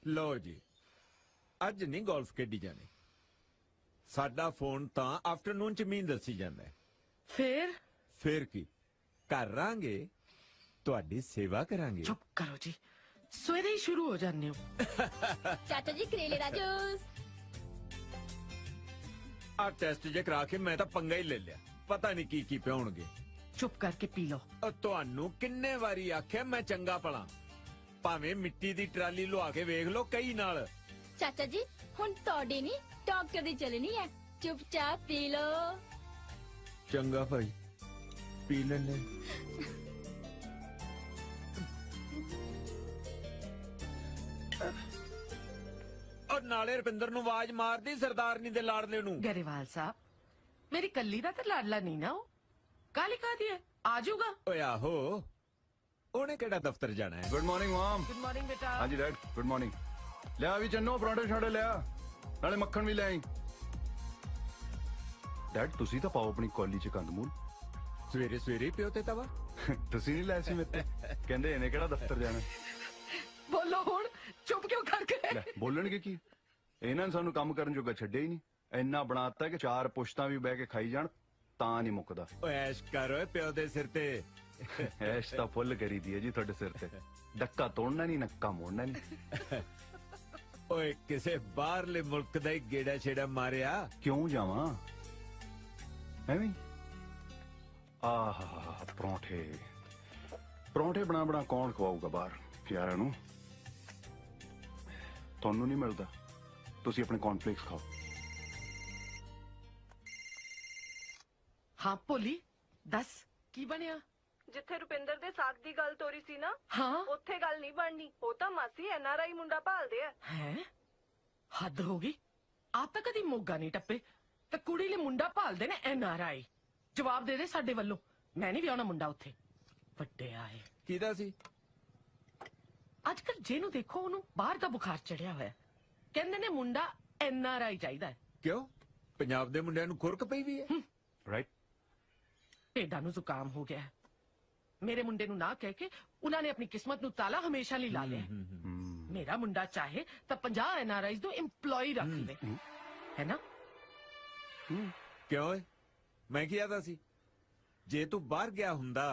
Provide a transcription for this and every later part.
लो जी, अज नहीं गोल्फ खेडी जानी। साडा फोन तां आफ्टरनून च मीन दसी जांदा है। फिर की कर रांगे, तुहाडी सेवा करांगे। चुप करो जी, सवेरे ही शुरू हो जाने हो। चाचा जी करेले दा जूस। आ टेस्ट जे करा के मैं तां पंगा ही ले लिया, पता नहीं की पियाउणगे। चुप करके पी लो। तुहानू किन्ने वारी आख्या मैं चंगा भला, भावें मिट्टी दी ट्राली लुआ के वेख लो कई नाल। चाचा जी हुण तोड़ी नहीं डॉक्टर दी चलनी है, चुपचाप पी लो। चंगा भाई, पी लेने। और नाले रविंदर नू आवाज मार दी सरदारनी दे लाडले नू। गरेवाल साहब, मेरी कल्ली दा ते लाडला नहीं ना हो, काली का दी है, आ जाऊगा। ओए आहो, ओने केड़ा दफ्तर जाना है। Good morning mom. Good morning बेटा। हाँ जी डैड, गुड मॉर्निंग। लिया भी चन्नो परांठे छाड़े लिया, नाले मक्खन भी ले आई। डैड तुसी तो पाओ अपनी कॉली च कंदमूल। सवेरे सवेरे ही पियो ते तवा। तुसी नहीं लाए सी मेरे ते, कहंदे इन्हें केड़ा दफ्तर जाना। बोलो हुण, चुप क्यों कर गए? ले बोलणगे की, इन्हां ने सानू काम करन जोगा छड्डिया ही नहीं। इन्ना बनाता है कि 4 पुश्तां भी बह के खाई जान तां नहीं मुकदा। ओए ऐश कर ओए प्यो दे सिर ते। ऐश तां फुल करी दी है जी तुहाडे सिर ते, डक्का तोड़ना नहीं नक्का मोड़ना नहीं। ओए किसे बाहरले मुल्क दा ही गेड़ा छेड़ा मारिया। क्यों जावां एवें? आहा परौंठे परौंठे बना बना कौन खवाऊगा बाहर यारां नू। ਤੁਹਾਨੂੰ नहीं मिलता, ਤੁਸੀਂ अपने कॉर्नफ्लेक्स खाओ। हाँ भोली दस की बनया? ਜਿੱਥੇ ਰੁਪਿੰਦਰ ਦੇ ਸਾਕ ਦੀ ਗੱਲ ਤੋਰੀ ਸੀ ਨਾ, हाँ ਉੱਥੇ ਗੱਲ ਨਹੀਂ ਬਣਨੀ। ਉਹ ਤਾਂ ਮਾਸੀ ਐਨਆਰਆਈ ਮੁੰਡਾ ਭਾਲਦੇ ਆ। है हद हो गई। आप तो कदी मोगा नहीं टप्पे ते कुड़ी ले मुंडा भालदे ने एनआरआई। जवाब दे दे साडे वल्लों, मैं नहीं विआहना मुंडा उत्थे। ਵੱਡੇ ਆਏ ਕਿਹਦਾ ਸੀ? ਅੱਜ ਕੱਲ ਜਿਹਨੂੰ ਦੇਖੋ ਉਹਨੂੰ ਬਾਹਰ ਦਾ ਬੁਖਾਰ ਚੜਿਆ ਹੋਇਆ। ਕਹਿੰਦੇ ਨੇ ਮੁੰਡਾ ਐਨਆਰਆਈ ਚਾਹੀਦਾ ਹੈ। ਕਿਉਂ ਪੰਜਾਬ ਦੇ ਮੁੰਡਿਆਂ ਨੂੰ ਖੁਰਕ ਪਈ ਵੀ ਹੈ? राइट ਢੇਡਾਂ ਨੂੰ ਜ਼ੁਕਾਮ ਹੋ ਗਿਆ ਹੈ। ਮੇਰੇ ਮੁੰਡੇ ਨੂੰ ਨਾ ਕਹਿ ਕੇ ਉਹਨਾਂ ਨੇ ਆਪਣੀ ਕਿਸਮਤ ਨੂੰ ਤਾਲਾ ਹਮੇਸ਼ਾ ਲਈ ਲਾ ਲਿਆ। ਮੇਰਾ ਮੁੰਡਾ ਚਾਹੇ ਤਾਂ 50 ਐਨਆਰਆਈਜ਼ ਨੂੰ EMPLOYE ਰੱਖ ਲੈ, ਹੈ ਨਾ? ਕਿਉਂ ਓਏ, ਮੈਂ ਕੀ ਆਦਾ ਸੀ? ਜੇ ਤੂੰ ਬਾਹਰ ਗਿਆ ਹੁੰਦਾ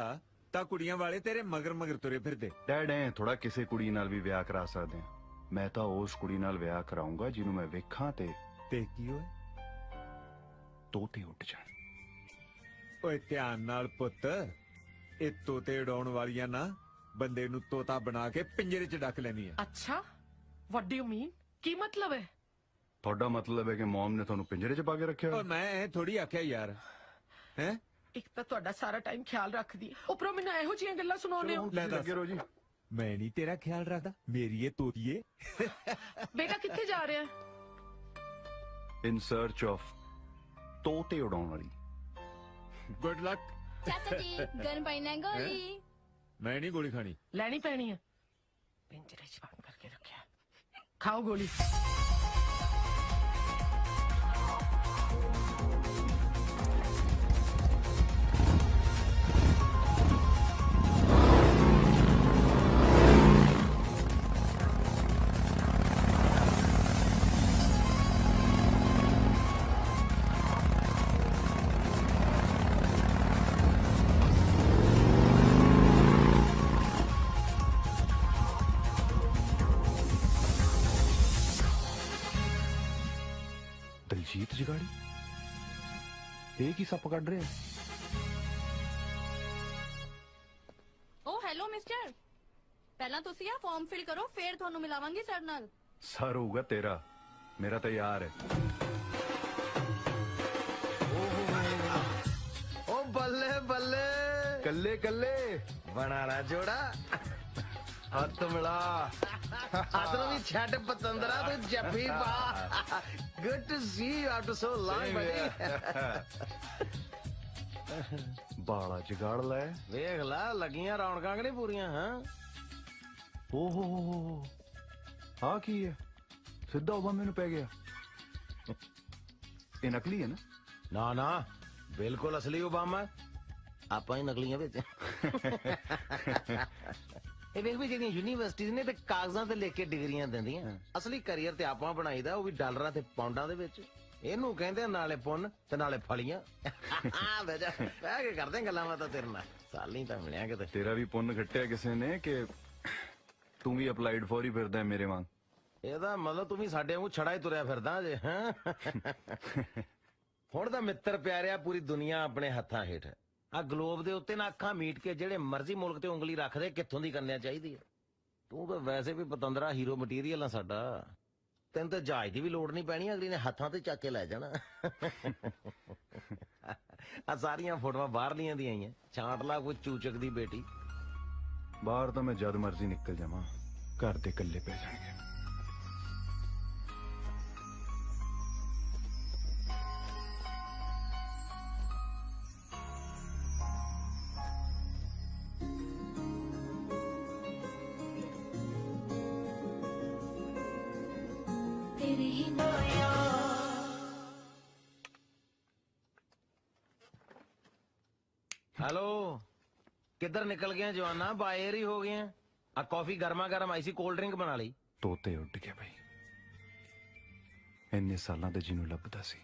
ਤਾਂ ਕੁੜੀਆਂ ਵਾਲੇ ਤੇਰੇ ਮਗਰ ਮਗਰ ਤੁਰੇ ਫਿਰਦੇ। ਡੈਡ ਐ ਥੋੜਾ ਕਿਸੇ ਕੁੜੀ ਨਾਲ ਵੀ ਵਿਆਹ ਕਰਾ ਸਕਦੇ ਆ। ਮੈਂ ਤਾਂ ਉਸ ਕੁੜੀ ਨਾਲ ਵਿਆਹ ਕਰਾਉਂਗਾ ਜਿਹਨੂੰ ਮੈਂ ਵੇਖਾਂ ਤੇ ਕੀ ਓਏ? ਤੋਤੇ ਉੱਡ ਜਾਣ। ਓਏ ਧਿਆਨ ਨਾਲ ਪੁੱਤ, ਇਹ ਤੋਤੇ ਉਡਾਉਣ ਵਾਲੀਆਂ ਨਾ ਬੰਦੇ ਨੂੰ ਤੋਤਾ ਬਣਾ ਕੇ ਪਿੰਜਰੇ 'ਚ ਡੱਕ ਲੈਣੀ ਹੈ। ਅੱਛਾ, what do you mean? ਕੀ ਮਤਲਬ ਹੈ? ਤੁਹਾਡਾ ਮਤਲਬ ਹੈ ਕਿ ਮਮ ਨੇ ਤੁਹਾਨੂੰ ਪਿੰਜਰੇ 'ਚ ਪਾ ਕੇ ਰੱਖਿਆ? ਓਏ ਮੈਂ ਇਹ ਥੋੜੀ ਆਖਿਆ ਯਾਰ, ਹੈ? ਇੱਕ ਤਾਂ ਤੁਹਾਡਾ ਸਾਰਾ ਟਾਈਮ ਖਿਆਲ ਰੱਖਦੀ, ਉੱਪਰੋਂ ਮੈਨੂੰ ਇਹੋ ਜਿਹੀਆਂ ਗੱਲਾਂ ਸੁਣਾਉਂਦੇ ਹੋ। ਲੈ ਦੱਸ। ਲੱਗੇ ਰਹੋ ਜੀ। ਮੈਂ ਨਹੀਂ ਤੇਰਾ ਖਿਆਲ ਰੱਖਦਾ, ਮੇਰੀ ਇਹ ਤੋਤੀਏ। ਬੇਟਾ ਕਿੱਥੇ ਜਾ ਰਿਹਾ ਹੈ? ਇਨ ਸਰਚ ਆਫ ਤੋਤੇ ਉਡਾਉਣ ਵਾਲੀ। Good luck. चाचा जी गन पाइना गोली। मैं नहीं गोली खानी। ਲੈਣੀ ਪੈਣੀ ਹੈ। ਪਿੰਜਰੇ 'ਚ ਬੰਦ ਕਰਕੇ ਰੱਖਿਆ। ਖਾਓ ਗੋਲੀ। ਦਲਜੀਤ ਜਗਾੜੀ ਇਹ ਕੀ ਸੱਪ ਕੱਢ ਰਿਹਾ? ओ हेलो मिस्टर, पहला तुसी आ फॉर्म फिल करो, फिर ਤੁਹਾਨੂੰ ਮਿਲਾਵਾਂਗੀ ਸਰ ਨਾਲ। ਸਰ ਹੋਊਗਾ ਤੇਰਾ, ਮੇਰਾ ਤਾਂ ਯਾਰ ਹੈ। ओ बल्ले बल्ले ਕੱਲੇ ਕੱਲੇ बनाना जोड़ा हथ मिला हथ नु भी छट पतंदरा तू जफ्फी पा good to see you after so long buddy ਬਾਲਾ ਜਗਾੜ ਲੈ। देख ला लगियां रौनकां कि नहीं पूरियां हां ਓਹੋ ਆ ਕੀ ਹੈ? ਸਿੱਧਾ ਓਬਾਮੇ ਨੂੰ ਪੈ ਗਿਆ। ਇਹ ਨਕਲੀ ਹੈ ਨਾ? ना ना बिल्कुल असली ओबामा आपा ही नकलियां बेचे ਇਹ ਵੇਖ ਵੀ ਜਿਹੜੀਆਂ ਯੂਨੀਵਰਸਿਟੀਆਂ ਨੇ ਤੇ ਕਾਗਜ਼ਾਂ ਤੇ ਲਿਖ ਕੇ ਡਿਗਰੀਆਂ ਦਿੰਦੀਆਂ ਅਸਲੀ ਕੈਰੀਅਰ ਤੇ ਆਪਾਂ ਬਣਾਈਦਾ ਉਹ ਵੀ ਡਾਲਰਾਂ ਤੇ ਪਾਉਂਡਾਂ ਦੇ ਵਿੱਚ ਇਹਨੂੰ ਕਹਿੰਦੇ ਆ ਨਾਲੇ ਪੁੰਨ ਤੇ ਨਾਲੇ ਫਲੀਆਂ ਬਹਿ ਜਾ ਬਹਿ ਕੇ ਕਰਦੇ ਗੱਲਾਂ ਬਾਤਾਂ ਤੇਰੇ ਨਾਲ ਸਾਲੀ ਤਾਂ ਮਿਲਿਆ ਕਿਤੇ ਤੇਰਾ ਵੀ ਪੁੰਨ ਖੱਟਿਆ ਕਿਸੇ ਨੇ ਕਿ ਤੂੰ ਵੀ ਅਪਲਾਈਡ ਫੋਰ ਹੀ ਫਿਰਦਾ ਹੈ ਮੇਰੇ ਵਾਂਗ ਇਹਦਾ ਮਤਲਬ ਤੂੰ ਵੀ ਸਾਡੇ ਵਾਂਗੂ ਛੜਾ ਹੀ ਤੁਰਿਆ ਫਿਰਦਾ ਜੇ ਹੈਂ ਹੁਣ ਤਾਂ ਮਿੱਤਰ ਪਿਆਰਿਆ ਪੂਰੀ ਦੁਨੀਆ ਆਪਣੇ ਹੱਥਾਂ ਹੇਠ ਆ ਗਲੋਬ ਦੇ ਉੱਤੇ ਨਾ ਅੱਖਾਂ ਮੀਟ ਕੇ ਜਿਹੜੇ ਮਰਜ਼ੀ ਮੁਲਕ ਤੇ ਉਂਗਲੀ ਰੱਖਦੇ ਕਿੱਥੋਂ ਦੀ ਕਰਨੀ ਚਾਹੀਦੀ ਹੈ ਤੂੰ ਤਾਂ ਵੈਸੇ ਵੀ ਪਤੰਦਰਾ ਹੀਰੋ ਮਟੀਰੀਅਲ ਆ ਸਾਡਾ ਤੈਨੂੰ ਤਾਂ ਜਹਾਜ਼ ਦੀ ਵੀ ਲੋੜ ਨਹੀਂ ਪੈਣੀ ਅਗਲੀ ਨੇ ਹੱਥਾਂ ਤੇ ਚੱਕ ਕੇ ਲੈ ਜਾਣਾ ਆ ਸਾਰੀਆਂ ਫੋਟੋਆਂ ਬਾਹਰਲੀਆਂ ਦੀਆਂ ਆਈਆਂ ਛਾਂਟ ਲਾ ਕੋਈ ਚੂਚਕ ਦੀ ਬੇਟੀ ਬਾਹਰ ਤਾਂ ਮੈਂ ਜਦ ਮਰਜ਼ੀ ਨਿਕਲ ਜਾਵਾਂ ਘਰ ਦੇ ਇਕੱਲੇ ਪੈ ਜਾਣਗੇ ਹੈਲੋ ਕਿੱਧਰ ਨਿਕਲ ਗਏ ਜਵਾਨਾ ਬਾਹਰ ਹੀ ਹੋ ਗਏ ਆ ਕਾਫੀ ਗਰਮਾ ਗਰਮ ਆਈ ਸੀ ਕੋਲਡ ਡਰਿੰਕ ਬਣਾ ਲਈ ਤੋਤੇ ਉੱਡ ਗਏ ਬਈ ਇੰਨੇ ਸਾਲਾਂ ਦੇ ਜਿਹਨੂੰ ਲੱਭਦਾ ਸੀ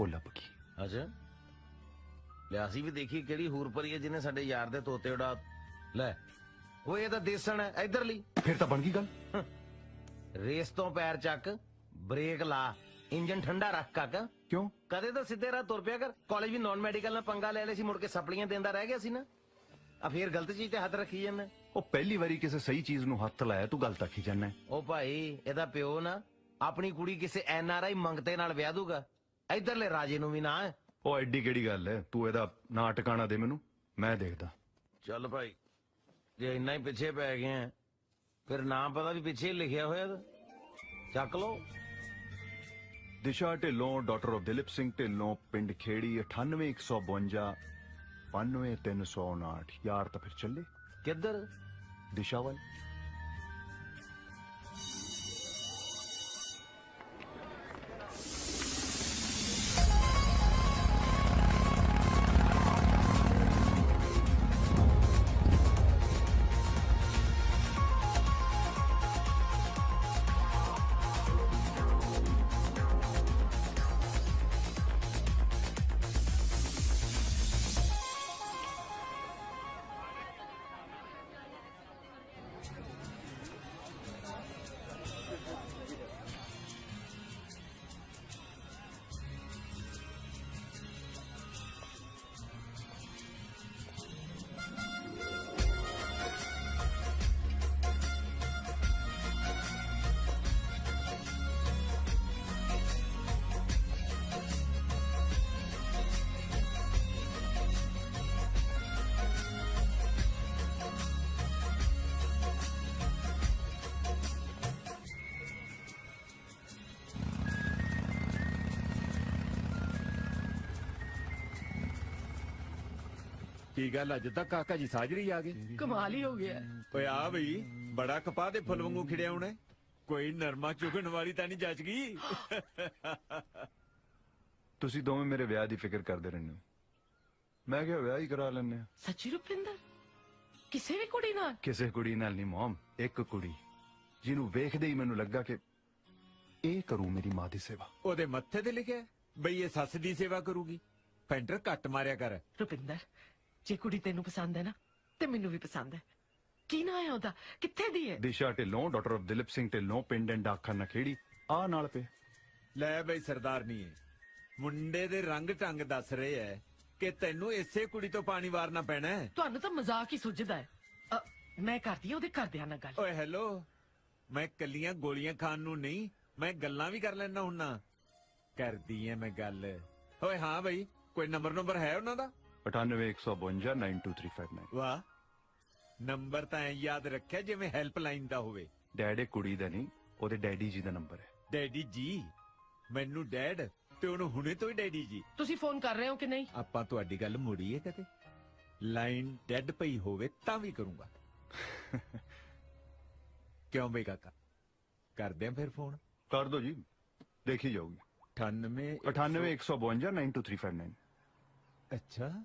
ਉਹ ਲੱਭ ਗਈ ਅੱਛਾ ਲਿਆਸੀ ਵੀ ਦੇਖੀ ਕਿਹੜੀ ਹੂਰ ਪਰੀ ਹੈ ਜਿਹਨੇ ਸਾਡੇ ਯਾਰ ਦੇ ਤੋਤੇ ਉਡਾ ਲੈ ਉਹ ਇਹ ਤਾਂ ਦੇਸਣ ਹੈ ਇਧਰ ਲਈ ਫਿਰ ਤਾਂ ਬਣ ਗਈ ਗੱਲ ਰੇਸ ਤੋਂ ਪੈਰ ਚੱਕ ਬ੍ਰੇਕ ਲਾ ਇੰਜਨ ਠੰਡਾ ਰੱਖ ਕਾਕਾ ਕਿਉਂ ਕਦੇ ਤਾਂ ਸਿੱਧੇ ਰਾਹ ਤੁਰ ਪਿਆ ਕਰ ਕਾਲਜ ਵੀ ਨਾਨ ਮੈਡੀਕਲ ਨਾਲ ਪੰਗਾ ਲੈ ਲਿਆ ਸੀ ਮੁੜ ਕੇ ਸਪਲੀਆਂ ਦਿੰਦਾ ਰਹਿ ਗਿਆ ਸੀ ਨਾ ਆ ਫੇਰ ਗਲਤ ਚੀਜ਼ ਤੇ ਹੱਥ ਰੱਖੀ ਜਾਂਦਾ ਉਹ ਪਹਿਲੀ ਵਾਰੀ ਕਿਸੇ ਸਹੀ ਚੀਜ਼ ਨੂੰ ਹੱਥ ਲਾਇਆ ਤੂੰ ਗਲਤ ਆਖੀ ਜਾਂਦਾ ਉਹ ਭਾਈ ਇਹਦਾ ਪਿਓ ਨਾ ਆਪਣੀ ਕੁੜੀ ਕਿਸੇ ਐਨਆਰਆਈ ਮੰਗਤੇ ਨਾਲ ਵਿਆਹ ਦੂਗਾ ਇਧਰਲੇ ਰਾਜੇ ਨੂੰ ਵੀ ਨਾ ਉਹ ਐਡੀ ਕਿਹੜੀ ਗੱਲ ਹੈ ਤੂੰ ਇਹਦਾ ਨਾਂ ਟਿਕਾਣਾ ਦੇ ਮੈਨੂੰ ਮੈਂ ਦੇਖਦਾ ਚੱਲ ਭਾਈ ਜੇ ਇੰਨਾ ਹੀ ਪਿੱਛੇ ਪੈ ਗਏ ਆ ਫਿਰ ਨਾਮ ਪਤਾ ਵੀ ਪਿੱਛੇ ਹੀ ਲਿਖਿਆ ਹੋਇਆ ਤਾਂ ਚੱਕ ਲੋ ਦਿਸ਼ਾ ਢਿੱਲੋਂ ਡਾਕਟਰ ਆਫ ਦਿਲੀਪ ਸਿੰਘ ਢਿੱਲੋਂ ਪਿੰਡ ਖੇੜੀ 98152 95359 ਯਾਰ ਤਾਂ ਫਿਰ ਚੱਲੇ ਕਿੱਧਰ ਦਿਸ਼ਾ ਵੱਲ ਕੀ ਗੱਲ ਅੱਜ ਤੱਕ ਕਾਕਾ ਜੀ ਸਾਜਰੀ ਆ ਗਏ कमाल ही हो गया ਓਏ ਆ ਬਈ ਬੜਾ ਕਪਾਹ ਦੇ ਫੁੱਲ ਵਾਂਗੂ ਖਿੜਿਆ ਹੋਣਾ ਕੋਈ ਨਰਮਾ ਚੁਗਣ ਵਾਲੀ ਤਾਂ ਨਹੀਂ ਜੱਜ ਗਈ ਤੁਸੀਂ ਦੋਵੇਂ ਮੇਰੇ ਵਿਆਹ ਦੀ ਫਿਕਰ ਕਰਦੇ ਰਹਿੰਦੇ ਹੋ ਮੈਂ ਕਿਹਾ ਵਿਆਹ ਹੀ ਕਰਾ ਲੈਣੇ ਆ सच्ची रुपिंदर किसी भी कुड़ी नाल ਕਿਸੇ ਕੁੜੀ ਨਾਲ ਨਹੀਂ ਮੋਮ ਇੱਕ ਕੁੜੀ ਜਿਹਨੂੰ ਵੇਖਦੇ ਹੀ ਮੈਨੂੰ ਲੱਗਾ ਕਿ ਇਹ ਕਰੂ ਮੇਰੀ ਮਾਂ ਦੀ ਸੇਵਾ ਉਹਦੇ ਮੱਥੇ ਤੇ ਲਿਖਿਆ ਬਈ ਇਹ ਸੱਸ ਦੀ ਸੇਵਾ ਕਰੂਗੀ ਪੈਂਟਰ ਘੱਟ ਮਾਰਿਆ ਕਰ ਰੁਪਿੰਦਰ ਜੇ ਕੁੜੀ ਤੈਨੂੰ ਪਸੰਦ ਹੈ ਨਾ ਤੇ ਮੈਨੂੰ ਵੀ ਪਸੰਦ ਹੈ ਕੀ ਨਾਂ ਹੈ ਉਹਦਾ ਕਿੱਥੇ ਦੀ ਹੈ ਦਿਸ਼ਾ ਢਿੱਲੋਂ ਡਾਕਟਰ ਆਫ ਦਿਲੀਪ ਸਿੰਘ ਢਿੱਲੋਂ ਪਿੰਡ ਐਂਡ ਡਾਕਖਾਨਾ ਖੇੜੀ ਆ ਨਾਲ ਪੇ ਲੈ ਬਈ ਸਰਦਾਰਨੀ ਏ ਮੁੰਡੇ ਦੇ ਰੰਗ ਢੰਗ ਦੱਸ ਰਹੇ ਐ ਕਿ ਤੈਨੂੰ ਇਸੇ ਕੁੜੀ ਤੋਂ ਪਾਣੀ ਵਾਰਨਾ ਪੈਣਾ ਹੈ ਤੁਹਾਨੂੰ ਤਾਂ ਮਜ਼ਾਕ ਹੀ ਸੁੱਝਦਾ ਹੈ ਮੈਂ ਕਰਦੀ ਹਾਂ ਉਹਦੇ ਘਰਦਿਆਂ ਨਾਲ ਗੱਲ ਓਏ ਹੈਲੋ ਮੈਂ ਕੱਲੀਆਂ ਗੋਲੀਆਂ ਖਾਣ ਨੂੰ ਨਹੀਂ ਮੈਂ ਗੱਲਾਂ ਵੀ ਕਰ ਲੈਣਾ ਹੁੰਨਾ ਕਰਦੀ ਐ ਮੈਂ ਗੱਲ ਓਏ ਹਾਂ ਬਈ ਕੋਈ ਨੰਬਰ ਹੈ ਉਹਨਾਂ ਦਾ 9815292359 ਵਾਹ ਨੰਬਰ ਤਾਂ ਐਂ ਯਾਦ ਰੱਖਿਆ ਜਿਵੇਂ ਹੈਲਪਲਾਈਨ ਦਾ ਹੋਵੇ ਡੈਡ ਇਹ ਕੁੜੀ ਦਾ ਨਹੀਂ ਉਹਦੇ ਡੈਡੀ ਜੀ ਦਾ ਨੰਬਰ ਹੈ ਡੈਡੀ ਜੀ ਮੈਨੂੰ ਡੈਡ ਤੇ ਉਹਨੂੰ ਹੁਣੇ ਤੋਂ ਹੀ ਡੈਡੀ ਜੀ ਤੁਸੀਂ ਫੋਨ ਕਰ ਰਹੇ ਹੋ ਕਿ ਨਹੀਂ ਆਪਾਂ ਤੁਹਾਡੀ ਗੱਲ ਮੋੜੀਏ ਕਦੇ ਲਾਈਨ ਡੈਡ ਪਈ ਹੋਵੇ ਤਾਂ ਵੀ ਕਰੂੰਗਾ ਕਿਉਂ ਬਈ ਕਾਕਾ ਕਰਦੇ ਆਂ ਫਿਰ ਫੋਨ ਕਰ ਦੋ ਜੀ ਦੇਖੀ ਜਾਊਗੀ 9815292359 ਅੱਛਾ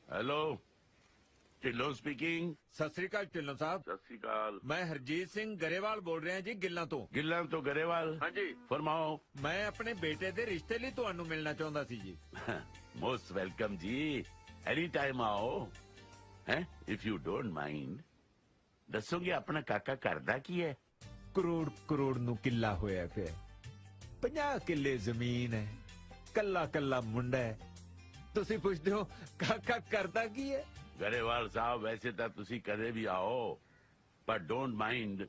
हेलो ढिल्लों स्पीकिंग। ਸਤਿ ਸ੍ਰੀ ਅਕਾਲ ਢਿੱਲੋਂ ਸਾਹਿਬ। सत श्री अकाल। ਮੈਂ ਹਰਜੀਤ ਸਿੰਘ ਗਰੇਵਾਲ ਬੋਲ ਰਿਹਾ ਜੀ ਗਿੱਲਾਂ ਤੋਂ। गिल्ला तो गरेवाल। हाँ जी फरमाओ। ਮੈਂ ਆਪਣੇ ਬੇਟੇ ਦੇ ਰਿਸ਼ਤੇ ਲਈ ਤੁਹਾਨੂੰ ਮਿਲਣਾ ਚਾਹੁੰਦਾ ਸੀ ਜੀ। मोस्ट वेलकम जी, एनी टाइम आओ। हैं इफ यू डोंट माइंड दसोगे अपना काका करदा की है? ਕਰੋੜ ਕਰੋੜ ਨੂੰ ਕਿੱਲਾ ਹੋਇਆ ਪਿਆ 50 ਕਿੱਲੇ ਜ਼ਮੀਨ ਹੈ ਕੱਲਾ ਕੱਲਾ ਮੁੰਡਾ ਹੈ ਤੁਸੀਂ ਪੁੱਛਦੇ ਹੋ ਕਾਕਾ ਕਰਦਾ ਕੀ ਹੈ गरेवाल साहब वैसे तो तुसी कदे भी आओ पर डोंट माइंड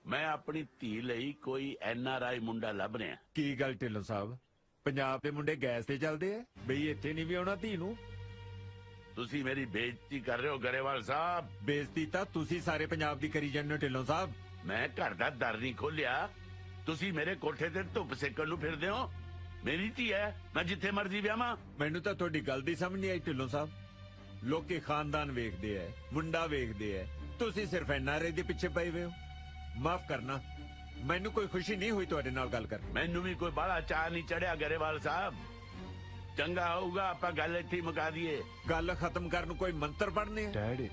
मैं अपनी धी लई कोई NRI मुंडा लभ रहा। ਕੀ ਗੱਲ ਢਿੱਲੋਂ ਸਾਹਿਬ ਪੰਜਾਬ ਦੇ ਮੁੰਡੇ ਗੈਸ ਤੇ ਚੱਲਦੇ ਆ ਬਈ ਇੱਥੇ ਨਹੀਂ ਵੀ ਆਉਣਾ ਧੀ ਨੂੰ तुसी मेरी बेइज्जती कर रहे हो गरेवाल साहब। ਬੇਇੱਜ਼ਤੀ ਤਾਂ ਤੁਸੀਂ ਸਾਰੇ ਪੰਜਾਬ ਦੀ ਕਰੀ ਜਾਂਦੇ ਹੋ ਢਿੱਲੋਂ ਸਾਹਿਬ मैं घर का दर नहीं खोलिया, तुसी मेरे कोठे ते धुप सेकण नूं फिरदे हो। मेरी धी है, मैं जिथे मर्जी ब्याहां। ਮੈਨੂੰ ਤਾਂ ਤੁਹਾਡੀ ਗੱਲ ਦੀ ਸਮਝ ਨਹੀਂ ਆਈ ਢਿੱਲੋਂ ਸਾਹਿਬ ਲੋਕੀ ਖਾਨਦਾਨ ਵੇਖਦੇ ਐ ਮੁੰਡਾ ਵੇਖਦੇ ਐ ਤੁਸੀਂ ਸਿਰਫ NRI ਦੇ ਪਿੱਛੇ ਪਏ ਹੋਏ ਹੋ ਮਾਫ ਕਰਨਾ ਮੈਨੂੰ ਕੋਈ ਖੁਸ਼ੀ ਨਹੀਂ ਹੋਈ ਤੁਹਾਡੇ ਨਾਲ ਗੱਲ ਕਰਕੇ मैनू भी कोई बड़ा चाह नहीं चढ़िया गरेवाल साहब। चंगा होगा आपां गल इत्थे ही मुका दीए। ਗੱਲ ਖਤਮ ਕਰਨ ਨੂੰ ਕੋਈ ਮੰਤਰ ਪੜਨੇ ਆ ਡੈਡੀ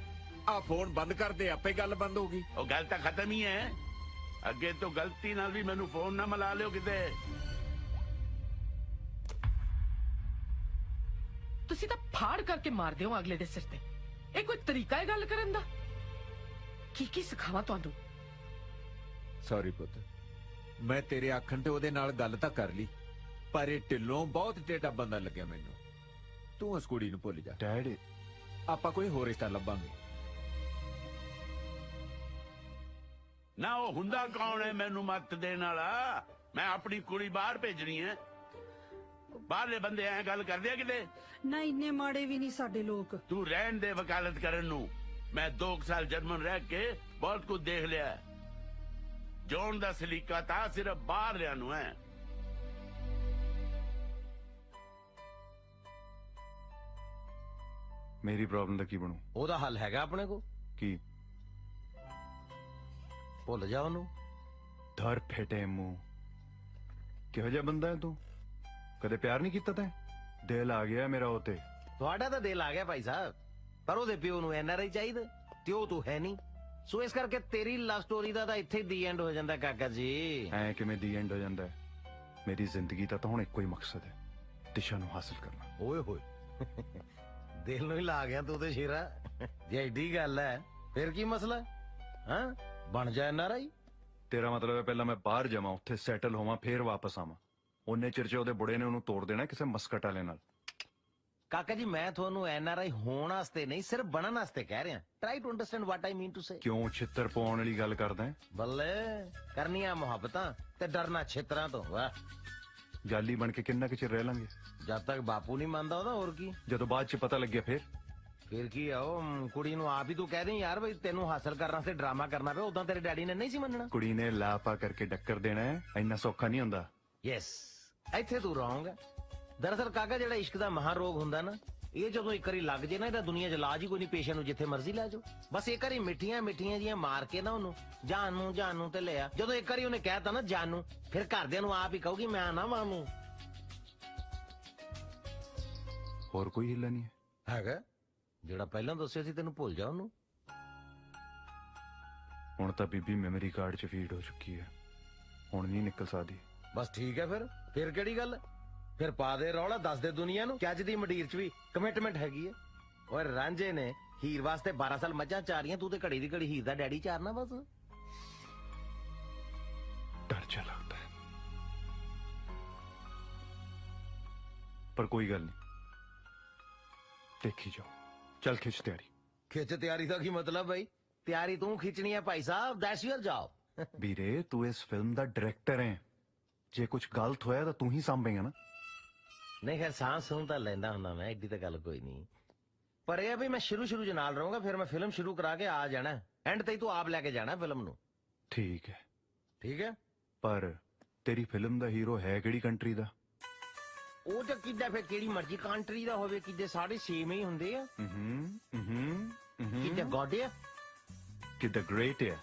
ਆ ਫੋਨ ਬੰਦ ਕਰ ਦੇ ਆਪੇ ਗੱਲ ਬੰਦ ਹੋਗੀ ਉਹ ਗੱਲ ਤਾਂ ਖਤਮ ਹੀ ਹੈ। ਅੱਗੇ ਤੋਂ ਗਲਤੀ ਨਾਲ ਵੀ ਮੈਨੂੰ ਫੋਨ ਨਾ ਮਿਲਾ ਲਿਓ ਕਿਤੇ। ਤੁਸੀਂ ਤਾਂ ਫਾੜ ਕਰਕੇ ਮਾਰਦੇ ਹੋ ਅਗਲੇ ਦੇ ਸਿਰ ਤੇ ਇਹ ਕੋਈ ਤਰੀਕਾ ਹੈ ਗੱਲ ਕਰਨ ਦਾ ਕੀ ਸਿਖਾਵਾਂ ਤੁਹਾਨੂੰ ਸੌਰੀ ਪੁੱਤ ਮੈਂ ਤੇਰੇ ਆਖਣ ਤੇ ਉਹਦੇ ਨਾਲ ਗੱਲ ਤਾਂ ਕਰ ਲਈ ਪਰ ਇਹ ਢਿੱਲੋਂ ਬਹੁਤ ਟੇਢਾ ਬੰਦਾ ਲੱਗਿਆ ਮੈਨੂੰ ਤੂੰ ਉਸ ਕੁੜੀ ਨੂੰ ਭੁੱਲ ਜਾ ਡੈਡੀ ਆਪਾਂ ਕੋਈ ਹੋਰ ਰਿਸ਼ਤਾ ਲੱਭਾਂਗੇ ਨਾ ਉਹ ਹੁੰਦਾ ਕੌਣ ਹੈ ਮੈਨੂੰ ਮੱਤ ਦੇਣ ਵਾਲਾ? ਮੈਂ ਆਪਣੀ ਕੁੜੀ ਬਾਹਰ ਭੇਜਣੀ ਹੈ। ਬਾਹਰਲੇ ਬੰਦੇ ਐ ਗੱਲ ਕਰਦੇ ਆ ਕਿਤੇ? ਨਾ ਇੰਨੇ ਮਾੜੇ ਵੀ ਨਹੀਂ ਸਾਡੇ ਲੋਕ ਤੂੰ ਰਹਿਣ ਦੇ ਵਕਾਲਤ ਕਰਨ ਨੂੰ। ਮੈਂ 2 ਸਾਲ ਜਰਮਨ ਰਹਿ ਕੇ ਬਹੁਤ ਕੁਝ ਦੇਖ ਲਿਆ। ਜੋਨ ਦਾ ਸਲੀਕਾ ਤਾਂ ਸਿਰਫ ਬਾਹਰ ਰਿਆਂ ਨੂੰ ਹੈ। ਮੇਰੀ ਪ੍ਰੋਬਲਮ ਦਾ ਕੀ ਬਣੂ? ਉਹਦਾ ਹੱਲ ਹੈਗਾ ਆਪਣੇ ਕੋ ਕੀ? ਭੁੱਲ ਜਾ ਉਹਨੂੰ ਧਰ ਫੇਟੇ ਮੂੰਹ। ਕਿਹੋ ਜਿਹਾ ਬੰਦਾ ਹੈ ਤੂੰ? ਕਦੇ ਪਿਆਰ ਨਹੀਂ ਕੀਤਾ ਤੈਂ? ਦਿਲ ਆ ਗਿਆ ਮੇਰਾ ਉਹ ਤੇ। ਤੁਹਾਡਾ ਤਾਂ ਦਿਲ ਆ ਗਿਆ ਭਾਈ ਸਾਹਿਬ ਪਰ ਉਹਦੇ ਪਿਓ ਨੂੰ NRI ਚਾਹੀਦਾ ਤੇ ਉਹ ਤੂੰ ਹੈ ਨਹੀਂ ਸੋ ਇਸ ਕਰਕੇ ਤੇਰੀ ਲਵ ਸਟੋਰੀ ਦਾ ਤਾਂ ਇੱਥੇ ਦੀ ਐਂਡ ਹੋ ਜਾਂਦਾ ਕਾਕਾ ਜੀ। ਐ ਕਿਵੇਂ ਦੀ ਐਂਡ ਹੋ ਜਾਂਦਾ ਹੈ? ਮੇਰੀ ਜ਼ਿੰਦਗੀ ਦਾ ਤਾਂ ਹੁਣ ਇੱਕੋ ਹੀ ਮਕਸਦ ਹੈ, ਦਿਸ਼ਾ ਨੂੰ ਹਾਸਲ ਕਰਨਾ। ਓਏ ਹੋਏ ਦਿਲ ਨੂੰ ਹੀ ਲਾ ਗਿਆ ਤੂੰ ਤੇ ਸ਼ੇਰਾ। ਜੇ ਐਡੀ ਗੱਲ ਹੈ ਫਿਰ ਕੀ ਮਸਲਾ ਹਾਂ ਬਣ ਜਾ NRI। ਤੇਰਾ ਮਤਲਬ ਹੈ ਪਹਿਲਾਂ ਮੈਂ ਬਾਹਰ ਜਾਵਾਂ, ਉੱਥੇ ਸੈਟਲ ਹੋਵਾਂ, ਫੇਰ ਵਾਪਸ ਆਵਾਂ। ਉਹਨੇ ਚਿਰ ਚ ਉਹਦੇ ਬੁੜੇ ਨੇ ਉਹਨੂੰ ਤੋੜ ਦੇਣਾ ਕਿਸੇ ਮਸਕਟ ਵਾਲੇ ਨਾਲ। ਕਾਕਾ ਜੀ ਮੈਂ ਤੁਹਾਨੂੰ NRI ਹੋਣ ਵਾਸਤੇ ਨਹੀਂ ਸਿਰਫ ਬਣਨ ਵਾਸਤੇ ਕਹਿ ਰਿਹਾ। Try to understand what I mean to say. ਕਿਉਂ ਛਿੱਤਰ ਪਾਉਣ ਵਾਲੀ ਗੱਲ ਕਰਦਾ ਹੈ? ਬੱਲੇ ਕਰਨੀਆਂ ਮੁਹੱਬਤਾਂ ਤੇ ਡਰਨਾ ਛਿੱਤਰਾਂ ਤੋਂ। ਵਾਹ ਜਾਲੀ ਬਣ ਕੇ ਕਿੰਨਾ ਕੁ ਚਿਰ ਰਹਿ ਲਾਂਗੇ? ਜਦ ਤੱਕ ਬਾਪੂ ਨਹੀਂ ਮੰਨਦਾ ਉਹਦਾ ਹੋਰ ਕੀ। ਜਦੋਂ ਬਾਅਦ ਚ ਪਤਾ ਲੱਗਿਆ ਫੇਰ? ਫਿਰ ਕੀ ਆ ਉਹ ਕੁੜੀ ਨੂੰ ਆਪ ਹੀ ਤੂੰ ਕਹਿ ਦੇ ਯਾਰ ਬਈ ਤੈਨੂੰ ਹਾਸਲ ਕਰਨ ਵਾਸਤੇ ਡਰਾਮਾ ਕਰਨਾ ਪਿਆ ਉਦਾਂ ਤੇਰੇ ਡੈਡੀ ਨੇ ਨਹੀਂ ਸੀ ਮੰਨਣਾ। ਕੁੜੀ ਨੇ ਲਾਪਾ ਕਰਕੇ ਡੱਕਰ ਦੇਣਾ ਹੈ, ਇੰਨਾ ਸੌਖਾ ਨਹੀਂ ਹੁੰਦਾ। ਯੈਸ ਇੱਥੇ ਤੂੰ ਰੋਂਗ। ਦਰਅਸਲ ਕਾਕਾ ਜਿਹੜਾ ਇਸ਼ਕ ਦਾ ਮਹਾ ਰੋਗ ਹੁੰਦਾ ਨਾ ਇਹ ਜਦੋਂ ਇੱਕ ਵਾਰੀ ਲੱਗ ਜੇ ਨਾ ਇਹਦਾ ਦੁਨੀਆ 'ਚ ਇਲਾਜ ਹੀ ਕੋਈ ਨਹੀਂ। ਪੇਸ਼ੈਂਟ ਨੂੰ ਜਿੱਥੇ ਮਰਜ਼ੀ ਲੈ ਜਾਓ ਬਸ ਇੱਕ ਵਾਰੀ ਮਿੱਠੀਆਂ ਜੀਆਂ ਮਾਰ ਕੇ ਨਾ ਉਹਨੂੰ ਜਾਨ ਨੂੰ ਤੇ ਲਿਆ। ਜਦੋਂ ਇੱਕ ਵਾਰੀ ਉਹਨੇ ਕਹਿਤਾ ਨਾ ਜਾਨੂ ਫਿਰ ਘਰਦਿਆਂ ਨੂੰ ਆਪ ਹੀ ਕਹੂਗੀ ਮੈਂ ਨਾ ਮਾਨੂੰ। ਹੋਰ ਕੋਈ ਹਿੱਲਾ ਨਹੀਂ ਹੈ? ਹੈਗਾ ਜਿਹੜਾ ਪਹਿਲਾਂ ਦੱਸਿਆ ਸੀ ਤੈਨੂੰ ਭੁੱਲ ਜਾ ਉਹਨੂੰ। ਹੁਣ ਤਾਂ ਬੀਬੀ ਮੈਮਰੀ ਕਾਰਡ 'ਚ ਫੀਡ ਹੋ ਚੁੱਕੀ ਹੈ, ਹੁਣ ਨਹੀਂ ਨਿਕਲ ਸਕਦੀ। ਬਸ ਠੀਕ ਹੈ ਫਿਰ ਕਿਹੜੀ ਗੱਲ ਫਿਰ ਪਾ ਦੇ ਰੌਲਾ ਦੱਸ ਦੇ ਦੁਨੀਆ ਨੂੰ ਕਿ ਅੱਜ ਦੀ ਮੰਡੀਰ 'ਚ ਵੀ ਕਮਿਟਮੈਂਟ ਹੈਗੀ ਹੈ। ਓਏ ਰਾਂਝੇ ਨੇ ਹੀਰ ਵਾਸਤੇ 12 ਸਾਲ ਮੱਝਾਂ ਚਾਰੀਆਂ ਤੂੰ ਤੇ ਘੜੀ ਦੀ ਘੜੀ ਹੀਰ ਦਾ ਡੈਡੀ ਚਾਰਨਾ ਬਸ। ਡਰ ਜਾ ਲੱਗਦਾ ਹੈ ਪਰ ਕੋਈ ਗੱਲ ਨਹੀਂ, ਦੇਖੀ ਜਾਓ। ਚੱਲ ਖਿੱਚ ਤਿਆਰੀ। ਖਿੱਚ ਤਿਆਰੀ ਦਾ ਕੀ ਮਤਲਬ ਬਈ? ਤਿਆਰੀ ਤੂੰ ਖਿੱਚਣੀ ਹੈ Bhai Sahib, that's your job. ਵੀਰੇ ਤੂੰ ਇਸ ਫਿਲਮ ਦਾ ਡਾਇਰੈਕਟਰ ਹੈ, ਜੇ ਕੁਝ ਗਲਤ ਹੋਇਆ ਤਾਂ ਤੂੰ ਹੀ ਸਾਂਭੇਗਾ ਨਾ। ਨਹੀਂ ਖੈਰ ਸਾਹ ਸੂਹ ਤਾਂ ਲੈਂਦਾ ਹੁੰਦਾ ਮੈਂ, ਐਡੀ ਤਾਂ ਗੱਲ ਕੋਈ ਨਹੀਂ। ਪਰ ਇਹ ਆ ਵੀ ਮੈਂ ਸ਼ੁਰੂ 'ਚ ਨਾਲ ਰਹੂੰਗਾ, ਫਿਰ ਮੈਂ ਫਿਲਮ ਸ਼ੁਰੂ ਕਰਾ ਕੇ ਆ ਜਾਣਾ। ਐਂਡ ਤੇ ਤੂੰ ਆਪ ਲੈ ਕੇ ਜਾਣਾ ਫਿਲਮ ਨੂੰ। ਠੀਕ ਹੈ ਠੀਕ ਹੈ ਪਰ ਤੇਰੀ ਫਿਲਮ ਦਾ ਹੀਰੋ ਹੈ ਕਿਹੜੀ ਕੰਟਰੀ ਦਾ? ਉਹ ਤਾਂ ਕਿੱਦਾਂ ਫਿਰ ਕਿਹੜੀ ਮਰਜ਼ੀ ਕੰਟਰੀ ਦਾ ਹੋਵੇ, ਕਿੱਦੇ ਸਾਰੇ ਸੇਮ ਹੀ ਹੁੰਦੇ ਆ। ਕਿੱਦਾਂ ਗੋਡ ਹੈ ਕਿੱਦਾਂ ਗ੍ਰੇਟ ਹੈ।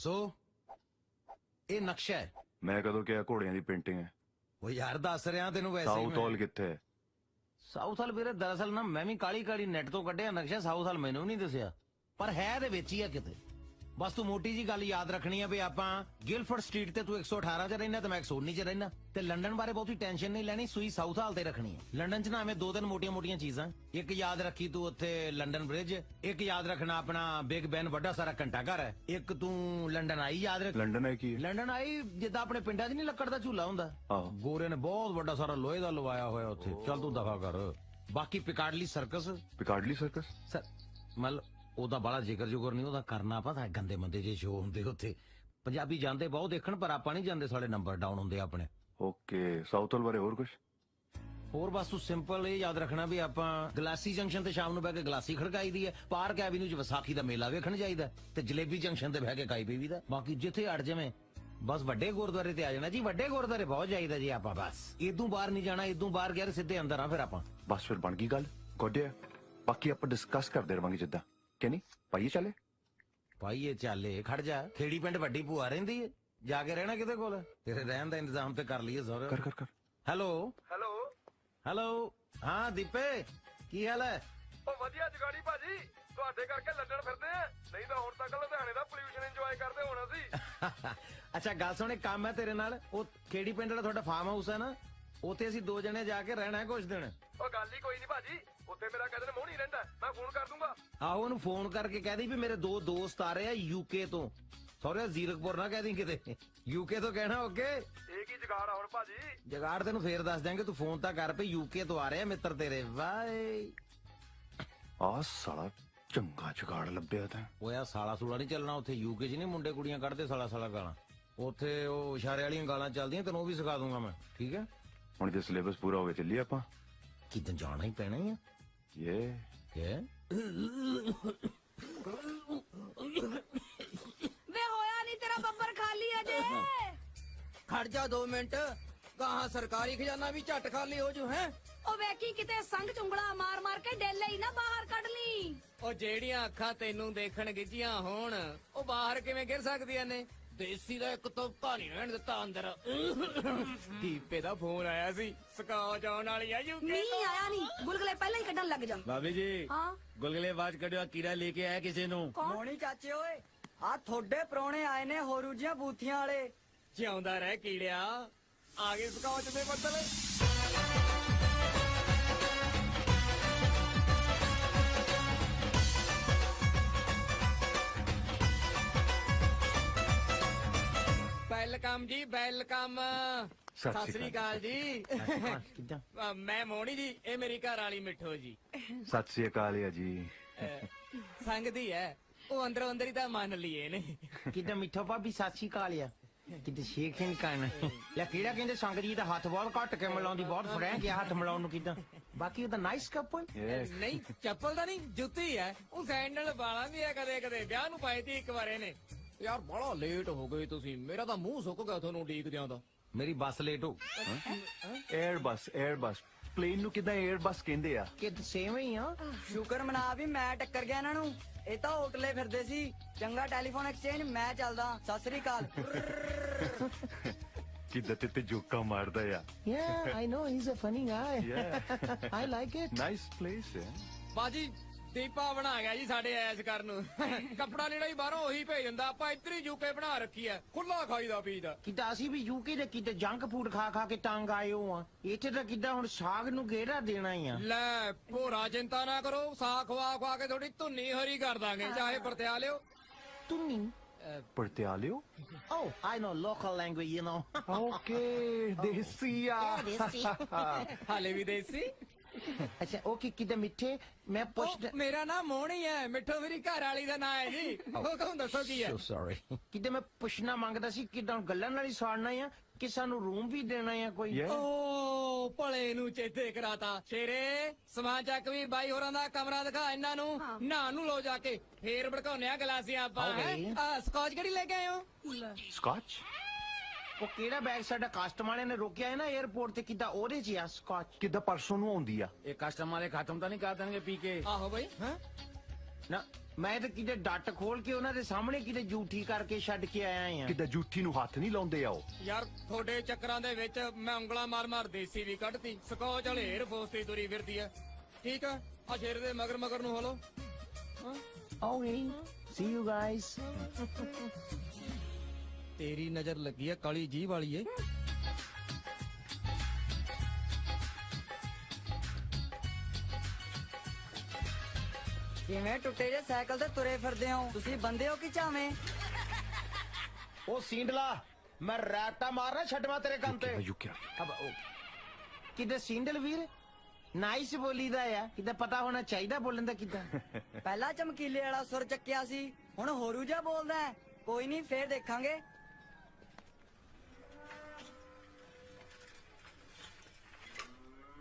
ਦੱਸੋ ਇਹ ਨਕਸ਼ਾ ਹੈ? ਮੈਂ ਕਦੋਂ ਕਿਹਾ ਘੋੜਿਆਂ ਦੀ ਪੇਂਟਿੰਗ ਹੈ? ਉਹ ਯਾਰ ਦੱਸ ਰਿਹਾ ਤੈਨੂੰ ਵੈਸੇ ਹੀ ਸਾਊਥ ਹਾਲ ਕਿੱਥੇ ਹੈ? ਸਾਊਥ ਹਾਲ ਵੀਰੇ ਦਰਅਸਲ ਨਾ ਮੈਂ ਵੀ ਕਾਲੀ ਕਾਲੀ ਨੈਟ ਤੋਂ ਕੱਢਿਆ ਨਕਸ਼ਾ। ਸਾਊਥ ਹਾਲ ਮੈਨੂੰ ਨਹੀਂ ਦੱਸਿਆ, ਪਰ ਹੈ ਇਹਦੇ ਵਿੱਚ ਹੀ ਆ ਕਿਤੇ। ਬਸ ਤੂੰ ਮੋਟੀ ਜੀ ਗੱਲ ਯਾਦ ਰੱਖਣੀ ਆ ਵੀ ਆਪਾਂ ਗਿਲਫੋਰਡ ਸਟਰੀਟ ਤੇ ਤੂੰ 118 ਚ ਰਹਿਣਾ ਤੇ ਮੈਂ 119 ਚ ਰਹਿਣਾ। ਤੇ ਲੰਡਨ ਬਾਰੇ ਬਹੁਤੀ ਟੈਨਸ਼ਨ ਨਹੀਂ ਲੈਣੀ, ਸੂਈ ਸਾਊਥ ਹਾਲ ਤੇ ਰੱਖਣੀ ਹੈ। ਲੰਡਨ ਚ ਨਾ ਐਵੇਂ ਦੋ ਤਿੰਨ ਮੋਟੀਆਂ ਚੀਜ਼ਾਂ। ਇੱਕ ਯਾਦ ਰੱਖੀ ਤੂੰ ਉੱਥੇ ਲੰਡਨ ਬ੍ਰਿਜ, ਇੱਕ ਯਾਦ ਰੱਖਣਾ ਆਪਣਾ ਬਿਗ ਬੈਨ ਵੱਡਾ ਸਾਰਾ ਘੰਟਾ ਘਰ ਹੈ, ਇੱਕ ਤੂੰ ਲੰਡਨ ਆਈ ਯਾਦ ਰੱਖ। ਲੰਡਨ ਹੈ ਕੀ ਹੈ? ਲੰਡਨ ਆਈ ਜਿੱਦਾਂ ਆਪਣੇ ਪਿੰਡਾਂ 'ਚ ਨਹੀਂ ਲੱਕੜ ਦਾ ਝੂਲਾ ਹੁੰਦਾ, ਆਹੋ। ਗੋਰੇ ਨੇ ਬਹੁਤ ਵੱਡਾ ਸਾਰਾ ਲੋਹੇ ਦਾ ਲਵਾਇਆ ਹੋਇਆ ਉੱਥੇ। ਚੱਲ ਤੂੰ ਦਫਾ ਕਰ। ਬਾਕੀ Piccadilly circus Piccadilly circus? Sir ਮਤਲਬ ਉਹਦਾ ਬੜਾ ਜ਼ਿਕਰ ਜੁਗਰ ਨਹੀਂ ਉਹਦਾ ਕਰਨਾ। ਪਤਾ ਗੰਦੇ ਮੰਦੇ ਜੇ ਸ਼ੋਅ ਹੁੰਦੇ ਉੱਥੇ, ਪੰਜਾਬੀ ਜਾਂਦੇ ਬਹੁਤ ਦੇਖਣ, ਪਰ ਆਪਾਂ ਨਹੀਂ ਜਾਂਦੇ, ਸਾਡੇ ਨੰਬਰ ਡਾਊਨ ਹੁੰਦੇ ਆਪਣੇ। ਓਕੇ, ਸਾਊਥ ਹਾਲ ਬਾਰੇ ਹੋਰ ਕੁਝ? ਹੋਰ ਬਸ ਤੂੰ ਸਿੰਪਲ ਇਹ ਯਾਦ ਰੱਖਣਾ ਵੀ ਆਪਾਂ ਗਲਾਸੀ ਜੰਕਸ਼ਨ ਤੇ ਸ਼ਾਮ ਨੂੰ ਬਹਿ ਕੇ ਗਲਾਸੀ ਖੜਕਾਈ ਦੀ ਹੈ, ਪਾਰਕ ਐਵੀਨਿਊ 'ਚ ਵਿਸਾਖੀ ਦਾ ਮੇਲਾ ਵੇਖਣ ਜਾਈਦਾ, ਤੇ ਜਲੇਬੀ ਜੰਕਸ਼ਨ ਤੇ ਬਹਿ ਕੇ ਕਾਈ ਪੀਵੀ ਦਾ। ਬਾਕੀ ਜਿੱਥੇ ਅੜ ਜਾਵੇਂ ਬਸ ਵੱਡੇ ਗੁਰਦੁਆਰੇ ਤੇ ਆ ਜਾਣਾ ਜੀ। ਵੱਡੇ ਗੁਰਦੁਆਰੇ ਬਹੁਤ ਜਾਈਦਾ ਜੀ ਆਪਾਂ, ਬਸ ਇਦੋਂ ਬਾਹਰ ਨਹੀਂ ਜਾਣਾ। ਇਦੋਂ ਬਾਹਰ ਗਿਆ ਸਿੱਧੇ ਅੰਦਰ ਆ ਫਿਰ ਆਪਾਂ। ਬਸ ਫਿਰ ਬਣ ਗਈ ਗੱਲ, ਗੋਡਿਆ। ਬਾਕੀ ਆਪਾਂ ਡਿਸਕਸ ਕਰਦੇ ਰਵਾਂਗੇ ਜਿੱਦਾਂ ਕਿ ਨਹੀਂ। ਪਾਈਏ ਚੱਲੇ? ਭਾਈਏ ਚੱਲੇ, ਖੜ ਜਾ। ਖੇੜੀ ਪਿੰਡ ਵੱਡੀ ਭੂਆ ਰਹਿੰਦੀ ਏ, ਜਾ ਕੇ ਰਹਿਣਾ ਕਿਤੇ ਕੋਲ? ਤੇਰੇ ਰਹਿਣ ਦਾ ਇੰਤਜ਼ਾਮ ਤੇ ਕਰ ਲਈਏ ਸਰ। ਕਰ ਕਰ ਕਰ। Hello hello. ਹੈਲੋ, ਹਾਂ ਦੀਪੇ, ਕੀ ਹਾਲ ਹੈ? ਉਹ ਵਧੀਆ ਜਗਾੜੀ ਭਾਜੀ, ਤੁਹਾਡੇ ਕਰਕੇ ਲੰਡਨ ਫਿਰਦੇ ਆ, ਨਹੀਂ ਤਾਂ ਹੁਣ ਤੱਕ ਲੁਧਿਆਣੇ ਦਾ ਪੋਲਿਊਸ਼ਨ ਇੰਜੋਏ ਕਰਦੇ ਹੋਣਾ ਸੀ। ਅੱਛਾ ਗੱਲ ਸੁਣ, ਇੱਕ ਕੰਮ ਹੈ ਤੇਰੇ ਨਾਲ। ਉਹ ਖੇੜੀ ਪਿੰਡ ਵਾਲਾ ਤੁਹਾਡਾ ਫਾਰਮ ਹਾਊਸ ਹੈ ਨਾ, ਉੱਥੇ ਅਸੀਂ 2 ਜਣੇ ਜਾ ਕੇ ਰਹਿਣਾ ਹੈ ਕੁਝ ਦਿਨ। ਉਹ ਗੱਲ ਹੀ ਕੋਈ ਨਹੀਂ ਭਾਜੀ, ਉੱਥੇ ਮੇਰਾ ਕਦਨ ਮੋਹ ਨਹੀਂ ਰਹਿੰਦਾ, ਮੈਂ ਫੋਨ ਕਰ ਦੂੰਗਾ। ਆਹੋ ਉਹਨੂੰ ਫੋਨ ਕਰਕੇ ਕਹਿ ਦੀ ਵੀ ਮੇਰੇ 2 ਦੋਸਤ ਆ ਰਹੇ ਆ ਯੂਕੇ ਤੋਂ। ਸੌਰੀ ਜ਼ੀਰਕਪੁਰ ਨਾ ਕਹਿ ਦੀ ਕਿਤੇ, ਯੂਕੇ ਤੋਂ ਕਹਿਣਾ। ਓਕੇ, ਇਹ ਕੀ ਜਗਾੜ ਆ ਹੁਣ ਭਾਜੀ? ਜਗਾੜ ਤੈਨੂੰ ਫੇਰ ਦੱਸ ਦਿਆਂਗੇ, ਤੂੰ ਫੋਨ ਤਾਂ ਕਰ ਪਈ। ਯੂਕੇ ਤੋਂ ਆ ਰਹੇ ਆ ਮਿੱਤਰ ਤੇਰੇ। ਵਾਏ ਆ ਸਾਲਾ ਚੰਗਾ ਜੁਗਾੜ ਲੱਭਿਆ ਤਾਂ। ਉਹ ਯਾਰ ਸਾਲਾ ਸੂਲਾ ਨਹੀਂ ਚੱਲਣਾ ਉੱਥੇ। ਯੂਕੇ 'ਚ ਨਹੀਂ ਮੁੰਡੇ ਕੁੜੀਆਂ ਕੱਢਦੇ ਸਾਲਾ ਗਾਲਾਂ। ਉੱਥੇ ਉਹ ਇਸ਼ਾਰੇ ਵਾਲੀਆਂ ਗਾਲਾਂ ਚੱਲਦੀਆਂ, ਤੈਨੂੰ ਉਹ ਵੀ ਸਿਖਾ ਦੂੰਗਾ ਮੈਂ, ਠੀਕ ਹੈ? ਹੁਣ ਜੇ ਸਿਲੇਬਸ ਪੂਰਾ ਹੋਵੇ ਚੱਲੀਏ ਆਪਾਂ। ਕਿਤੇ ਜਾਣਾ ਹੀ ਪੈਣਾ ਹੀ ਆ। ਇਹ ਕੀ ਵੇ ਹੋਇਆ ਨਹੀਂ ਤੇਰਾ ਬੱਬਰ ਖਾਲੀ ਅਜੇ। ਖੜ ਜਾ 2 ਮਿੰਟ, ਕਹਾਂ ਸਰਕਾਰੀ ਖਜ਼ਾਨਾ ਵੀ ਝੱਟ ਖਾਲੀ ਹੋ ਜੂ ਹੈ। ਉਹ ਵੇਖੀ ਕਿਤੇ ਸੰਗ ਚੁੰਗਲਾ ਮਾਰ ਮਾਰ ਕੇ ਡੇਲੇ ਹੀ ਨਾ ਬਾਹਰ ਕੱਢ ਲਈ। ਉਹ ਜਿਹੜੀਆਂ ਅੱਖਾਂ ਤੈਨੂੰ ਦੇਖਣ ਗਿੱਜੀਆਂ ਹੋਣ, ਉਹ ਬਾਹਰ ਕਿਵੇਂ ਗਿਰ ਸਕਦੀਆਂ ਨੇ? ਦੇਸੀ ਦਾ ਇੱਕ ਤੋਪਾ ਨਹੀਂ ਰਹਿਣ ਦਿੱਤਾ ਅੰਦਰ। ਦੀਪੇ ਦਾ ਫੋਨ ਆਇਆ ਸੀ, ਸਕਾ ਜਾਣ ਵਾਲੀ ਆ ਯੂਕੇ ਨਹੀਂ ਆਇਆ ਨਹੀਂ, ਗੁਲਗਲੇ ਪਹਿਲਾਂ ਹੀ ਕੱਢਣ ਲੱਗ ਜਾ। ਬਾਬੀ ਜੀ, ਹਾਂ ਗੁਲਗਲੇ ਬਾਜ ਕੱਢਿਓ, ਕੀੜਾ ਲੈ ਕੇ ਆਇਆ ਕਿਸੇ ਨੂੰ। ਮੋਣੀ ਚਾਚੇ ਓਏ, ਆ ਤੁਹਾਡੇ ਪ੍ਰਾਹੁਣੇ ਆਏ ਨੇ ਹੋਰੂ ਜੀਆਂ ਬੂਥੀਆਂ ਵਾਲੇ। ਜਿਉਂਦਾ ਰਹਿ ਕੀੜਿਆ, ਆ ਗਏ ਸਕਾਉਚ ਦੇ ਬੱਦਲ। ਵੈਲਕਮ ਜੀ, ਵੈਲਕਮ। ਸਤਿ ਸ੍ਰੀ ਅਕਾਲ ਜੀ। ਕਿੱਦਾਂ? ਮੈਂ ਮੋਣੀ ਜੀ, ਇਹ ਮੇਰੀ ਘਰ ਵਾਲੀ ਮਿੱਠੋ ਜੀ। ਸਤਿ ਸ੍ਰੀ ਅਕਾਲ ਜੀ। ਸੰਗਦੀ ਹੈ, ਉਹ ਅੰਦਰੋਂ ਅੰਦਰ ਹੀ ਤਾਂ ਮੰਨ ਲਈਏ ਨੇ। ਕਿੱਦਾਂ ਮਿੱਠਾ ਭਾਬੀ? ਸਤਿ ਸ਼੍ਰੀ ਅਕਾਲ ਆ। ਕਿਤੇ ਸ਼ੇਖ ਨਹੀਂ ਕਰਨਾ ਯਾ ਕਿਹੜਾ ਕਹਿੰਦੇ ਸੰਗ ਜੀ ਦਾ ਹੱਥ ਬਹੁਤ ਘੱਟ ਕੇ ਮਿਲਾਉਂਦੀ, ਬਹੁਤ ਫਰੈਂਕ ਆ ਹੱਥ ਮਿਲਾਉਣ ਨੂੰ। ਕਿੱਦਾਂ ਬਾਕੀ ਉਹਦਾ ਨਾਈਸ ਕਪਲ? ਨਹੀਂ ਚੱਪਲ ਦਾ ਨਹੀਂ, ਜੁੱਤੀ ਹੈ। ਉਹ ਸੈਂਡਲ ਵਾਲਾ ਵੀ ਹੈ, ਕਦੇ ਕਦੇ ਵਿਆਹ ਨੂੰ ਪਾਈ ਤੀ ਇੱਕ ਵਾਰੇ ਨੇ। ਯਾਰ ਬੜਾ ਲੇਟ ਹੋ ਗਏ ਤੁਸੀਂ, ਮੇਰਾ ਤਾਂ ਮੂੰਹ ਸੁੱਕ ਗਿਆ ਤੁਹਾਨੂੰ ਉਡੀਕਦਿਆਂ ਦਾ। ਮੇਰੀ ਬੱਸ ਲੇਟ ਹੋ। 에ਅਰ ਬੱਸ ਪਲੇਨ ਨੂੰ ਕਿਦਾਂ 에ਅਰ ਬੱਸ ਕਹਿੰਦੇ ਆ? ਕਿ ਸੇਮ ਹੀ ਆ। ਸ਼ੁਕਰ ਮਨਾ ਵੀ ਮੈਂ ਟੱਕਰ ਗਿਆ ਇਹਨਾਂ ਨੂੰ, ਇਹ ਤਾਂ ਹੋਟਲੇ ਫਿਰਦੇ ਸੀ। ਚੰਗਾ ਟੈਲੀਫੋਨ ਐਕਸਚੇਂਜ, ਮੈਂ ਚੱਲਦਾ। ਸਤਿ ਸ੍ਰੀ ਅਕਾਲ। ਕਿੱਦਾਂ ਤੇ ਜੋਕਾਂ ਮਾਰਦਾ ਆ। Yeah, I know he's a funny guy. Yeah. I like it. Nice place ਹੈ। ਬਾਜੀ ਦੀਪਾ ਬਣਾ ਗਿਆ ਜੀ ਸਾਡੇ ਐਸ ਕਰਨ ਨੂੰ। ਕੱਪੜਾ ਲੀੜਾ ਹੀ ਬਾਹਰੋਂ ਉਹੀ ਭੇਜ ਦਿੰਦਾ, ਆਪਾਂ ਇੱਧਰ ਹੀ ਯੂਕੇ ਬਣਾ ਰੱਖੀ ਐ, ਖੁੱਲਾ ਖਾਈਦਾ ਪੀਦਾ। ਕਿੱਦਾਂ ਅਸੀਂ ਵੀ ਯੂਕੇ ਦੇ ਕਿਤੇ ਜੰਕ ਫੂਡ ਖਾ ਖਾ ਕੇ ਤੰਗ ਆਏ ਹੋ ਆ। ਇੱਥੇ ਤਾਂ ਕਿੱਦਾਂ ਹੁਣ ਸਾਗ ਨੂੰ ਗੇੜਾ ਦੇਣਾ ਹੀ ਆ। ਲੈ ਭੋਰਾ ਚਿੰਤਾ ਨਾ ਕਰੋ, ਸਾਗ ਖਵਾ ਖਵਾ ਕੇ ਥੋੜੀ ਧੁੰਨੀ ਹਰੀ ਕਰ ਦਾਂਗੇ, ਚਾਹੇ ਪਰਤਿਆ ਲਿਓ। ਤੁਨੀ? ਪਰਤਿਆਲਿਓ? Oh, I know local language, you know. Okay, ਦੇਸੀ ਆ। ਹਾਲੇ ਵੀ ਦੇਸੀ। ਅੱਛਾ ਓਕੇ, ਕਿਤੇ ਮਿੱਠੇ ਮੈਂ ਪੁੱਛਦਾ। ਮੇਰਾ ਨਾਮ ਮੋਹਣੀ ਹੈ, ਮਿੱਠੋ ਮੇਰੀ ਘਰ ਵਾਲੀ ਦਾ ਨਾਂ ਹੈ ਜੀ। ਹੁਕਮ ਦੱਸੋ ਕੀ ਹੈ? So sorry. ਕਿਤੇ ਮੈਂ ਪੁੱਛਣਾ ਮੰਗਦਾ ਸੀ, ਕਿਦਾਂ ਗੱਲਾਂ ਨਾਲ ਹੀ ਸਾੜਨਾ ਆ ਕਿ ਸਾਨੂੰ ਰੂਮ ਵੀ ਦੇਣਾ ਆ ਕੋਈ? Yeah. ਓ ਭਲੇ ਨੂੰ ਚੇਤੇ ਕਰਾਤਾ ਸ਼ੇਰੇ। ਸਮਾਂ ਚੱਕ ਵੀ ਬਾਈ ਹੋਰਾਂ ਦਾ ਕਮਰਾ ਦਿਖਾ ਇਹਨਾਂ ਨੂੰ, ਨਹਾ ਨੂੰ ਲੋ ਜਾ ਕੇ, ਫੇਰ ਭੜਕਾਉਨੇ ਆ ਗਲਾਸੀਆਂ ਆਪਾਂ। ਸਕਾਚ ਕਿਹੜੀ ਲੈ ਕੇ ਆਏ ਹੋ? ਸਕਾਚ? ਉਹ ਕਿਹੜਾ ਬੈਗ ਸਾਡਾ ਕਸਟਮ ਵਾਲਿਆਂ ਨੇ ਰੋਕਿਆ ਹੈ ਨਾ 에어ਪੋਰਟ ਤੇ, ਕਿਦਾਂ ਉਹਦੇ 'ਚ ਆ ਸਕਾਚ? ਕਿੱਦਾਂ ਪਰਸੋਂ ਨੂੰ ਆਉਂਦੀ ਆ? ਇਹ ਕਸਟਮ ਵਾਲੇ ਖਤਮ ਤਾਂ ਨਹੀਂ ਕਰ ਦੇਣਗੇ ਪੀ ਕੇ? ਆਹੋ ਬਾਈ। ਨਾ ਮੈਂ ਤਾਂ ਕਿਤੇ ਡੱਟ ਖੋਲ ਕੇ ਉਹਨਾਂ ਦੇ ਸਾਹਮਣੇ ਕਿਤੇ ਝੂਠੀ ਕਰਕੇ ਛੱਡ ਕੇ ਆਇਆ ਆ। ਕਿੱਦਾਂ ਝੂਠੀ ਨੂੰ ਹੱਥ ਨਹੀਂ ਲਾਉਂਦੇ ਆਓ। ਯਾਰ ਤੁਹਾਡੇ ਚੱਕਰਾਂ ਦੇ ਵਿੱਚ ਮੈਂ ਉਂਗਲਾਂ ਮਾਰ ਮਾਰ ਦੇਸੀ ਵੀ ਕੱਢਤੀ, ਸਕੋਚ ਵਾਲੇ ਏਅਰ ਫੋਰਸ ਤੇ ਤੁਰੀ ਫਿਰਦੀ ਆ। ਠੀਕ ਆ, ਆ ਸ਼ੇਰ ਦੇ ਮਗਰ ਮਗਰ ਨੂੰ hello. Okay, C you guys. ਤੇਰੀ ਨਜ਼ਰ ਲੱਗੀ ਆ ਕਾਲੀ ਜੀਭ ਵਾਲੀ ਏ। ਕਿਵੇਂ ਟੁੱਟੇ ਜੇ ਸਾਈਕਲ ਤੇ ਤੁਰੇ ਫਿਰਦੇ ਹੋ ਤੁਸੀਂ? ਬੰਦੇ ਹੋ ਕਿ ਚਾਵੇਂ? ਉਹ ਸਿੰਡਲਾ, ਮੈਂ ਰਾਟਾ ਮਾਰਨਾ ਛੱਡਵਾ ਤੇਰੇ ਕੰਮ ਤੇ। ਯੂਕੇ ਅਬ ਕਿਤੇ ਸਿੰਡਲ ਵੀਰ ਨਾਈਸ ਬੋਲੀਦਾ ਆ, ਕਿਤੇ ਪਤਾ ਹੋਣਾ ਚਾਹੀਦਾ ਬੋਲਣ ਦਾ ਕਿੱਦਾਂ। ਪਹਿਲਾਂ ਚਮਕੀਲੇ ਵਾਲਾ ਸੁਰ ਚੱਕਿਆ ਸੀ, ਹੁਣ ਹੋਰੂ ਜਿਹਾ ਬੋਲਦਾ ਹੈ। ਕੋਈ ਨਹੀਂ, ਫੇਰ ਦੇਖਾਂਗੇ।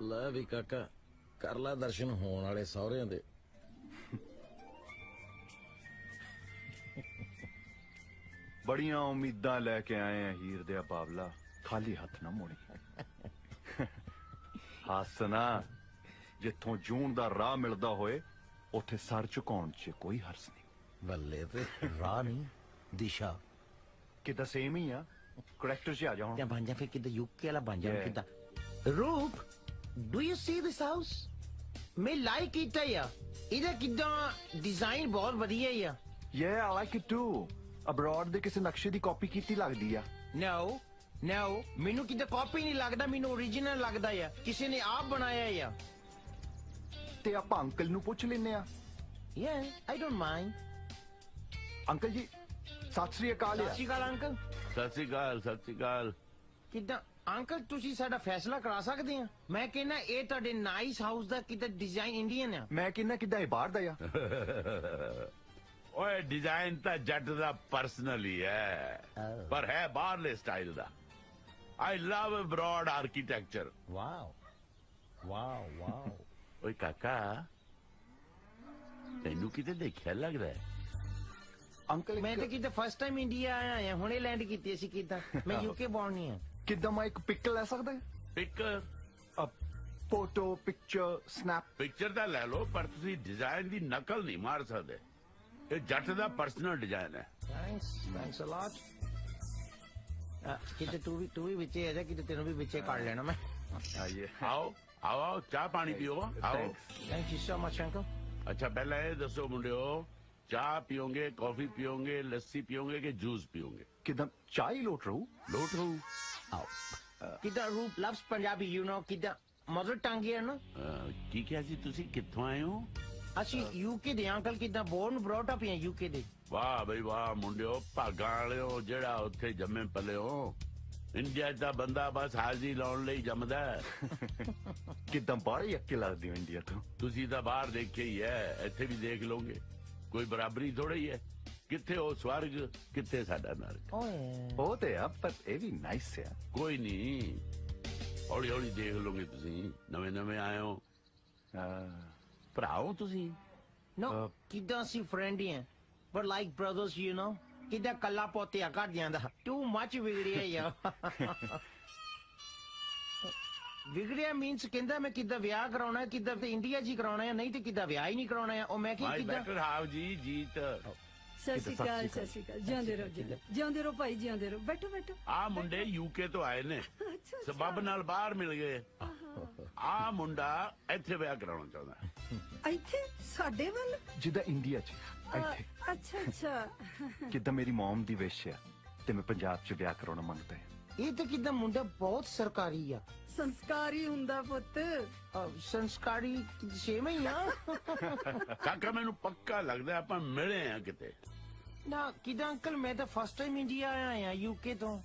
ਲੈ ਵੀ ਕਾਕਾ, ਕਰ ਲੈ ਦਰਸ਼ਨ ਹੋਣ ਵਾਲੇ ਸਹੁਰਿਆਂ ਦੇ। ਬੜੀਆਂ ਉਮੀਦਾਂ ਲੈ ਕੇ ਆਏ ਆ ਹੀਰ ਦੇ ਬਾਬਲਾ, ਖਾਲੀ ਹੱਥ ਨਾ ਮੋੜੀ। ਹੱਸਣਾ, ਜਿੱਥੋਂ ਜੂਨ ਦਾ ਰਾਹ ਮਿਲਦਾ ਹੋਏ ਉੱਥੇ ਸਰ ਝੁਕਾਉਣ 'ਚ ਕੋਈ ਹਰਸ ਨਹੀਂ। ਬੱਲੇ ਤੇ ਰਾਹ ਨਹੀਂ, ਦਿਸ਼ਾ। ਕਿੱਦਾਂ ਸੇਮ ਹੀ ਆ, ਕਰੈਕਟਰ 'ਚ ਆ ਜਾ ਹੁਣ। ਜਾਂ ਬਣ ਜਾ ਫਿਰ ਕਿੱਦਾਂ ਯੂਕੇ ਵਾਲਾ ਬਣ ਜਾ ਕਿੱਦਾਂ। ਰੂਪ, do you C this house? ਮੈਂ ਲਾਈਕ ਕੀਤਾ ਆ, ਇਹਦਾ ਕਿੱਦਾਂ ਡਿਜ਼ਾਈਨ ਬਹੁਤ ਵਧੀਆ ਆ। Yeah, I like it too. Abroad ਦੇ ਕਿਸੇ ਨਕਸ਼ੇ ਦੀ ਕਾਪੀ ਕੀਤੀ ਲੱਗਦੀ ਆ। No, ਮੈਨੂੰ ਕਿਤੇ ਕਾਪੀ ਨਹੀਂ ਲੱਗਦਾ, ਮੈਨੂੰ ਓਰੀਜਨਲ ਲੱਗਦਾ ਆ, ਕਿਸੇ ਨੇ ਆਪ ਬਣਾਇਆ ਆ। ਤੇ ਆਪਾਂ ਅੰਕਲ ਨੂੰ ਪੁੱਛ ਲੈਨੇ ਆ। Yeah, I don't mind. Uncle ਜੀ, ਸਤਿ ਸ੍ਰੀ ਅਕਾਲ। ਸਤਿ ਸ਼੍ਰੀ ਅਕਾਲ ਅੰਕਲ। ਸਤਿ ਸ੍ਰੀ ਅਕਾਲ, ਸਤਿ ਸ੍ਰੀ ਅਕਾਲ। ਕਿੱਦਾਂ ਅੰਕਲ, ਤੁਸੀਂ ਸਾਡਾ ਫੈਸਲਾ ਕਰਾ ਸਕਦੇ ਆ? ਮੈਂ ਕਹਿੰਦਾ ਇਹ ਤੁਹਾਡੇ ਨਾਈਸ ਹਾਊਸ ਦਾ ਕਿਤੇ ਡਿਜ਼ਾਈਨ ਇੰਡੀਅਨ ਆ। ਮੈਂ ਕਹਿੰਦਾ ਕਿੱਦਾਂ ਇਹ ਬਾਹਰ ਦਾ ਆ। ਓਏ ਡਿਜ਼ਾਈਨ ਤਾਂ ਜੱਟ ਦਾ ਪਰਸਨਲ ਹੀ ਹੈ, ਪਰ ਹੈ ਬਾਹਰਲੇ ਸਟਾਈਲ ਦਾ। I love abroad architecture. Wow wow wow. ਓਏ ਕਾਕਾ, ਤੈਨੂੰ ਕਿਤੇ ਦੇਖਿਆ ਲੱਗਦਾ ਹੈ? ਅੰਕਲ ਮੈਂ ਤਾਂ ਕਿਤੇ ਫਸਟ ਟਾਈਮ ਇੰਡੀਆ ਆਇਆ ਆ, ਹੁਣੇ ਲੈਂਡ ਕੀਤੀ ਅਸੀਂ ਕਿੱਦਾਂ। ਮੈਂ ਯੂਕੇ ਬੌਰਨ ਨਹੀਂ ਆ। ਕਿੱਦਾਂ ਮੈਂ ਇੱਕ ਪਿਕ ਲੈ ਸਕਦਾ? Pic photo, picture, snap. Picture ਤਾਂ ਲੈ ਲਓ, ਪਰ ਤੁਸੀਂ ਡਿਜ਼ਾਈਨ ਦੀ ਨਕਲ ਨਹੀਂ ਮਾਰ ਸਕਦੇ। ਇਹ ਜੱਟ ਦਾ ਪਰਸਨਲ ਡਿਜ਼ਾਈਨ ਹੈ। ਥੈਂਕਸ ਅ ਲੋਟ। ਕਿਤੇ ਤੂੰ ਵੀ ਵਿੱਚੇ ਆ ਜਾ, ਕਿਤੇ ਤੈਨੂੰ ਵੀ ਵਿੱਚੇ ਕੱਢ ਲੈਣਾ ਮੈਂ। ਆਈਏ। ਆਓ ਆਓ, ਚਾਹ ਪਾਣੀ ਪੀਓ, ਆਓ। Thank you so much uncle. अच्छा पहले ये दसो मुंडियो, चाह पियोगे, कॉफी पियोगे, लस्सी पियोगे कि जूस पियोगे? ਕਿੱਦਾਂ ਚਾਹ ਹੀ ਲੋਟ ਰਹੂ। लोट रहूं? ਆਓ ਕਿੱਦਾਂ ਰੂਪ ਲਵਸ ਪੰਜਾਬੀ, ਯੂ ਨੋ ਕਿੱਦਾਂ ਮਦਰ ਟੰਗ ਹੈ ਨਾ। ਕੀ ਕਿਹਾ ਸੀ ਤੁਸੀਂ? ਕਿੱਥੋਂ ਆਏ ਹੋ? ਅਸੀਂ ਯੂਕੇ ਦੇ ਅੰਕਲ, ਕਿੱਦਾਂ ਬੋਰਨ ਬ੍ਰੌਟ ਅਪ ਹੈ ਯੂਕੇ ਦੇ। ਵਾਹ ਬਈ ਵਾਹ ਮੁੰਡਿਓ, ਭਾਗਾਂ ਵਾਲਿਓ, ਜਿਹੜਾ ਉੱਥੇ ਜੰਮੇ ਪਲੇ ਹੋ। ਇੰਡੀਆ ਦਾ ਬੰਦਾ ਬਸ ਹਾਜ਼ਰੀ ਲਾਉਣ ਲਈ ਜੰਮਦਾ ਹੈ। ਕਿੱਦਾਂ ਬਾਹਰ ਅੱਕੇ ਲੱਗਦੀ ਹੋ ਇੰਡੀਆ ਤੋਂ। ਤੁਸੀਂ ਤਾਂ ਬਾਹਰ ਦੇਖਿਆ ਹੀ ਹੈ, ਇੱਥੇ ਵੀ ਦੇਖ ਲਓਗੇ। ਕੋਈ ਬਰਾਬਰੀ ਥੋੜਾ ਹੀ ਹੈ। ਕਿੱਥੇ ਉਹ ਸਵਰਗ, ਕਿੱਥੇ ਸਾਡਾ ਨਰਕ। ਉਹ ਤੇ ਆ, ਪਰ ਇਹ ਵੀ ਨਾਈਸ ਆ। ਕੋਈ ਨਹੀਂ, ਹੌਲੀ ਹੌਲੀ ਦੇਖ ਲਓਗੇ ਤੁਸੀਂ। ਨਵੇਂ ਨਵੇਂ ਆਏ ਹੋ, ਭਰਾ ਹੋ ਤੁਸੀਂ। ਨੋ ਕਿੱਦਾਂ ਅਸੀਂ ਫਰੈਂਡ ਹੀ ਆ, but like brothers, you know. ਕਿੱਦਾਂ ਕੱਲਾ ਪੋਤਿਆ ਕਰ ਜਾਂਦਾ, ਟੂ ਮੱਚ ਵਿਗੜਿਆ ਯਾਰ। ਵਿਗੜਿਆ ਮੀਨਸ ਕਹਿੰਦਾ ਮੈਂ ਕਿੱਦਾਂ ਵਿਆਹ ਕਰਾਉਣਾ ਹੈ, ਕਿੱਦਾਂ ਤੇ ਇੰਡੀਆ ਜੀ ਕਰਾਉਣਾ ਹੈ, ਨਹੀਂ ਤੇ ਕਿੱਦਾਂ ਵਿਆਹ ਹੀ ਨਹੀਂ ਕਰਾਉਣਾ ਹੈ। ਉਹ ਮੈਂ ਮਾਈ ਕਿੱਦਾਂ ਬੈਟਰ ਹਾਵ ਜੀ ਜੀਤ। ਸਤਿ ਸ਼੍ਰੀ ਅਕਾਲ, ਸਤਿ ਸ਼੍ਰੀ ਅਕਾਲ। ਜਿਉਂਦੇ ਰਹੋ ਜੀ, ਜਿਉਂਦੇ ਰਹੋ ਭਾਈ, ਜਿਉਂਦੇ ਰਹੋ। ਬੈਠੋ ਬੈਠੋ। ਆ ਮੁੰਡੇ ਯੂਕੇ ਤੋਂ ਆਏ ਨੇ, ਸਬੱਬ ਨਾਲ ਬਾਹਰ ਮਿਲ ਗਏ। ਆ ਮੁੰਡਾ ਇੱਥੇ ਵਿਆਹ ਕਰਾਉਣਾ ਚਾਹੁੰਦਾ। ਇੱਥੇ ਸਾਡੇ ਵੱਲ? ਜਿੱਦਾਂ ਇੰਡੀਆ 'ਚ ਇੱਥੇ। ਅੱਛਾ ਅੱਛਾ। ਕਿੱਦਾਂ ਮੇਰੀ ਮਮ ਦੀ ਵਿਸ਼ ਆ ਤੇ ਮੈਂ ਪੰਜਾਬ 'ਚ ਵਿਆਹ ਕਰਾਉਣਾ ਮੰਗਦਾ ਹਾਂ। ਇਹ ਤਾਂ ਕਿੱਦਾਂ ਮੁੰਡਾ ਬਹੁਤ ਸਰਕਾਰੀ ਆ। ਸੰਸਕਾਰੀ ਹੁੰਦਾ ਪੁੱਤ। ਸੰਸਕਾਰੀ ਸੇਮ ਹੀ ਆ। ਕਾਕਾ ਮੈਨੂੰ ਪੱਕਾ ਲੱਗਦਾ ਆਪਾਂ ਮਿਲੇ ਆ ਕਿਤੇ। ਨਾ ਕਿੱਦਾਂ ਅੰਕਲ, ਮੈਂ ਤਾਂ ਫਸਟ ਟਾਈਮ ਇੰਡੀਆ ਆਇਆ ਆ ਯੂਕੇ ਤੋਂ।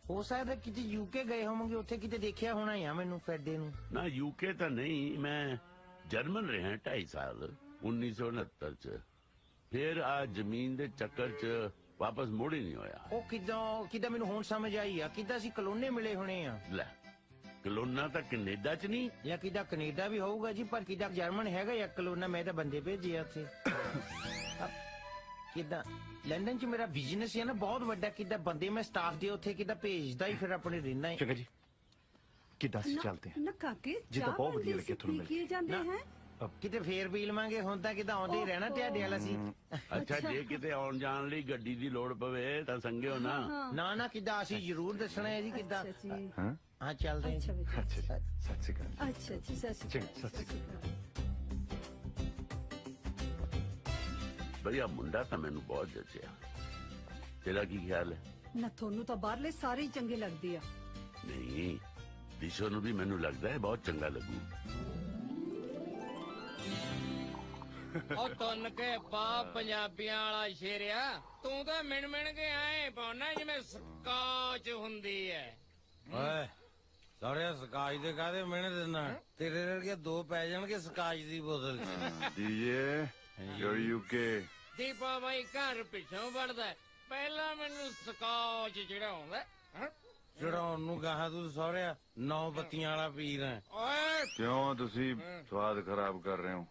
ਹੋ ਸਕਦਾ ਕਿਤੇ ਯੂਕੇ ਗਏ ਹੋਵਾਂਗੇ, ਉੱਥੇ ਕਿਤੇ ਦੇਖਿਆ ਹੋਣਾ ਆ ਮੈਨੂੰ ਫੈਡੇ ਨੂੰ। ਨਾ ਯੂਕੇ ਤਾਂ ਨਹੀਂ, ਮੈਂ ਜਰਮਨ ਰਿਹਾ 2.5 ਸਾਲ 1969 ਚ। ਫਿਰ ਆ ਜ਼ਮੀਨ ਦੇ ਚੱਕਰ ਚ ਵਾਪਸ ਮੁੜ ਹੀ ਨਹੀਂ ਹੋਇਆ। ਉਹ ਕਿੱਦਾਂ ਮੈਨੂੰ ਹੁਣ ਸਮਝ ਆਈ ਆ, ਕਿੱਦਾਂ ਅਸੀਂ ਕਲੋਨੇ ਮਿਲੇ ਹੋਣੇ ਆ। ਲੈ, ਕਲੋਨਾ ਤਾਂ ਕੈਨੇਡਾ ਚ ਨਹੀਂ, ਜਾਂ ਕਿੱਦਾਂ ਕੈਨੇਡਾ ਵੀ ਹੋਊਗਾ ਜੀ, ਪਰ ਕਿੱਦਾਂ ਜਰਮਨ ਹੈਗਾ ਜਾਂ ਕਲੋਨਾ। ਮੈਂ ਤਾਂ ਬੰਦੇ ਭੇਜੇ ਆ ਉੱਥੇ। ਕਿੱਦਾਂ ਲੰਡਨ ਚ ਮੇਰਾ ਬਿਜ਼ਨਸ ਹੈ ਨਾ ਬਹੁਤ ਵੱਡਾ, ਕਿੱਦਾਂ ਬੰਦੇ ਮੈਂ ਸਟਾਫ ਦੇ ਉੱਥੇ ਕਿੱਦਾਂ ਭੇਜਦਾ ਹੀ ਫਿਰ ਆਪਣੇ ਰਹਿਣਾ ਹੈ। ਚੰਗਾ ਜੀ, ਕਿੱਦਾਂ ਅਸੀਂ ਚੱਲਦੇ ਹਾਂ। ਨਾ ਕਾਕੇ, ਜੀ ਤਾਂ ਚਾਹ ਬਹੁਤ ਵਧੀਆ ਬਣਦੀ ਲੱਗਿਆ ਸੀ, ਤੁਹਾਨੂੰ ਪੀ ਕੇ ਜਾਂਦੇ ਹੈ। ਕਿਤੇ ਫੇਰ ਪੀ ਲਵਾਂਗੇ, ਹੁਣ ਤਾਂ ਕਿਤੇ ਆਉਂਦੇ ਹੀ ਰਹਿਣਾ ਤੁਹਾਡੇ ਵਾਲਾ ਸੀ। ਅੱਛਾ ਜੇ ਕਿਤੇ ਆਉਣ ਜਾਣ ਲਈ ਗੱਡੀ ਦੀ ਲੋੜ ਪਵੇ ਤਾਂ ਸੰਗਿਓ ਨਾ। ਨਾ ਨਾ ਕਿੱਦਾਂ, ਅਸੀਂ ਜ਼ਰੂਰ ਦੱਸਣਾ ਹੈ ਜੀ ਕਿੱਦਾਂ। ਅੱਛਾ ਜੀ ਹਾਂ ਹਾਂ ਚੱਲਦੇ ਹਾਂ। ਅੱਛਾ ਬੇਟਾ ਅੱਛਾ ਸਤਿ ਸ਼੍ਰੀ ਅਕਾਲ। ਅੱਛਾ ਜੀ ਸਤਿ ਸ਼੍ਰੀ ਚੰਗਾ, ਅਕਾਲ ਸਤਿ ਸ਼੍ਰੀ ਵਧੀਆ ਮੁੰਡਾ ਤਾਂ ਮੈਨੂੰ ਬਹੁਤ ਜਚਿਆ। ਤੇਰਾ ਕੀ ਖਿਆਲ ਹੈ? ਨਾ ਤੁਹਾਨੂੰ ਤਾਂ ਬਾਹਰਲੇ ਸਾਰੇ ਹੀ ਚੰਗੇ ਲੱਗਦੇ ਆ। ਨਹੀਂ, ਦਿਸ਼ੋ ਨੂੰ ਵੀ ਮੈਨੂੰ ਲੱਗਦਾ ਹੈ ਬਹੁਤ ਚੰਗਾ ਲੱਗੂ। ਉਹ ਤੁੰਨ ਕੇ ਪਾ ਪੰਜਾਬੀਆਂ ਵਾਲਾ ਸ਼ੇਰਿਆ, ਤੂੰ ਤਾਂ ਮਿਣ ਮਿਣ ਕੇ ਆਏ ਪਾਉਣਾ ਜਿਵੇਂ ਸਕਾਚ ਹੁੰਦੀ ਐ। ਓਏ ਸਾਰੇ ਸਕਾਜ ਦੇ ਕਾਹਦੇ ਮਿਹਨਤ ਦਿੰਦਾ, ਤੇਰੇ ਵਰਗੇ ਦੋ ਪੈ ਜਾਣਗੇ ਸਕਾਜ ਦੀ ਬੋਤਲ ਚ। ਦੀਏ ਯੋ ਯੂਕੇ ਦੀਪਾ ਬਾਈ ਘਰ ਪਿੱਛੋਂ ਵੜਦਾ, ਪਹਿਲਾਂ ਮੈਨੂੰ ਸਕਾਚ ਚੜਾਉਂਦਾ। ਚੜਾਉਣ ਨੂੰ ਗਾਹਾਂ ਤੂੰ ਸਹੁਰਿਆ 9 ਬੱਤੀਆਂ ਵਾਲਾ ਪੀਰ ਹੈ। ਓਏ ਕਿਉਂ ਤੁਸੀਂ ਸਵਾਦ ਖਰਾਬ ਕਰ ਰਹੇ ਹੋ?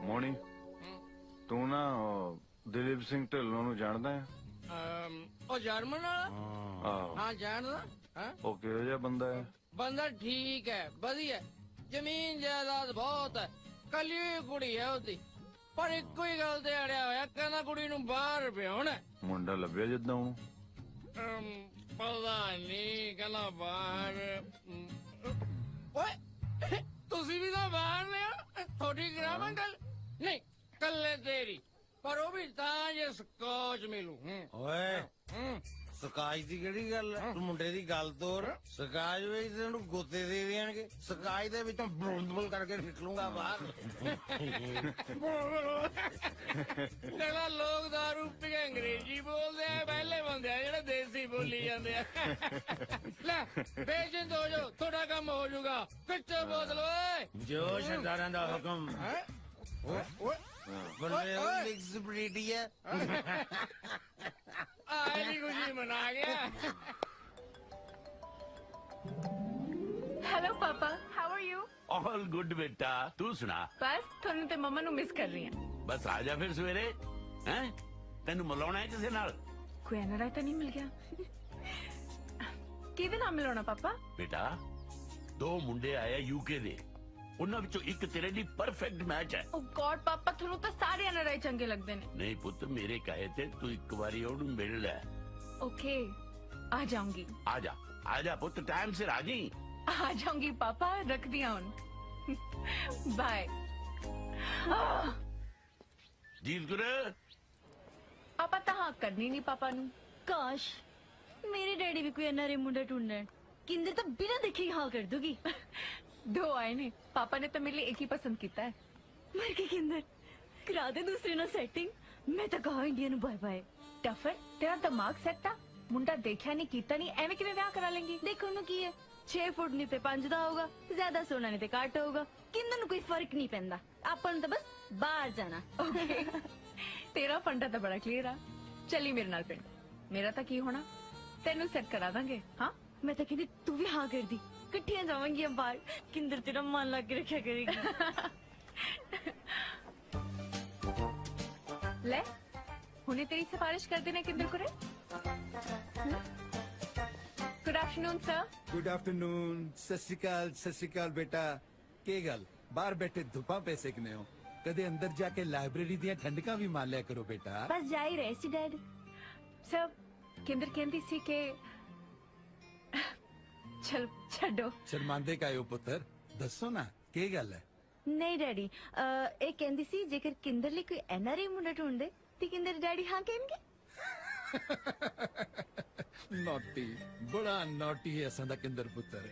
ਮੋਣੀ ਤੂੰ ਨਾ ਉਹ ਦਲੀਪ ਸਿੰਘ ਢਿੱਲੋਂ ਨੂੰ ਜਾਣਦਾ ਹੈ? ਉਹ ਜਰਮਨ ਵਾਲਾ? ਆਹੋ, ਹਾਂ ਜਾਣਦਾ। ਹਾਂ ਉਹ ਕਿਹੋ ਜਿਹਾ ਬੰਦਾ ਹੈ? ਬੰਦਾ ਠੀਕ ਹੈ, ਵਧੀਆ, ਜ਼ਮੀਨ ਜਾਇਦਾਦ ਬਹੁਤ ਹੈ, ਕੱਲੀ ਕੁੜੀ ਹੈ ਉਹਦੀ, ਪਰ ਇੱਕੋ ਹੀ ਗੱਲ ਤੇ ਅੜਿਆ ਹੋਇਆ, ਕਹਿੰਦਾ ਕੁੜੀ ਨੂੰ ਬਾਹਰ ਵਿਆਹੁਣਾ। ਮੁੰਡਾ ਲੱਭਿਆ ਜਿੱਦਾਂ ਉਹਨੂੰ? ਪਤਾ ਨਹੀਂ, ਕਹਿੰਦਾ ਬਾਹਰ। ਓਏ ਤੁਸੀਂ ਵੀ ਤਾਂ ਬਾਹਰ ਨੇ ਹੋ, ਥੋੜੀ ਕਰਾਵਾਂ ਗੱਲ? ਨਹੀਂ ਕੱਲੇ ਤੇਰੀ, ਪਰ ਉਹ ਵੀ ਤਾਂ ਜੇ ਸਕੋਚ ਮਿਲੂ। ਓਏ ਸਕਾਜ ਦੀ ਕਿਹੜੀ ਗੱਲ ਹੈ? ਤੂੰ ਮੁੰਡੇ ਦੀ ਗੱਲ ਤੋਰ। ਸਕਾਜ ਵਿੱਚ ਤੈਨੂੰ ਗੋਤੇ ਦੇ ਦੇਣਗੇ, ਸਕਾਜ ਦੇ ਵਿੱਚੋਂ ਬੁਲਬੁਲ ਕਰਕੇ ਨਿਕਲੂਗਾ ਬਾਹਰ। ਜਿਹੜਾ ਲੋਕ ਦਾਰੂ ਪੀ ਕੇ ਅੰਗਰੇਜ਼ੀ ਬੋਲਦੇ ਆ, ਪਹਿਲੇ ਬੰਦੇ ਆ ਜਿਹੜੇ ਦੇਸੀ ਬੋਲੀ ਜਾਂਦੇ ਆ। ਲੈ ਪੇਸ਼ੈਂਟ ਹੋ ਜਾਓ, ਤੁਹਾਡਾ ਕੰਮ ਹੋ ਜਾਊਗਾ। ਕਿੱਥੇ ਬੋਤਲ ਓਏ? ਜੋ ਸਰਦਾਰਾਂ ਦਾ ਹੁਕਮ। ਬੰਦੇ ਉਹ ਲਿਖਸ ਬਰੀਡੀ ਹੈ। ਆਏ ਦੀ ਖੁਸ਼ੀ ਮਨਾ ਗਿਆ। Hello papa, how are you? All good ਬੇਟਾ, ਤੂੰ ਸੁਣਾ? ਬਸ ਤੁਹਾਨੂੰ ਤੇ ਮੰਮਾ ਨੂੰ ਮਿਸ ਕਰ ਰਹੀ ਹਾਂ। ਬਸ ਆ ਜਾ ਫਿਰ ਸਵੇਰੇ। ਹੈ ਤੈਨੂੰ ਮਿਲਾਉਣਾ ਹੈ ਕਿਸੇ ਨਾਲ? ਕੋਈ ਐਨਆਰਆਈ ਤਾਂ ਨਹੀਂ ਮਿਲ ਗਿਆ? ਕਿਹਦੇ ਨਾਲ ਮਿਲਾਉਣਾ ਪਾਪਾ? ਬੇਟਾ 2 ਮੁੰਡੇ ਆਏ ਯੂਕੇ ਦੇ, ਉਹਨਾਂ ਵਿੱਚੋਂ ਇੱਕ ਤੇਰੇ ਲਈ ਪਰਫੈਕਟ ਮੈਚ ਹੈ। ਓ ਗॉड ਪਾਪਾ, ਤੁਹਾਨੂੰ ਤਾਂ ਸਾਰੇ ਐਨਆਰਆਈ ਚੰਗੇ ਲੱਗਦੇ ਨੇ। ਨਹੀਂ ਪੁੱਤ, ਮੇਰੇ ਕਹੇ ਤੇ ਤੂੰ ਇੱਕ ਵਾਰੀ ਉਹਨੂੰ ਮਿਲ ਲੈ। ਓਕੇ ਆ ਜਾਊਂਗੀ। ਆ ਜਾ ਪੁੱਤ, ਟਾਈਮ ਸਿਰ ਆ ਜੀ। ਆ ਜਾਊਂਗੀ ਪਾਪਾ, ਰੱਖਦੀ ਹਾਂ ਹੁਣ। ਬਾਏ। ਜੀਤ ਗੁਰ ਪਾਪਾ ਤਾਂ ਹਾਂ ਕਰਨੀ ਨਹੀਂ ਪਾਪਾ ਨੂੰ। ਕਾਸ਼ ਮੇਰੇ ਡੈਡੀ ਵੀ ਕੋਈ ਐਨਆਰਏ ਮੁੰਡਾ ਢੂੰਡਣ, ਕਿੰਦੇ ਤਾਂ ਬਿਨਾਂ ਦੇਖੇ ਹੀ ਹਾਂ ਕਰ ਦੂਗੀ। 2 ਆਏ ਨੇ, ਪਾਪਾ ਨੇ ਤਾਂ ਮੇਰੇ ਲਈ ਇੱਕ ਹੀ ਪਸੰਦ ਕੀਤਾ ਹੈ। ਮਰ ਕੇ ਕਿੰਦਰ ਕਰਾ ਦੇ ਦੂਸਰੇ ਨਾਲ ਸੈਟਿੰਗ। ਮੈਂ ਤਾਂ ਕਹਾ ਇੰਡੀਆ ਨੂੰ ਬਾਏ ਬਾਏ। ਟਫਰ, ਤੇਰਾ ਦਿਮਾਗ ਸੈੱਟ ਆ? ਮੁੰਡਾ ਦੇਖਿਆ ਨਹੀਂ ਕੀਤਾ ਨਹੀਂ, ਐਵੇਂ ਕਿਵੇਂ ਵਿਆਹ ਕਰਾ ਲੇਂਗੀ? ਦੇਖਣ ਨੂੰ ਕੀ ਹੈ, 6 ਫੁੱਟ ਨਹੀਂ ਤੇ 5 ਦਾ ਹੋਊਗਾ, ਜ਼ਿਆਦਾ ਸੋਨਾ ਨਹੀਂ ਤੇ ਘੱਟ ਹੋਊਗਾ, ਕਿੰਨਾਂ ਨੂੰ ਕੋਈ ਫਰਕ ਨਹੀਂ ਪੈਂਦਾ। ਆਪਾਂ ਨੂੰ ਤਾਂ ਬਸ ਬਾਹਰ ਜਾਣਾ। ਓਕੇ ਤੇਰਾ ਫੰਡਾ ਤਾਂ ਬੜਾ ਕਲੀਅਰ ਆ। ਚੱਲੀ ਮੇਰੇ ਨਾਲ ਪਿੰਡ। ਮੇਰਾ ਤਾਂ ਕੀ ਹੋਣਾ, ਤੈਨੂੰ ਸੈੱਟ ਕਰਾ ਦਾਂਗੇ। ਹਾਂ ਮੈਂ ਤਾਂ ਕਹਿੰਦੀ ਤੂੰ ਵੀ ਹਾਂ ਕਰਦੀ, ਇਕੱਠੀਆਂ ਜਾਵਾਂਗੀਆਂ ਬਾਹਰ। ਕਿੰਦਰ ਤੇਰਾ ਮਨ ਲਾ ਕੇ ਰੱਖਿਆ ਕਰੇਗੀ। ਲੈ ਹੁਣੇ ਤੇਰੀ ਸਿਫਾਰਿਸ਼ ਕਰਦੇ ਨੇ ਕਿੰਦਰ ਕੁਰੇ। Good afternoon sir. Good afternoon. ਸਤਿ ਸ਼੍ਰੀ ਅਕਾਲ ਬੇਟਾ। ਕੀ ਗੱਲ ਬਾਹਰ ਬੈਠੇ ਧੁੱਪਾਂ ਪੈ ਸੇਕਨੇ ਹੋ? ਕਦੇ ਅੰਦਰ ਜਾ ਕੇ ਲਾਇਬ੍ਰੇਰੀ ਦੀਆਂ ਠੰਡਕਾਂ ਵੀ ਮਾਰ ਲਿਆ ਕਰੋ ਬੇਟਾ। ਬਸ ਜਾ ਹੀ ਰਹੇ ਸੀ ਡੈਡ। ਸਰ ਕਿੰਦਰ ਕਹਿੰਦੀ ਸੀ ਕਿ ਚਲ ਛੱਡੋ। ਸ਼ਰਮਾਂਦੇ ਕਾਇਓ ਪੁੱਤਰ, ਦੱਸੋ ਨਾ ਕੀ ਗੱਲ ਹੈ? ਨਹੀਂ ਡੈਡੀ, ਇਹ ਕਹਿੰਦੀ ਸੀ ਜੇਕਰ ਕਿੰਦਰ ਲਈ ਕੋਈ ਐਨਆਰਆਈ ਮੁੰਡਾ ਢੂੰਡਦੇ ਤੇ ਕਿੰਦਰ ਡੈਡੀ ਹਾਂ ਕਹਿਣਗੇ। ਨੋਟੀ, ਬੜਾ ਨੋਟੀ ਹੈ ਅਸਾਂ ਦਾ ਕਿੰਦਰ ਪੁੱਤਰ।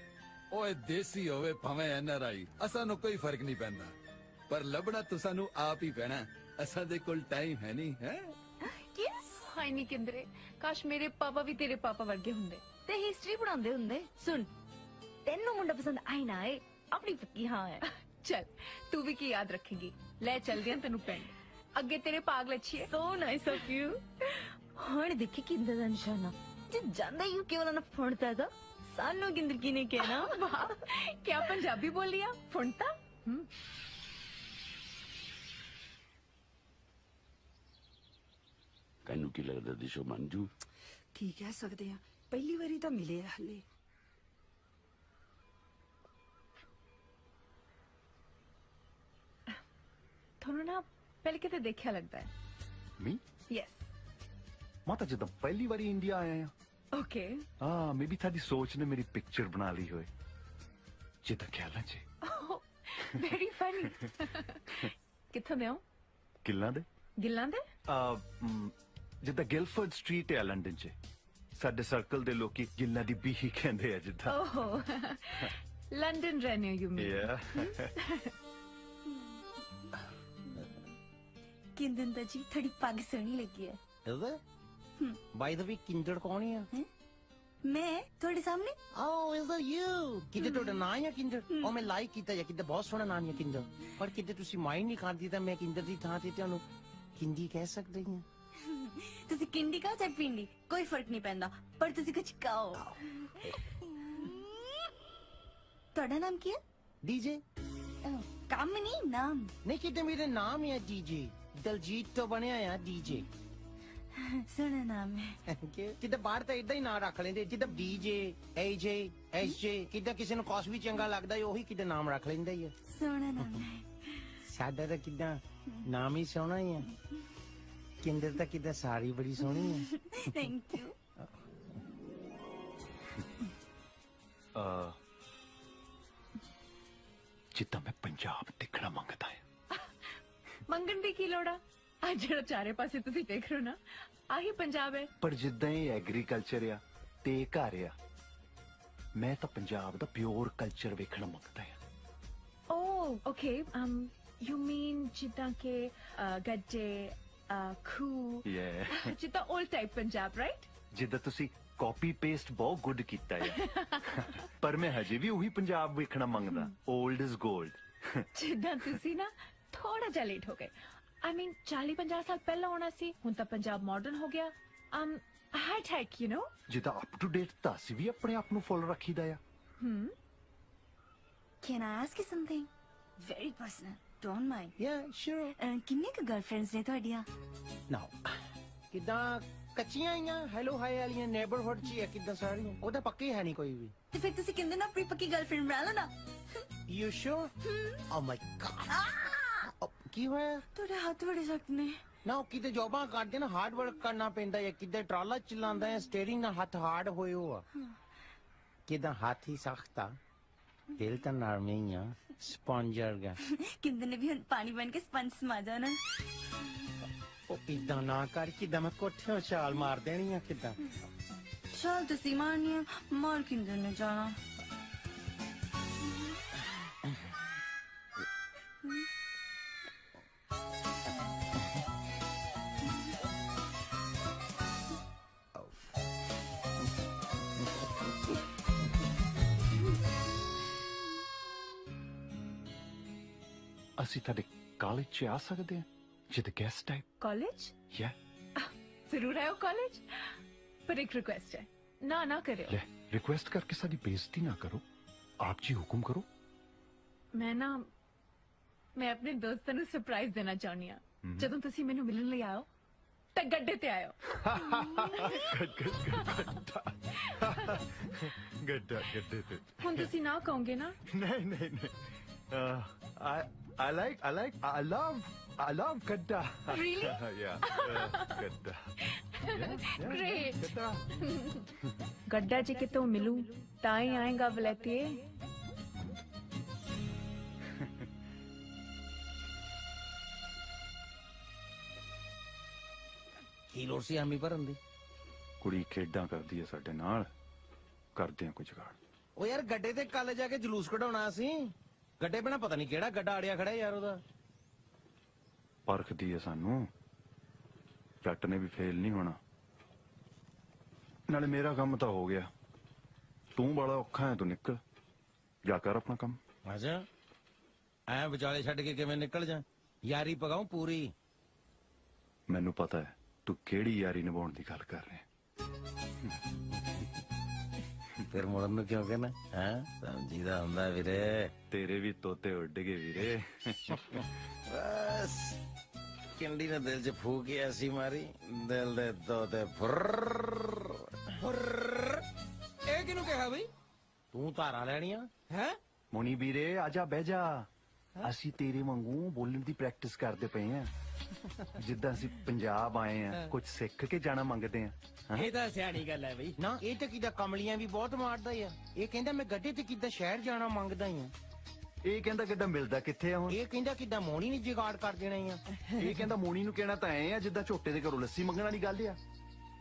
ਓਏ ਦੇਸੀ ਹੋਵੇ ਭਾਵੇਂ ਐਨਆਰਆਈ, ਅਸਾਂ ਨੂੰ ਕੋਈ ਫਰਕ ਨਹੀਂ ਪੈਂਦਾ, ਪਰ ਲੱਭਣਾ ਤੁਸਾਂ ਨੂੰ ਆਪ ਹੀ ਪੈਣਾ। ਅਸਾਂ ਦੇ ਕੋਲ ਟਾਈਮ ਹੈ ਨਹੀਂ ਹੈ। ਯੈਸ। ਹਾਏ ਨੀ ਕਿੰਦਰੇ, ਕਾਸ਼ ਮੇਰੇ ਪਾਪਾ ਵੀ ਤੇਰੇ ਪਾਪਾ ਵਰਗੇ ਹੁੰਦੇ ਤੇ ਹਿਸਟਰੀ ਪੜਾਉਂਦੇ ਹੁੰਦੇ। ਸੁਣ, ਤੈਨੂੰ ਮੁੰਡਾ ਪਸੰਦ ਆਈ ਨਾ ਆਏ, ਆਪਣੀ ਪੱਕੀ ਹਾਂ ਹੈ। ਚਲ ਤੂੰ ਵੀ ਕੀ ਯਾਦ ਰੱਖੇਗੀ। ਲੈ ਚਲਦੇ ਆਂ ਤੈਨੂੰ ਪਿੰਡ। ਅੱਗੇ ਤੇਰੇ ਪਾਗ ਲੱਛੀਏ। So nice of you. ਹੁਣ ਦੇਖੀ ਕਿੰਦਰ ਦਾ ਨਿਸ਼ਾਨਾ, ਜੇ ਜਾਂਦਾ ਯੂਕੇ ਵਾਲਾ ਨਾ ਫੁੰਡਦਾ ਤਾਂ ਸਾਨੂੰ ਕਿੰਦਰ ਕੀ ਨੇ ਕਹਿਣਾ। ਵਾਹ ਕਿਆ ਪੰਜਾਬੀ ਬੋਲੀ ਆ, ਫੁੰਡਤਾ। ਤੈਨੂੰ ਕੀ ਲੱਗਦਾ ਦਿਸ਼ੋ ਮੰਜੂ? ਕੀ ਕਹਿ ਸਕਦੇ ਆ, ਪਹਿਲੀ ਵਾਰੀ ਤਾਂ ਮਿਲੇ ਆ ਹਲੇ। ਤੁਹਾਨੂੰ ਨਾ ਪਹਿਲੇ ਕਿਤੇ ਦੇਖਿਆ ਲੱਗਦਾ ਹੈ ਮੀ ਯੈਸ ਮੈਂ ਤਾਂ ਜਦੋਂ ਪਹਿਲੀ ਵਾਰੀ ਇੰਡੀਆ ਆਇਆ ਆ ਓਕੇ ਹਾਂ ਮੇਬੀ ਤੁਹਾਡੀ ਸੋਚ ਨੇ ਮੇਰੀ ਪਿਕਚਰ ਬਣਾ ਲਈ ਹੋਏ ਜਿੱਦਾਂ ਖਿਆਲਾਂ 'ਚ ਵੈਰੀ ਫਨੀ ਕਿੱਥੋਂ ਦੇ ਹੋ ਗਿੱਲਾਂ ਦੇ ਜਿੱਦਾਂ ਗਿਲਫੋਰਡ ਸਟਰੀਟ ਹੈ ਲੰਡਨ 'ਚ ਸਾਡੇ ਸਰਕਲ ਦੇ ਲੋਕੀ ਗਿੱਲਾਂ ਦੀ ਬੀਹੀ ਕਹਿੰਦੇ ਆ ਜਿੱਦਾਂ ਓਹ ਲੰਡਨ ਰਹਿੰਦੇ ਹੋ ਯੂ ਮੀਨ किंदन जी थोड़ी पग सोहनी लगी है ਇਹਦਾ ਬਾਈ ਦਾ ਵੀ ਕਿੰਦਰ ਕੌਣ ਆ मैं थोड़े सामने ਓ ਇਜ਼ ਦੈਟ ਯੂ ਕਿਤੇ ਤੁਹਾਡਾ ਨਾਂ ਆ ਕਿੰਦਰ ਉਹ ਮੈਂ ਲਾਈਕ ਕੀਤਾ ਜਾਂ ਕਿਤੇ ਬਹੁਤ ਸੋਹਣਾ ਨਾਂ ਆ ਕਿੰਦਰ ਪਰ ਕਿਤੇ ਤੁਸੀਂ ਮਾਈਂਡ ਨਹੀਂ ਕਰਦੀ ਤਾਂ ਮੈਂ ਕਿੰਦਰ ਦੀ ਥਾਂ ਤੇ ਤੁਹਾਨੂੰ ਕਿੰਦੀ ਕਹਿ ਸਕਦੀ ਹਾਂ तुसी किंडी का चाहे पिंडी कोई फर्क नहीं पैंदा पर तुसी कुछ कहो तोड़ा नाम की है ਡੀਜੇ काम में नहीं नाम ਨਹੀਂ ਕਿਤੇ ਮੇਰੇ ਨਾਮ ਹੈ ਡੀਜੇ ਦਲਜੀਤ ਤੋਂ ਬਣਿਆ ਆ ਡੀਜੇ सुना नाम है ਕਿਤੇ ਬਾਹਰ ਤਾਂ ਇਦਾਂ ਹੀ ਨਾਂ ਰੱਖ ਲੈਂਦੇ ਜਿੱਦਾਂ ਡੀਜੇ ਏਜੇ ਐਸਜੇ ਕਿਤੇ ਕਿਸੇ ਨੂੰ ਕੁਛ ਵੀ ਚੰਗਾ ਲੱਗਦਾ ਉਹੀ ਕਿਤੇ ਨਾਮ ਰੱਖ ਲੈਂਦਾ ਹੀ ਆ सोना नाम है ਸਾਡਾ ਤਾਂ ਕਿਦਾਂ ਨਾਮ ਹੀ ਸੋਹਣਾ ਹੀ ਆ ਕਿੰਦਰ ਤਾਂ ਕਿਦਾਂ ਸਾਰੀ ਬੜੀ ਸੋਹਣੀ ਆ थैंक यू ਜਿੱਦਾਂ ਮੈਂ ਪੰਜਾਬ ਦੇਖਣਾ ਮੰਗਦਾ ਹਾਂ ਮੰਗਣ ਦੀ ਕੀ ਲੋੜ ਆ ਅੱਜ ਜਿਹੜਾ ਚਾਰੇ ਪਾਸੇ ਤੁਸੀਂ ਦੇਖ ਰਹੇ ਹੋ ਨਾ ਆਹੀ ਪੰਜਾਬ ਹੈ ਪਰ ਜਿੱਦਾਂ ਇਹ ਐਗਰੀਕਲਚਰ ਆ ਤੇ ਇਹ ਘਰ ਆ ਮੈਂ ਤਾਂ ਪੰਜਾਬ ਦਾ ਪਿਓਰ ਕਲਚਰ ਵੇਖਣਾ ਮੰਗਦਾ ਹਾਂ ਓ ਓਕੇ ਯੂ ਮੀਨ ਜਿੱਦਾਂ ਕਿ ਗੱਡੇ ਖੂ ਜਿੱਦਾਂ 올ਡ ਟਾਈਪ ਪੰਜਾਬ ਰਾਈਟ ਜਿੱਦਾਂ ਤੁਸੀਂ ਕਾਪੀ ਪੇਸਟ ਬਹੁਤ ਗੁੱਡ ਕੀਤਾ ਹੈ ਪਰ ਮੈਂ ਹਜੇ ਵੀ ਉਹੀ ਪੰਜਾਬ ਵੇਖਣਾ ਮੰਗਦਾ 올ਡ ਇਜ਼ 골ਡ ਜਿੱਦਾਂ ਤੁਸੀਂ ਨਾ ਥੋੜਾ ਜਿਹਾ ਲੇਟ ਹੋ ਗਏ I mean 40-50 ਸਾਲ ਪਹਿਲਾਂ ਹੋਣਾ ਸੀ ਹੁਣ ਤਾਂ ਪੰਜਾਬ ਮਾਡਰਨ ਹੋ ਗਿਆ ਹਾਈ ਟੈਕ ਯੂ نو ਜਿੱਦਾਂ ਅਪ ਟੂ ਡੇਟ ਤਾਂ ਅਸੀਂ ਵੀ ਆਪਣੇ ਆਪ ਨੂੰ ਫੁੱਲ ਰੱਖੀਦਾ ਆ Can I ask you something very personal don't mind yeah sure किन्ने क गर्लफ्रेंड्स ने ਤੁਹਾਡੀਆਂ ਨਾ ਕਿਦਾਂ ਕੱਚੀਆਂ ਆਈਆਂ ਹੈਲੋ ਹਾਈ ਵਾਲੀਆਂ ਨੇਬਰਹੁੱਡ 'ਚ ਹੀ ਆ ਕਿਦਾਂ ਸਾਰੀਆਂ ਉਹ ਤਾਂ ਪੱਕੀ ਹੈ ਨਹੀਂ ਕੋਈ ਵੀ ਤੇ ਫਿਰ ਤੁਸੀਂ ਕਿੰਦੇ ਨਾ ਆਪਣੀ ਪੱਕੀ ਗਰਲਫ੍ਰੈਂਡ ਬਣਾ ਲਓ ਨਾ you sure O my god ਕੀ ਹੋਇਆ ਤੁਹਾਡੇ ਹੱਥ ਬੜੇ ਸਖਤ ਨੇ ਨਾ ਉਹ ਕਿਤੇ ਜੋਬਾਂ ਕਰਦੇ ਨਾ ਹਾਰਡ ਵਰਕ ਕਰਨਾ ਪੈਂਦਾ ਹੈ ਕਿਤੇ ਟਰਾਲਾ ਚਲਾਉਂਦਾ ਹੈ ਸਟੀਅਰਿੰਗ ਨਾਲ ਹੱਥ ਹਾਰਡ ਹੋਏ ਹੋ ਆ ਕਿਦਾਂ ਹੱਥ ਹੀ ਸਖਤ ਆ ਦਿਲ ਤਾਂ ਨਰਮ ਹੀ ਆ ਸਪੰਜ ਵਰਗਾ ਕਿੰਦੇ ਨੇ ਵੀ ਹੁਣ ਪਾਣੀ ਬਣ ਕੇ ਸਪੰਜ ਸਮਾ ਜਾਣਾ ਉਹ ਇਦਾਂ ਨਾ ਕਰ ਕਿਦਾਂ ਮੈਂ ਕੋਠਿਓਂ ਛਾਲ ਮਾਰ ਦੇਣੀ ਆ ਕਿਦਾਂ ਚਲ ਤੁਸੀਂ ਮਾਰਨੀ ਮਾਰ ਕਿੰਦੇ ਨੇ ਜਾਣਾ ਅਸੀਂ ਤੁਹਾਡੇ ਕਾਲਜ 'ਚ ਆ ਸਕਦੇ ਹਾਂ ਜਿੱਦ ਗੈਸਟ ਟਾਈਪ ਕਾਲਜ ਯਾ ਜ਼ਰੂਰ ਆਓ ਕਾਲਜ ਪਰ ਇੱਕ ਰਿਕੁਐਸਟ ਹੈ ਨਾ ਕਰਿਓ ਲੈ ਰਿਕੁਐਸਟ ਕਰਕੇ ਸਾਡੀ ਬੇਇੱਜ਼ਤੀ ਨਾ ਕਰੋ ਆਪ ਜੀ ਹੁਕਮ ਕਰੋ ਮੈਂ ਆਪਣੇ ਦੋਸਤਾਂ ਨੂੰ ਸਰਪ੍ਰਾਈਜ਼ ਦੇਣਾ ਚਾਹੁੰਦੀ ਹਾਂ ਜਦੋਂ ਤੁਸੀਂ ਮੈਨੂੰ ਮਿਲਣ ਲਈ ਆਓ ਤਾਂ ਗੱਡੇ ਤੇ ਆਇਓ ਗੱਡੇ ਤੇ ਹੁਣ ਤੁਸੀਂ ਨਾ ਕਹੋਗੇ ਨਾ ਨਹੀਂ I love Gadda. Really? Yeah, Gadda. Great. गड्ढा जी कितों मिलूं ताई आएगा वलैतिए ਕੀ ਲੋੜ ਸੀ ਆਮੀ ਭਰਨ ਦੀ ਕੁੜੀ ਖੇਡਾਂ ਕਰਦੀ ਹੈ ਸਾਡੇ ਨਾਲ ਕਰਦੇ ਆ ਕੁਝ ਗਾੜ ਉਹ ਯਾਰ ਗੱਡੇ ਤੇ ਕੱਲ ਜਾ ਕੇ ਜਲੂਸ ਕਢਾਉਣਾ ਸੀ ਗੱਡੇ ਬਿਨਾ ਪਤਾ ਨਹੀਂ ਕਿਹੜਾ ਗੱਡਾ ਆੜਿਆ ਖੜਾ ਯਾਰ ਉਹਦਾ ਪਰਖਦੀ ਹੈ ਸਾਨੂੰ ਜੱਟ ਨੇ ਵੀ ਫੇਲ ਨਹੀਂ ਹੋਣਾ ਨਾਲੇ ਮੇਰਾ ਕੰਮ ਤਾਂ ਹੋ ਗਿਆ ਤੂੰ ਬੜਾ ਔਖਾ ਹੈ ਤੂੰ ਨਿਕਲ ਜਾ ਕਰ ਆਪਣਾ ਕੰਮ ਅੱਛਾ ਐ ਵਿਚਾਲੇ ਛੱਡ ਕੇ ਕਿਵੇਂ ਨਿਕਲ ਜਾ ਯਾਰੀ ਪਗਾਉ ਪੂਰੀ ਮੈਨੂੰ ਪਤਾ ਹੈ ਤੂੰ ਕਿਹੜੀ ਯਾਰੀ ਨਿਭਾਉਣ ਦੀ ਗੱਲ ਕਰ ਰਿਹਾ ਫਿਰ ਮੁੜਨ ਨੂੰ ਕਿਉਂ ਕਹਿਣਾ ਹੈ ਸਮਝੀਦਾ ਹੁੰਦਾ ਵੀਰੇ ਤੇਰੇ ਵੀ ਤੋਤੇ ਉੱਡ ਗਏ ਵੀਰੇ ਬਸ ਕਿੰਡੀ ਨੇ ਦਿਲ 'ਚ ਫੂਕ ਐਸੀ ਮਾਰੀ ਦਿਲ ਦੇ ਤੋਤੇ ਇਹ ਕਿਹਨੂੰ ਕਿਹਾ ਬਈ ਤੂੰ ਧਾਰਾਂ ਲੈਣੀਆਂ ਹੈ ਮੋਨੀ ਵੀਰੇ ਆਜਾ ਬਹਿ ਜਾ ਅਸੀਂ ਤੇਰੇ ਵਾਂਗੂ ਬੋਲਣ ਦੀ ਪ੍ਰੈਕਟਿਸ ਕਰਦੇ ਪਏ ਆ ਜਿੱਦਾਂ ਅਸੀਂ ਪੰਜਾਬ ਆਏ ਆ ਕੁਝ ਸਿੱਖ ਕੇ ਜਾਣਾ ਮੰਗਦੇ ਆ ਇਹ ਤਾਂ ਸਿਆਣੀ ਗੱਲ ਹੈ ਬਈ। ਨਾ ਇਹ ਤਾਂ ਕਿੱਦਾਂ ਕਮਲੀਆਂ ਵੀ ਬਹੁਤ ਮਾਰਦਾ ਆ। ਇਹ ਕਹਿੰਦਾ ਮੈਂ ਗੱਡੇ ਤੇ ਕਿੱਦਾਂ ਸ਼ਹਿਰ ਜਾਣਾ ਮੰਗਦਾ ਹੀ ਆ। ਇਹ ਕਹਿੰਦਾ ਕਿੱਦਾਂ ਮਿਲਦਾ ਕਿੱਥੇ ਆ ਹੁਣ। ਇਹ ਕਹਿੰਦਾ ਕਿੱਦਾਂ ਮੋਣੀ ਨਹੀਂ ਜੁਗਾੜ ਕਰ ਦੇਣਾ ਹੀ ਆ। ਇਹ ਕਹਿੰਦਾ ਮੋਣੀ ਨੂੰ ਕਹਿਣਾ ਤਾਂ ਐ ਆ ਜਿੱਦਾਂ ਝੋਟੇ ਦੇ ਘਰੋਂ ਲੱਸੀ ਮੰਗਣ ਵਾਲੀ ਗੱਲ ਆ।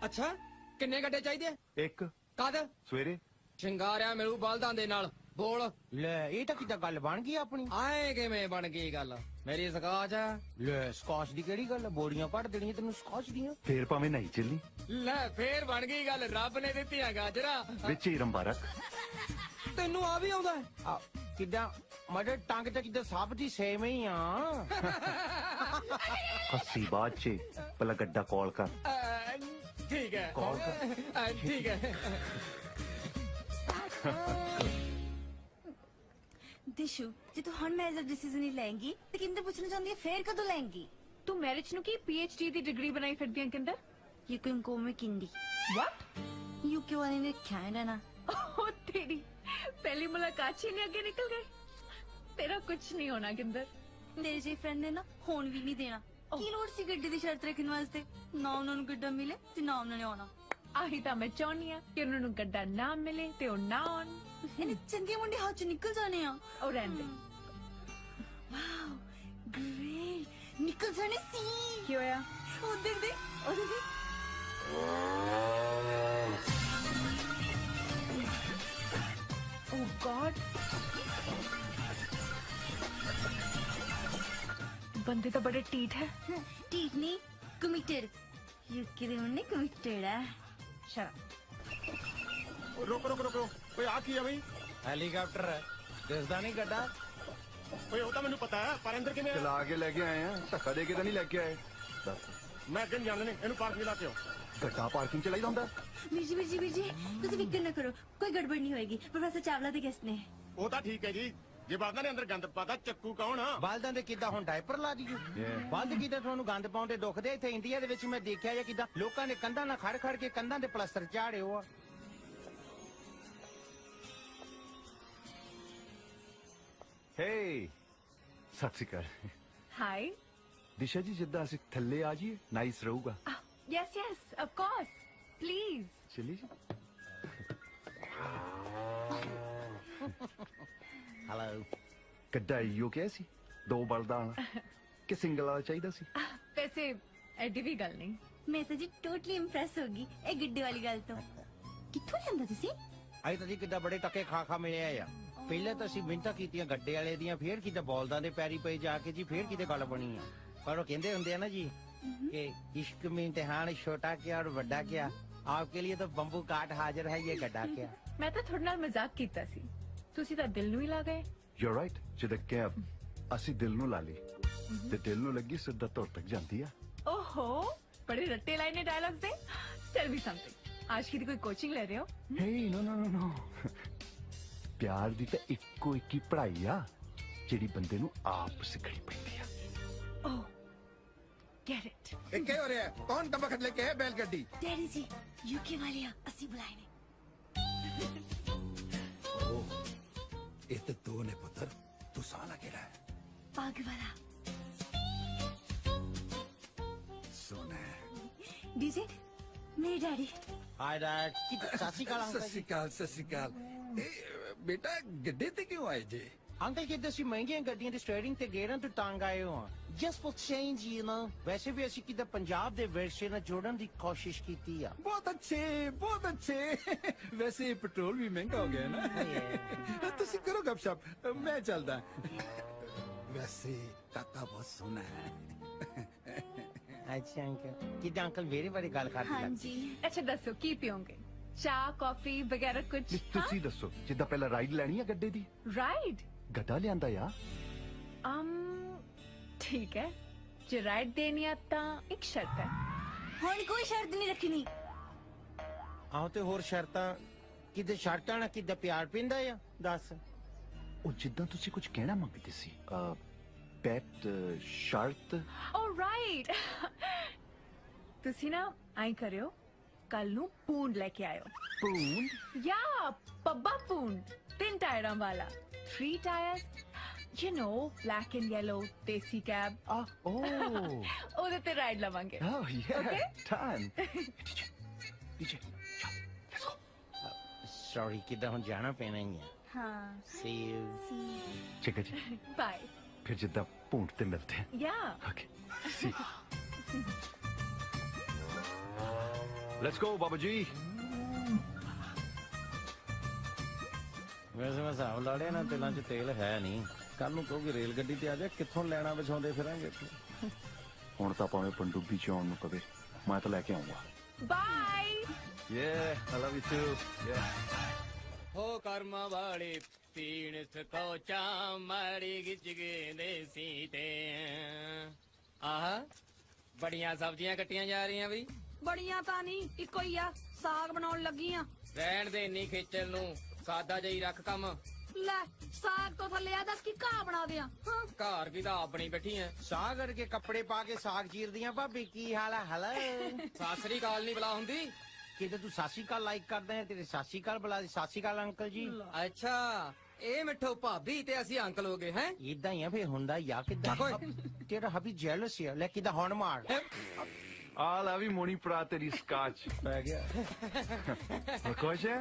ਅੱਛਾ ਕਿੰਨੇ ਗੱਡੇ ਚਾਹੀਦੇ? ਇੱਕ ਕਦ? ਸਵੇਰੇ। ਸ਼ਿੰਗਾਰਿਆ ਮਿਲੂ ਬਲਦਾਂ ਦੇ ਨਾਲ। ਬੋਲ। ਲੈ ਇਹ ਤਾਂ ਕਿੱਦਾਂ ਗੱਲ ਬਣ ਗਈ ਆਪਣੀ। ਆਏ ਕਿਵੇਂ ਬਣ ਗਈ ਗੱਲ? ਮੇਰੀ ਸਕਾਚ ਆ। ਲੈ ਸਕਾਚ ਦੀ ਕਿਹੜੀ ਗੱਲ? ਬੋੜੀਆਂ ਪੜ ਦੇਣੀਆਂ ਤੈਨੂੰ ਸਕਾਚ ਦੀਆਂ। ਫੇਰ ਭਾਵੇਂ ਨਹੀਂ ਚੱਲੀ ਲੈ ਫੇਰ ਬਣ ਗਈ ਗੱਲ। ਰੱਬ ਨੇ ਦਿੱਤੀਆਂ ਗਾਜਰਾ ਵਿੱਚ ਹੀ ਰੰਬਾ ਰੱਖ। ਤੈਨੂੰ ਆ ਵੀ ਆਉਂਦਾ? ਕਿੱਦਾਂ ਮਦਰ ਟੰਗ ਤੇ ਕਿੱਦਾਂ ਸਭ ਦੀ ਸੇਮ ਹੀ ਆ। ਹੱਸੀ ਬਾਅਦ ਚ ਪਹਿਲਾਂ ਗੱਡਾ ਕਾਲ ਕਰ। ਠੀਕ ਹੈ ਕਾਲ ਕਰ। ਠੀਕ ਹੈ। दिशु जे तू हन मैरिज दा डिसीजन ही लेंगी ते किंदे पूछना चाहंदी है फेर कदों लेंगी? तू मैरिज नु की पीएचडी दी डिग्री बनाई फिरदी है Kinder? You can call me Kindi. What? UK वाले ने क्या है ना? ओ तेरी पहली मुलाकात ही नहीं आगे निकल गए। तेरा कुछ नहीं होना किंदर। मेरे जी फ्रेंड ने ना होन भी नहीं देना। की लोड़ सी गड्डी दी शर्त रखने वास्ते? ना उन्हां नूं गड्डा मिले ते ना उन्हां ने आना। आही तां मैं चाहनी हां कि उन्हां नूं गड्डा ना मिले ते ओ ना आउण। इन्हें चंगे मुंडे हाथ च निकल जाने आ। और रहंदे। वाओ ग्रेट निकल जाने सी। क्यों होया? ओ देख दे ओ देख दे। Oh God. बंदे तो बड़े टीठ है। टीठ नहीं कमिटेड। यूके दे मुंडे कमिटेड है। शराब। रुक रुक रुक रुक कोई आ की है भाई? हेलीकॉप्टर है दिसदा नहीं गड्डा। कोई होता मैंने पता है पर अंदर किवें चला के लेके आए हैं धक्का दे के तो नहीं लेके आए। मैं अगे नहीं जानने नहीं इन्हें पार्किंग ला के आओ। गड्डा पार्किंग चलाई ਹੁੰਦਾ। ਵੀਰ ਜੀ ਤੁਸੀਂ ਫਿਕਰ ਨਾ ਕਰੋ ਕੋਈ ਗੜਬੜ ਨਹੀਂ ਹੋਏਗੀ। ਪ੍ਰੋਫੈਸਰ ਚਾਵਲਾ ਦੇ ਗੈਸਟ ਨੇ। ਉਹ ਤਾਂ ਠੀਕ ਹੈ ਜੀ ਜੇ ਬਾਦਾਂ ਨੇ ਅੰਦਰ ਗੰਦ ਪਾਤਾ ਚੱਕੂ ਕੌਣ? ਬਲਦਾਂ ਦੇ ਕਿੱਦਾਂ ਹੁਣ ਡਾਇਪਰ ਲਾ ਦਈਏ? ਬਲਦ ਕਿੱਦਾਂ ਤੁਹਾਨੂੰ ਗੰਦ ਪਾਉਂਦੇ ਦੁਖਦੇ? ਇੱਥੇ ਇੰਡੀਆ ਦੇ ਵਿੱਚ ਮੈਂ ਦੇਖਿਆ ਜਾਂ ਕਿੱਦਾਂ ਲੋਕਾਂ ਨੇ ਕੰਧਾਂ ਨਾਲ ਖੜ ਖੜ ਕੇ ਕੰਧਾਂ ਦੇ ਪਲਸਤਰ ਝਾੜੇ ਹੋ। ਹੇ ਸਤਿ ਸ਼੍ਰੀ ਅਕਾਲ। हाय। ਦਿਸ਼ਾ ਜੀ ਜਿੱਦਾਂ ਅਸੀਂ ਥੱਲੇ ਆ ਜਾਈਏ ਨਾਈਸ ਰਹੂਗਾ। Yes, yes, of course. Please. ਚਲੀ ਜੀ। ਹੈਲੋ। ਗੱਡਾ ਈਓ ਕਿਹਾ ਸੀ 2 ਬਲਦਾਂ ਵਾਲਾ ਕਿ ਸਿੰਗਲ ਵਾਲਾ ਚਾਹੀਦਾ ਸੀ? वैसे एडी भी गल नहीं। ਮੈਂ ਤਾਂ ਜੀ ਟੋਟਲੀ ਇੰਪ੍ਰੈਸ ਹੋ ਗਈ ਇਹ ਗੱਡੀ ਵਾਲੀ ਗੱਲ ਤੋਂ। ਕਿੱਥੋਂ ਲਿਆਂਦਾ ਤੁਸੀਂ? ਅਸੀਂ ਤਾਂ ਜੀ ਕਿੱਦਾਂ ਬੜੇ ਟੱਕੇ ਖਾ ਮਿਲਿਆ ਆ। ਪਹਿਲੇ ਤਾਂ ਅਸੀਂ ਮਿੰਤਾ ਕੀਤੀਆਂ ਗੱਡੇ ਵਾਲੇ ਦੀਆਂ ਫੇਰ ਕਿਤੇ ਬੌਲਦਾਂ ਦੇ ਪੈਰੀ ਪਏ ਜਾ ਕੇ ਜੀ ਫੇਰ ਕਿਤੇ ਗੱਲ ਬਣੀ ਆ। ਪਰ ਉਹ ਕਹਿੰਦੇ ਹੁੰਦੇ ਆ ਨਾ ਜੀ कि इश्क में इम्तिहान छोटा क्या और बड़ा क्या आपके लिए तो बम्बू काट हाजिर है ये गड्ढा क्या। मैं तो थोड़े नाल मजाक कीता सी तुसी तां दिल नूं ही ला गए। ਯੂ ਰਾਈਟ ਜਿੱਦਾਂ ਕਿ ਅਸੀਂ ਦਿਲ ਨੂੰ ਲਾ ਲਈ ਤੇ ਦਿਲ ਨੂੰ ਲੱਗੀ ਸਿੱਧਾ ਧੁਰ ਤੱਕ ਜਾਂਦੀ ਆ। ओहो बड़े रट्टे लाइने डायलॉग्स दे। टेल मी समथिंग आज की कोई कोचिंग ले रहे हो? ਹੇ ਨੋ ਪਿਆਰ ਦੀ ਤਾਂ ਇੱਕੋ ਇੱਕ ਹੀ ਪੜ੍ਹਾਈ ਆ ਜਿਹੜੀ ਬੰਦੇ ਨੂੰ ਆਪ ਸਿੱਖਣੀ ਪੈਂਦੀ ਆ। ओह गेट इट। ਇਹ ਕੀ ਹੋ ਰਿਹਾ ਹੈ? ਕੌਣ ਤਬਖਤ ਲੈ ਕੇ ਹੈ ਬੈਲ ਗੱਡੀ? ਡੈਡੀ ਜੀ ਯੂਕੇ ਵਾਲੇ ਆ ਅਸੀਂ ਬੁਲਾਏ ਨੇ। ਇਹ ਤਾਂ ਦੋ ਨੇ ਪੁੱਤਰ ਤੂੰ ਸਾਲਾ ਕਿਹੜਾ ਹੈ? ਪੱਗ ਵਾਲਾ ਸੋਨਾ ਡੀਜੇ ਮੇਰੇ ਡੈਡੀ। हाय डैड की सासी का ਸਤਿ ਸ਼੍ਰੀ ਅਕਾਲ ਸਤਿ ਸ਼੍ਰੀ ਅਕਾਲ। ਇਹ ਬੇਟਾ ਗੱਡੇ ਤੇ ਕਿਉਂ ਆਏ ਜੇ? अंकल कितने सी महंगी गड्डियां दी स्टीयरिंग ते गेयरां तो टांग आए हो just for change you know. वैसे भी ਅਸੀਂ ਕਿਤੇ ਪੰਜਾਬ ਦੇ ਵਿਰਸੇ ਨਾਲ ਜੋੜਨ ਦੀ ਕੋਸ਼ਿਸ਼ ਕੀਤੀ ਆ। ਬਹੁਤ ਅੱਛੇ ਵੈਸੇ ਪੈਟਰੋਲ ਵੀ ਮਹਿੰਗਾ ਹੋ ਗਿਆ ਨਾ। ਤੁਸੀਂ ਕਰੋ ਗੱਪਸ਼ਪ ਮੈਂ ਚੱਲਦਾ। ਵੈਸੇ ਕਾਕਾ ਬਹੁਤ ਸੋਹਣਾ ਹੈ। अच्छा अंकल कितना अंकल मेरे बारे गल करते हाँ लगते। जी अच्छा दसो की पियोगे? चाह कॉफी वगैरह कुछ? ਤੁਸੀਂ ਦੱਸੋ ਜਿੱਦਾਂ ਪਹਿਲਾਂ ਰਾਈਡ ਲੈਣੀ ਆ ਗੱਡੇ ਦੀ? राइड? ਗੱਡਾ ਲਿਆਂਦਾ ਆ। ठीक है जो राइड देनी आता एक शर्त है। ਹੁਣ ਕੋਈ ਸ਼ਰਤ ਨਹੀਂ ਰੱਖਣੀ। ਆਹ ਤੇ ਹੋਰ ਸ਼ਰਤਾਂ ਕਿਤੇ ਸ਼ਰਤਾਂ ਨਾਲ ਕਿਤੇ ਪਿਆਰ ਪਿੰਦਾ ਆ ਦੱਸ। ਉਹ ਜਿੱਦਾਂ ਤੁਸੀਂ ਕੁਝ ਕਹਿਣਾ ਮੰਗਦੇ ਸੀ ਪੈਟ ਸ਼ਰਤ। ओ राइट तुसी ना आई करियो कल नू पूंड लेके आयो। पूंड? या पब्बा पूंड 3 टायरां वाला 3 tyres You know, black and yellow, desi cab. Oh. ਉਹਦੇ ਤੇ ਰਾਈਡ ਲਵਾਂਗੇ. Oh, yeah. Okay? Done. DJ. Sorry ਕਿਦਾਂ ਹੁਣ ਜਾਣਾ ਪੈਣਾ ਹੀ ਹੈ हाँ ਸੀ ਯੂ ठीक है जी Bye. फिर जिद्दां भूंड ते मिलते हैं Yeah. Okay. See. Let's go, Baba Ji. ਵੈਸੇ ਮੈਂ ਹਿਸਾਬ ਲਾ ਲਿਆ ਨਾ ਤਿਲਾਂ 'ਚ ਤੇਲ ਹੈ ਨਹੀਂ ਕੱਲ ਨੂੰ ਕਹੋਗੇ ਰੇਲ ਗੱਡੀ ਤੇ ਆ ਜਾ ਕਿੱਥੋਂ ਲੈਣਾ ਵਿਛਾਉਂਦੇ ਫਿਰਾਂਗੇ ਹੁਣ ਤਾਂ ਭਾਵੇਂ ਪੰਡੂਬੀ ਚ ਆਉਣ ਨੂੰ ਪਵੇ ਮੈਂ ਤਾਂ ਲੈ ਕੇ ਆਉਂਗਾ Bye. Yeah, I love you too. Yeah. ਹੋ ਕਰਮਾਂ ਵਾਲੇ ਪੀਣ ਸਕੋਚਾ ਮਾਰੀ ਗਿੱਜ ਗਏ ਨੇ ਸੀਤੇ ਆਹ ਬੜੀਆਂ ਸਬਜ਼ੀਆਂ ਕੱਟੀਆਂ ਜਾ ਰਹੀਆਂ ਵੀ ਬੜੀਆਂ ਤਾਂ ਨਹੀਂ ਇੱਕੋ ਹੀ ਆ ਸਾਗ ਬਣਾਉਣ ਲੱਗੀ ਆ ਰਹਿਣ ਦੇ ਇੰਨੀ ਖੇਚਲ ਨੂੰ ਸਾਦਾ ਜਿਹੀ ਰੱਖ ਕੰਮ ਲੈ ਸਾਗ ਤੋਂ ਥੱਲੇ ਆ ਦੱਸ ਕੀ ਘਾਹ ਬਣਾ ਦਿਆਂ ਹਾਂ ਘਰ ਕੀ ਤਾਂ ਆਪਣੀ ਬੈਠੀ ਐ ਸਾਗ ਕਰਕੇ ਕੱਪੜੇ ਪਾ ਕੇ ਸਾਗ ਚੀਰਦੀਆਂ ਭਾਬੀ ਕੀ ਹਾਲ ਹੈ ਹਲਾ ਸਾਸਰੀ ਕਾਲ ਨਹੀਂ ਬੁਲਾ ਹੁੰਦੀ ਕਿਤੇ ਤੂੰ ਸਾਸੀ ਕਾਲ ਲਾਈਕ ਕਰਦਾ ਹੈ ਤੇਰੇ ਸਾਸੀ ਕਾਲ ਬੁਲਾ ਦੀ ਸਾਸੀ ਕਾਲ ਅੰਕਲ ਜੀ ਅੱਛਾ ਇਹ ਮਿੱਠੋ ਭਾਬੀ ਤੇ ਅਸੀਂ ਅੰਕਲ ਹੋ ਗਏ ਹੈ ਇਦਾਂ ਹੀ ਆ ਫੇ ਹੁੰਦਾ ਯਾ ਕਿਦਾਂ ਤੇਰਾ ਹਬੀ ਜੈਲਸ ਹੈ ਲੈ ਕਿਦਾਂ ਹੁਣ ਮਾਰ ਆ ਲੈ ਵੀ ਮੋਣੀ ਪੜਾ ਤੇਰੀ ਸਕਾਚ ਪੈ ਗਿਆ ਖੁਸ਼ ਹੈ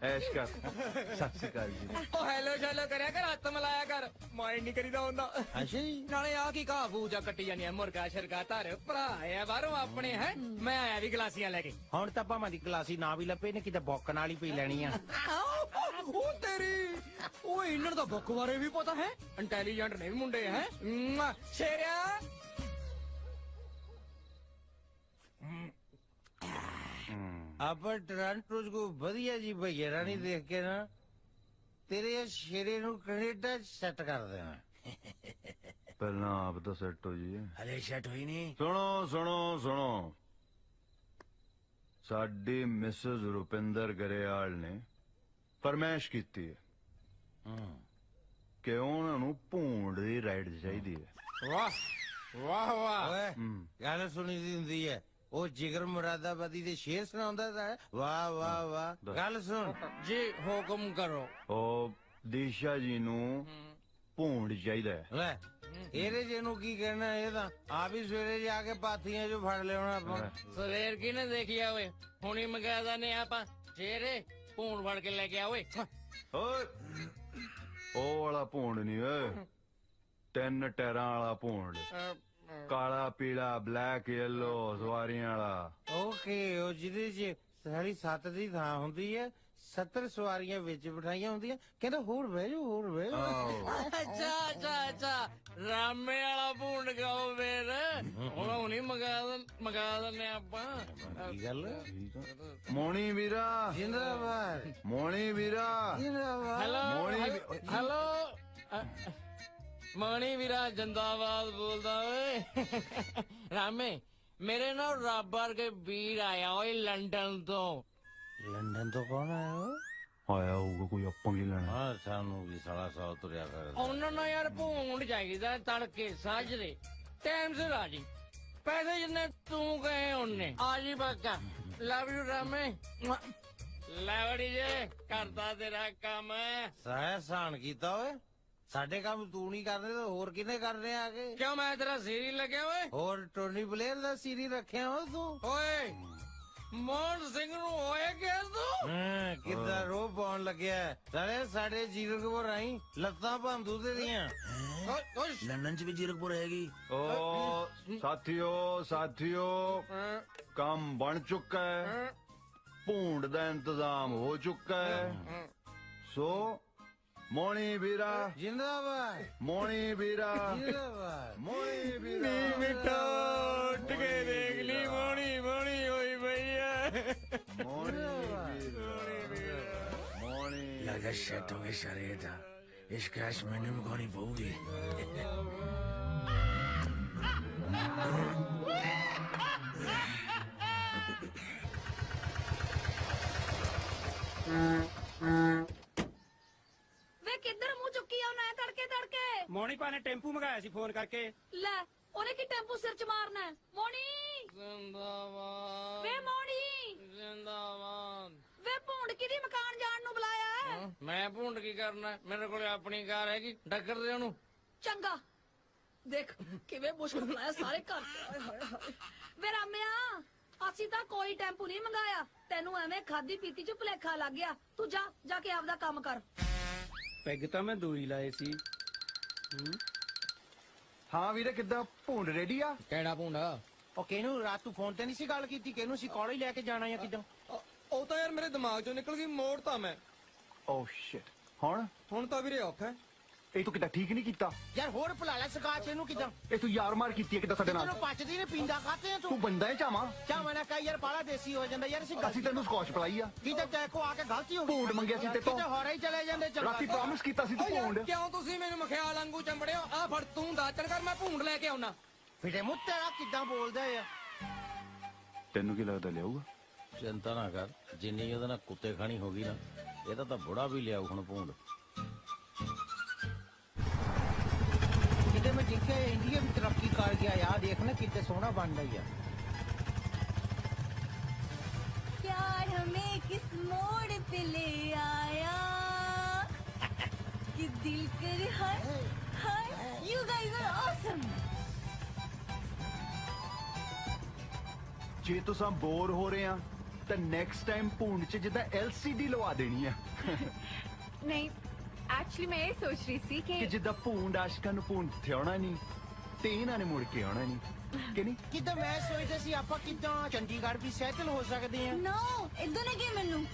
ਐਸ਼ ਕਰ ਸਤਿ ਸ਼੍ਰੀ ਅਕਾਲ ਜੀ ਉਹ ਹੈਲੋ ਸ਼ੈਲੋ ਕਰਿਆ ਕਰ ਹੱਥ ਮਿਲਾਇਆ ਕਰ ਮਾਈਂਡ ਨਹੀਂ ਕਰੀਦਾ ਹੁੰਦਾ ਅੱਛਾ ਜੀ ਨਾਲੇ ਆ ਕੀ ਘਾਹ ਬੂਜਾ ਕੱਟੀ ਜਾਂਦੀ ਆ ਮੁਰਗਾ ਸ਼ਰਗਾ ਧਰ ਭਰਾ ਆ ਬਾਹਰੋਂ ਆਪਣੇ ਹੈ ਮੈਂ ਆਇਆ ਵੀ ਗਲਾਸੀਆਂ ਲੈ ਕੇ ਹੁਣ ਤਾਂ ਭਾਵੇਂ ਦੀ ਗਲਾਸੀ ਨਾ ਵੀ ਲੱਪੇ ਨੇ ਕਿਤੇ ਬੋਕਣ ਵਾਲੀ ਪੀ ਲੈਣੀ ਆ ਉਹ ਤੇਰੀ ਉਹ ਇਹਨਾਂ ਦਾ ਬੁੱਕ ਬਾਰੇ ਵੀ ਪਤਾ ਹੈ ਇੰਟੈਲੀਜੈਂਟ ਨੇ ਵੀ ਮੁੰਡੇ ਹੈ ਸ਼ੇਰਿਆ ਆਪਾਂ ਟੋਰਾਂਟੋ ਚ ਕੋਈ ਵਧੀਆ ਜੀ ਭਈਆ ਰਾਣੀ ਦੇਖ ਕੇ ਨਾ ਤੇਰੇ ਸ਼ੇਰੇ ਨੂੰ ਕੈਨੇਡਾ ਸੈੱਟ ਕਰ ਦੇਣਾ ਪਹਿਲਾਂ ਆਪ ਤਾਂ ਸੈੱਟ ਹੋ ਜੀ ਹਲੇ ਸੈੱਟ ਹੋਈ ਨਹੀਂ ਸੁਣੋ ਸਾਡੀ ਮਿਸਿਸ ਰੁਪਿੰਦਰ ਗਰੇਵਾਲ ਨੇ ਫਰਮਾਇਸ਼ ਕੀਤੀ ਹੈ ਕਿ ਉਹਨਾਂ ਨੂੰ ਭੂੰਡ ਦੀ ਰਾਈਡ ਚਾਹੀਦੀ ਹੈ ਵਾਹ ਓਏ ਗੱਲ ਸੁਣੀ ਦੀ ਹੁੰਦੀ ਹੈ ਉਹ ਜਿਗਰ ਮੁਰਾਦਾਬਾਦੀ ਦੇ ਸ਼ੇਰ ਸੁਣਾਉਂਦਾ ਤਾਂ ਵਾਹ ਵਾਹ ਵਾਹ ਗੱਲ ਸੁਣ ਜੀ ਹੁਕਮ ਕਰੋ ਉਹ ਦੀਸ਼ਾ ਜੀ ਨੂੰ ਭੂੰਡ ਚਾਹੀਦਾ ਹੈ ਲੈ ਇਹਦੇ ਜਿਹਨੂੰ ਕੀ ਕਹਿਣਾ ਇਹ ਤਾਂ ਆਪ ਹੀ ਸਵੇਰੇ ਜਾ ਕੇ ਪਾਥੀਆਂ ਚੋਂ ਫੜ ਲਿਆਉਣਾ ਆਪਾਂ ਸਵੇਰ ਕਿਨੇ ਦੇਖਿਆ ਓਏ ਹੁਣੀ ਮੰਗਾਦਾ ਨੇ ਆਪਾਂ ਸ਼ੇਰੇ ਭੂਣ ਫੜ ਕੇ ਲੈ ਕੇ ਆ ਓਏ ਓਏ ਉਹ ਵਾਲਾ ਭੂੰਡ ਨਹੀਂ ਓਏ 3 ਟੈਰਾਂ ਵਾਲਾ ਭੂੰਡ ਕਾਲਾ ਪੀਲਾ ਬਲੈਕ ਯੈਲੋ ਸਵਾਰੀਆਂ ਵਾਲਾ ਓਕੇ ਉਹ ਜਿਹਦੇ ਚ ਸਾਰੀ 7 ਦੀ ਥਾਂ ਹੁੰਦੀ ਹੈ 70 ਸਵਾਰੀਆਂ ਵਿੱਚ ਬਿਠਾਈਆਂ ਹੁੰਦੀਆਂ ਕਹਿੰਦਾ ਹੋਰ ਬਹਿ ਜਾਓ ਅੱਛਾ ਰਾਮੇ ਵਾਲਾ ਭੂਣ ਗਾਓ ਫੇਰ ਹੁਣ ਹੁਣੀ ਮੰਗਾ ਦਿੰਨੇ ਆਪਾਂ ਕੀ ਗੱਲ ਮੋਣੀ ਵੀਰਾ ਜਿੰਦਾਬਾਦ ਮੋਣੀ ਵੀਰਾ ਜਿੰਦਾਬਾਦ ਹੈਲੋ ਮੋਣੀ ਵੀਰਾ ਜਿੰਦਾਬਾਦ ਬੋਲਦਾ ਓਏ ਰਾਮੇ ਮੇਰੇ ਨਾਲ ਰੱਬ ਵਰਗੇ ਵੀਰ ਆਇਆ ਓਏ ਲੰਡਨ ਤੋਂ ਲੰਡਨ ਤੋਂ ਕੌਣ ਆਇਆ ਆਇਆ ਹੋਊਗਾ ਕੋਈ ਆਪਾਂ ਕੀ ਲੈਣਾ ਹਾਂ ਸਾਨੂੰ ਵੀ ਸਾਲਾ ਸੌ ਤੁਰਿਆ ਕਰਦਾ ਉਹਨਾਂ ਨਾਲ ਯਾਰ ਭੂੰਡ ਚਾਹੀਦਾ ਤੜਕੇ ਸਾਜਰੇ ਟਾਈਮ ਸਿਰ ਆ ਜੀ ਪੈਸੇ ਜਿੰਨੇ ਤੂੰ ਕਹੇ ਉਹਨੇ ਆ ਜੀ ਬਾਕਾ ਲਵ ਯੂ ਰਾਮੇ ਲੈਵੜੀ ਜੇ ਕਰਦਾ ਤੇਰਾ ਕੰਮ ਸਹਿਸਾਨ ਕੀਤਾ ਓਏ ਸਾਡੇ ਕੰਮ ਤੂੰ ਨਹੀਂ ਕਰਦੇ ਤਾਂ ਹੋਰ ਕਿਹਨੇ ਕਰਨੇ ਆ ਕੇ ਕਿਉਂ ਮੈਂ ਤੇਰਾ ਸੀਰੀ ਲੱਗਿਆ ਓਏ ਹੋਰ ਟੋਨੀ ਬਲੇਅਰ ਦਾ ਸੀਰੀ ਰੱਖਿਆ ਹੋ ਤੂੰ ਓਏ ਮੋਹਨ ਸਿੰਘ ਨੂੰ ਹੋਏ ਗਿਆ ਤੂੰ ਕਿੱਦਾਂ ਰੋਹ ਪਾਉਣ ਲੱਗਿਆ ਸਾਰੇ ਸਾਡੇ ਜੀਰਕਪੁਰ ਆਈ ਲੱਤਾਂ ਭੰਦੂ ਤੇ ਦੀਆਂ ਲੰਡਨ ਚ ਵੀ ਜੀਰਕਪੁਰ ਹੈਗੀ ਓ ਸਾਥੀਓ ਕੰਮ ਬਣ ਚੁੱਕਾ ਹੈ ਭੂੰਡ ਦਾ ਇੰਤਜ਼ਾਮ ਹੋ ਚੁੱਕਾ ਹੈ ਸੋ ਮੋਣੀ ਵੀਰਾ ਜਿੰਦਾਬਾਦ ਮੋਣੀ ਵੀਰਾ ਜਿੰਦਾਬਾਦ ਮੋਣੀ ਵੀਰਾ ਨੀ ਮਿੱਠਾ ਉੱਠ ਕੇ ਦੇਖ ਲਈ ਮੋਣੀ ਹੋਈ ਭਈਆ ਮੋਣੀ ਲਗਾ ਸ਼ੈਟ ਹੋ ਗਿਆ ਸ਼ਰੇ ਦਾ ਇਸ ਕੈਸ਼ ਮੈਨੂੰ ਵੀ ਕੋਣੀ ਪਊਗੀ ਵੇ ਕਿੱਧਰ ਮੂੰਹ ਚੁੱਕੀ ਆ ਨਾ ਤੜਕੇ ਮੋਣੀ ਪਾ ਨੇ ਟੈਂਪੂ ਮੰਗਾਇਆ ਸੀ ਫੋਨ ਕਰਕੇ ਲੈ ਉਹਨੇ ਕੀ ਟੈਂਪੂ ਸਿਰ ਚ ਮਾਰਨਾ ਹੈ? ਮੋਣੀ ਜ਼ਿੰਦਾਬਾਦ ਵੇ ਮੋਣੀ ਜ਼ਿੰਦਾਬਾਦ ਵੇ ਭੂੰਡ ਕਿਹਦੀ ਮਕਾਨ ਜਾਣ ਨੂੰ ਬੁਲਾਇਆ ਹੈ? ਮੈਂ ਭੂੰਡ ਕੀ ਕਰਨਾ ਮੇਰੇ ਕੋਲ ਆਪਣੀ ਕਾਰ ਹੈਗੀ ਟੱਕਰ ਦੇ ਉਹਨੂੰ ਚੰਗਾ ਦੇਖ ਕਿਵੇਂ ਮੁਸ਼ਕਲ ਬੁਲਾਇਆ ਸਾਰੇ ਘਰ ਚ। ਹਾਏ ਹਾਏ ਹਾਏ ਵੇ ਰਾਮਿਆ ਅਸੀਂ ਤਾਂ ਕੋਈ ਟੈਂਪੂ ਨਹੀਂ ਮੰਗਾਇਆ ਤੈਨੂੰ ਐਵੇਂ ਖਾਦੀ ਪੀਤੀ ਚ ਭੁਲੇਖਾ ਲੱਗ ਗਿਆ ਤੂੰ ਜਾ ਕੇ ਆਪਦਾ ਕੰਮ ਕਰ। ਪੈਗ ਤਾਂ ਮੈਂ 2 ਹੀ ਲਾਏ ਸੀ। ਹਾਂ ਵੀਰੇ ਕਿੱਦਾਂ ਭੂੰਡ ਰੈਡੀ ਆ? ਕਿਹੜਾ ਭੁੰਡਾ? ਉਹ ਕਿਹਨੂੰ ਰਾਤ ਤੂੰ ਫੋਨ ਤੇ ਨਹੀਂ ਸੀ ਗੱਲ ਕੀਤੀ? ਕਿਹਨੂੰ ਸੀ ਕਾਲਜ ਲੈ ਕੇ ਜਾਣਾ ਜਾਂ ਕਿਦਾਂ? ਉਹ ਤਾਂ ਯਾਰ ਮੇਰੇ ਦਿਮਾਗ ਚੋਂ ਨਿਕਲ ਗਈ, ਮੋੜ ਤਾਂ ਮੈਂ। ਓ ਸ਼ਿਟ ਹੁਣ ਤਾਂ ਵੀਰੇ ਔਖਾ ਇਹ ਤੂੰ ਕਿੱਦਾਂ ਠੀਕ ਨਹੀਂ ਕੀਤਾ ਯਾਰ ਹੋਰ ਭੁਲਾ ਲੈ ਸਕਾਚ ਇਹਨੂੰ ਕਿਦਾਂ? ਇਹ ਤੂੰ ਯਾਰ ਮਾਰ ਕੀਤੀ ਹੈ ਕਿੱਦਾਂ ਸਾਡੇ ਨਾਲ? ਤੈਨੂੰ ਪਚਦੀ ਨੇ ਪੀਂਦਾ ਖਾਤੇ ਆ ਤੂੰ ਬੰਦਾ ਹੈ ਚਾਵਾਂ ਚਾਵਾਂ ਨਾ ਕਹੀ ਯਾਰ ਬਾਲਾ ਦੇਸੀ ਹੋ ਜਾਂਦਾ ਯਾਰ। ਅਸੀਂ ਤੈਨੂੰ ਸਕੌਚ ਪਲਾਈ ਆ ਕਿਤੇ ਤੈ ਕੋ ਆ ਕੇ ਗਲਤੀ ਹੋ ਗਈ। ਭੂੰਡ ਮੰਗਿਆ ਸੀ ਤੇ ਤੋਂ ਕਿਤੇ ਹੋਰੇ ਹੀ ਚਲੇ ਜਾਂਦੇ ਚੰਗਾ। ਰਾਤੀ ਪ੍ਰੋਮਿਸ ਕੀਤਾ ਸੀ ਤੂੰ ਭੂੰਡ। ਕਿਉਂ ਤੁਸੀਂ ਮੈਨੂੰ ਮਖਿਆਲ ਵਾਂਗੂ ਚੰਬੜਿਓ? ਆ ਫੜ ਤੂੰ ਦਾਚਣ ਕਰ, ਮੈਂ ਭੂੰਡ ਲੈ ਕੇ ਆਉਣਾ। ਫਿਰੇ ਮੂੰਹ ਤੇਰਾ ਕਿਦਾਂ ਬੋਲਦਾ ਆ? ਤੈਨੂੰ ਕੀ ਲੱਗਦਾ ਲਿਆਊਗਾ? ਚਿੰਤਾ ਨਾ ਕਰ, ਜਿੰਨੀ ਉਹਦੇ ਨਾਲ ਕੁੱਤੇ ਖਾਣੀ ਹੋ ਗਈ ਨਾ, ਇਹਦਾ ਤਾਂ ਬੁੜਾ ਵੀ ਲਿਆਊ ਹੁਣ ਭੂੰਡ। ਕਿਤੇ ਮੈਂ ਦੇਖਿਆ ਇੰਡੀਆ ਵੀ ਤਰੱਕੀ ਕਰ ਗਿਆ ਯਾਰ, ਦੇਖ ਨਾ ਕਿਤੇ ਸੋਹਣਾ ਬਣਦਾ ਹੀ ਆ। प्यार हमें किस मोड़ पे ले आया कि दिल कर हाय you guys are awesome। ਜੇ ਤੁਸੀਂ ਬੋਰ ਹੋ ਰਹੇ ਆ ਤਾਂ ਨੈਕਸਟ ਟਾਈਮ ਭੂੰਡ ਚ ਜਿੱਦਾਂ LCD ਲਵਾ ਦੇਣੀ ਆ नहीं एक्चुअली मैं ये सोच रही थी ਕਿ कि ਜਿੱਦਾਂ ਭੂੰਡ ਆਸ਼ਕਾਂ ਨੂੰ ਭੂੰਡ ਤੇ ਆਉਣਾ ਨਹੀਂ ਤੇ ਇਹਨਾਂ ਨੇ ਮੁੜ ਕੇ ਆਉਣਾ ਨਹੀਂ ਕਿ ਨਹੀਂ? ਕਿਦਾਂ ਮੈਂ ਸੋਚਦਾ ਸੀ ਆਪਾਂ ਕਿਦਾਂ ਚੰਡੀਗੜ੍ਹ ਵੀ ਸੈਟਲ ਹੋ ਸਕਦੇ ਆ। No ਇਦਾਂ ਨਹੀਂ ਕਿ ਮੈਨੂੰ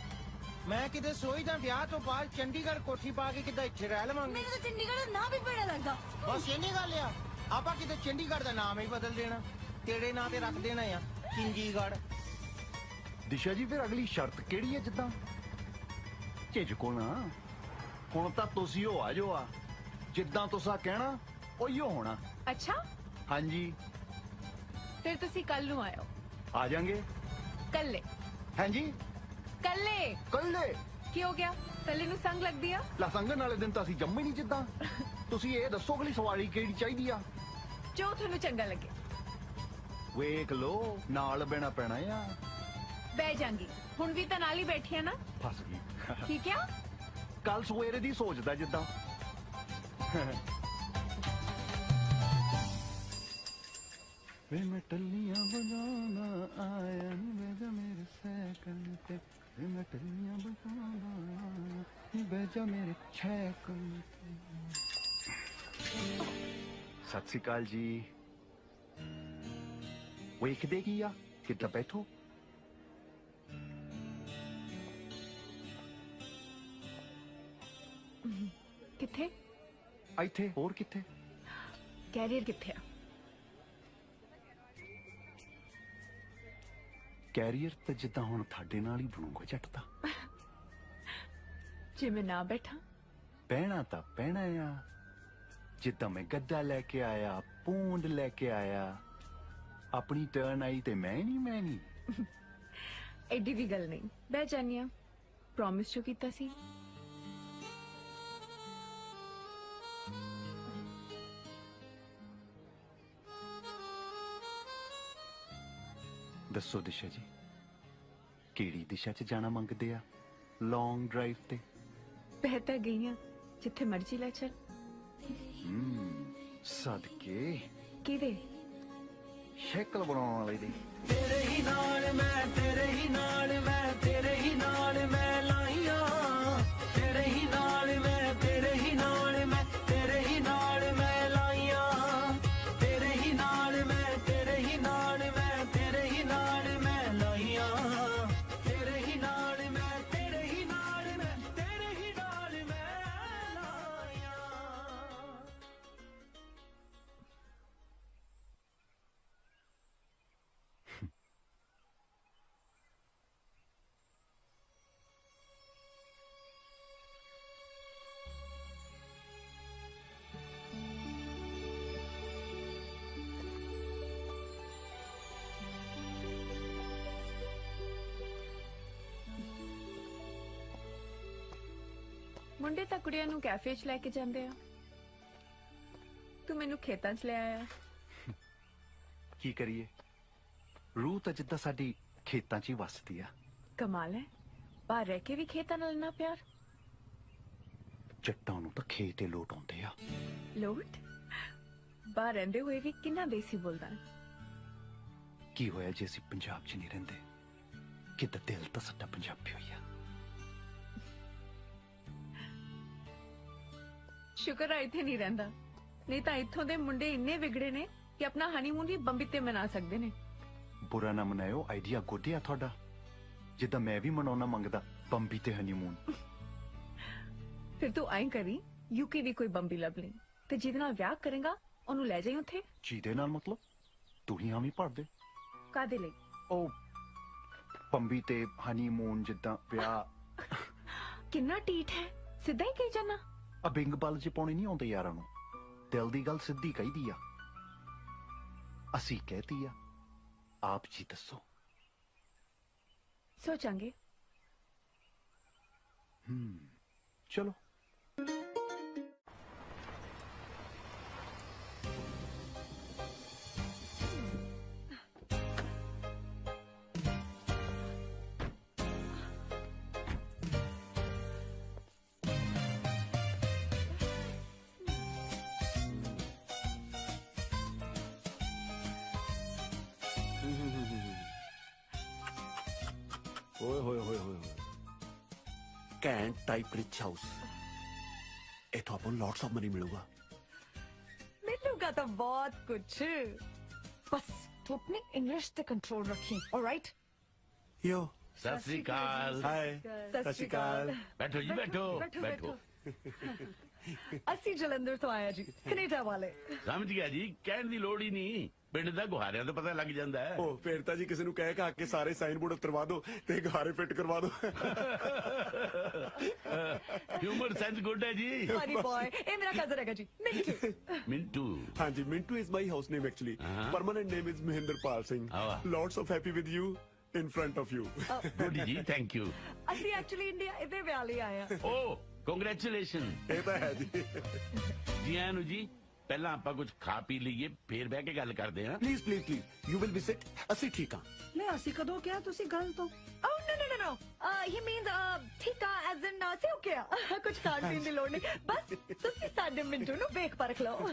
ਮੈਂ ਕਿਤੇ ਸੋਚਦਾ ਵਿਆਹ ਤੋਂ ਬਾਅਦ ਚੰਡੀਗੜ੍ਹ ਕੋਠੀ ਪਾ ਕੇ ਕਿਦਾਂ ਇੱਥੇ ਰਹਿ ਲਵਾਂਗੇ। ਮੈਨੂੰ ਤਾਂ ਚੰਡੀਗੜ੍ਹ ਦਾ ਨਾਂ ਵੀ ਬੜਾ ਲੱਗਦਾ। ਬਸ ਇੰਨੀ ਗੱਲ ਆ, ਆਪਾਂ ਕਿਤੇ ਚੰਡੀਗੜ੍ਹ ਦਾ ਨਾਮ ਹੀ ਬਦਲ ਦੇਣਾ, ਤੇਰੇ ਨਾਂ ਤੇ ਰੱਖ ਦੇਣਾ ਆ ਚੰਡੀਗੜ੍ਹ। ਦਿਸ਼ਾ ਜੀ ਫਿਰ ਅਗਲੀ ਸ਼ਰਤ ਕਿਹੜੀ ਹੈ? ਜਿੱਦਾਂ ਝਿਜਕੋ ਨਾ, ਹੁਣ ਤਾਂ ਤੁਸੀਂ ਹੋ ਆ ਜੋ ਆ, ਜਿੱਦਾਂ ਤੁਸੀਂ ਕਹਿਣਾ ਉਹੀਓ ਹੋਣਾ। अच्छा ਹਾਂਜੀ फिर तुसी कल नू आयो। ਆ ਜਾਾਂਗੇ। कल्ले ਹਾਂਜੀ कल्ले ਕੱਲੇ की हो गया? कल्ले नू संग लग दिया? ਲਸੰਗਨ ਵਾਲੇ ਦਿਨ ਤਾਂ ਅਸੀਂ ਜੰਮੇ ਨਹੀਂ। ਜਿੱਦਾਂ ਤੁਸੀਂ ਇਹ ਦੱਸੋ ਅਗਲੀ ਸਵਾਰੀ ਕਿਹੜੀ ਚਾਹੀਦੀ ਆ? जो थानू चंगा लगे। ਵੇਖ ਲੋ ਨਾਲ ਬਹਿਣਾ ਪੈਣਾ ਆ। बह जांगी हुण भी तां नाल ही बैठी है ना। ਫਸ ਗਈ। ठीक है ਕੱਲ ਸਵੇਰੇ ਦੀ ਸੋਚਦਾ ਜਿੱਦਾਂ ਵੇ ਮੈਂ ਟੱਲੀਆਂ ਬਜਾਣਾ ਆਇਆ ਨੀ ਬੇਜਾ ਮੇਰੇ ਸਾਈਕਲ ਤੇ, ਵੇ ਮੈਂ ਟੱਲੀਆਂ ਬਜਾਣਾ ਨੀ ਬੇਜਾ ਮੇਰੇ ਸਾਈਕਲ ਤੇ। ਸਤਿ ਸ਼੍ਰੀ ਅਕਾਲ ਜੀ। ਵੇਖਦੇ ਕੀ ਆ? ਕਿੱਦਾਂ ਬੈਠੋ। किथे ਇੱਥੇ ਹੋਰ ਕਿੱਥੇ? कैरियर किथे आ? ਕੈਰੀਅਰ ਤਾਂ ਜਿੱਦਾਂ ਹੁਣ ਤੁਹਾਡੇ ਨਾਲ ਹੀ ਬਣੂਗਾ ਜੱਟ ਦਾ। जे मैं ना बैठा ਬਹਿਣਾ ਤਾਂ ਪੈਣਾ ਆ। ਜਿੱਦਾਂ ਮੈਂ ਗੱਦਾ ਲੈ ਕੇ ਆਇਆ, ਪੂੰਡ ਲੈ ਕੇ ਆਇਆ, ਆਪਣੀ ਟਰਨ ਆਈ ਤੇ ਮੈਂ ਨਹੀਂ एडी भी गल नहीं, बह जानी आ। प्रॉमिस जो कीता सी। ਦੱਸੋ ਦਿਸ਼ਾ ਜੀ, ਕਿਹੜੀ ਦਿਸ਼ਾ 'ਚ ਜਾਣਾ ਮੰਗਦੇ ਆ ਲੌਂਗ ਡਰਾਈਵ ਤੇ? बह तां गई आ जिथे मर्जी ले चल। ਸਦਕੇ किदे ਸ਼ਕਲ ਬਣਾਉਣ ਵਾਲੇ ਦੀ। ਤੇਰੇ ਹੀ ਨਾਲ ਮੈਂ, ਤੇਰੇ ਹੀ ਨਾਲ ਮੈਂ, ਤੇਰੇ ਹੀ ਨਾਲ ਮੈਂ ਲਾਈਆਂ, ਤੇਰੇ ਹੀ ਨਾਲ ਮੈਂ, ਤੇਰੇ ਹੀ ਨਾਲ ਮੈਂ, ਤੇਰੇ ਹੀ ਨਾਲ ਮੈਂ ਲਾਈਆਂ, ਤੇਰੇ ਹੀ ਨਾਲ ਮੈਂ, ਤੇਰੇ ਹੀ ਨਾਲ ਮੈਂ, ਤੇਰੇ ਹੀ ਨਾਲ ਮੈਂ ਲਾਈਆਂ, ਤੇਰੇ ਹੀ ਨਾਲ ਮੈਂ, ਤੇਰੇ ਹੀ ਨਾਲ ਮੈਂ, ਤੇਰੇ ਹੀ ਨਾਲ ਮੈਂ ਲਾਈਆਂ। ਮੁੰਡੇ ਤਾਂ ਕੁੜੀਆਂ ਨੂੰ ਕੈਫੇ 'ਚ ਲੈ ਕੇ ਜਾਂਦੇ ਆ, ਤੂੰ ਮੈਨੂੰ ਖੇਤਾਂ 'ਚ ਲੈ ਆਇਆ। ਕੀ ਕਰੀਏ, ਰੂਹ ਤਾਂ ਜਿੱਦਾਂ ਸਾਡੀ ਖੇਤਾਂ 'ਚ ਹੀ ਵਸਦੀ ਆ। ਕਮਾਲ ਹੈ, ਬਾਹਰ ਰਹਿ ਕੇ ਵੀ ਖੇਤਾਂ ਨਾਲ ਇੰਨਾ ਪਿਆਰ। ਜੱਟਾਂ ਨੂੰ ਤਾਂ ਖੇਤ ਹੀ ਲੋਟ ਆਉਂਦੇ ਆ। ਲੋਟ बाहर रहंदे हुए भी किन्ना देसी बोलदा है। की होया जे असीं पंजाब च नहीं रहिंदे कि दिल तो साडा पंजाबी होइया। शुक्र है इत्थे नहीं रहिंदा, नहीं तां इत्थों दे मुंडे इन्ने विगड़े ने कि अपना हनीमून भी बंबी ते मना सकदे ने। बुरा ना मनायो, आइडिया गुड है थोड़ा, जिद्दां मैं भी मनाउणा मंगदा बंबी ते हनीमून। फिर तू आई करी यूके भी कोई बंबी लभ ली ते जिहदे नाल ब्याह करेगा ओनू ले जाई उत्थे। जिहदे नाल मतलब तू ही हामी भर दे कादे लई? ओ बंबी ते हनीमून जिद्दां ब्याह। किन्ना टीठ है, सिद्धा ही कही जाना। आ बिंग बल च पाउणी नहीं आउंदे यारां नूं, दिल दी गल सिद्धी कहीदी आ, असी कहती आ, आप जी दसो। सोचांगे। चलो। ओए होए होए होए कैंट टाइप रिच हाउस, इथों आपको लॉट्स ऑफ मनी मिलूगा। मिलूगा तो बहुत कुछ, बस तू अपनी इंग्लिश पे कंट्रोल रखी। ऑलराइट? यो सत श्री अकाल। हाय सत श्री अकाल। बैठो जी, बैठो बैठो। ਅਸੀਂ ਜਲੰਧਰ ਤੋਂ ਆਇਆ ਜੀ, ਕੈਨੇਡਾ ਵਾਲੇ। ਸਮਝ ਗਿਆ ਜੀ, ਕਹਿਣ ਦੀ ਲੋੜ ਹੀ ਨਹੀਂ, ਪਿੰਡ ਦਾ ਗੁਹਾਰਿਆਂ ਤੋਂ ਪਤਾ ਲੱਗ ਜਾਂਦਾ ਹੈ। ओ फिर तो जी किसी ਨੂੰ ਕਹਿ ਕੇ ਸਾਰੇ ਸਾਈਨ ਬੋਰਡ ਉਤਰਵਾ ਦਿਓ ਤੇ ਗਾਰੇ ਫਿੱਟ ਕਰਵਾ ਦਿਓ। ਹਿਊਮਰ ਸੈਂਸ ਗੁੱਡ ਹੈ ਜੀ। ਫਨੀ ਬॉय, ਇਹ ਮੇਰਾ ਕਜ਼ਨ ਹੈਗਾ ਜੀ, ਮਿੰਟੂ। ਮਿੰਟੂ। हाँ जी, Mintu is my house name actually, permanent name is Mahendrapal Singh. Lots of happy with you in front of you। Good ਜੀ, ਥੈਂਕ ਯੂ। ਅਸੀਂ ਐਕਚੁਅਲੀ ਇੰਡੀਆ ਇਹਦੇ ਵਿਆਹ ਲਈ ਆਏ ਆ। ਓ ਕੰਗ੍ਰੈਚੁਲੇਸ਼ਨ। ਇਹ ਤਾਂ ਹੈ ਜੀ। ਜੀ ਆਇਆਂ ਨੂੰ ਜੀ। ਪਹਿਲਾਂ ਆਪਾਂ ਕੁਝ ਖਾ ਪੀ ਲਈਏ, ਫੇਰ ਬਹਿ ਕੇ ਗੱਲ ਕਰਦੇ ਹਾਂ। Please please please, you will be sit. ਅਸੀਂ ਠੀਕ ਹਾਂ। ਲੈ ਅਸੀਂ ਕਦੋਂ ਕਿਹਾ ਤੁਸੀਂ ਗੱਲ ਤੋਂ? Oh no no no no. He means ਠੀਕ ਆ as in ਸੇ ਓਕੇ ਆ। ਕੁਝ ਖਾਣ ਪੀਣ ਦੀ ਲੋੜ ਨਹੀਂ, ਬਸ ਤੁਸੀਂ ਸਾਡੇ ਮਿੰਟੂ ਨੂੰ ਵੇਖ ਪਰਖ ਲਓ।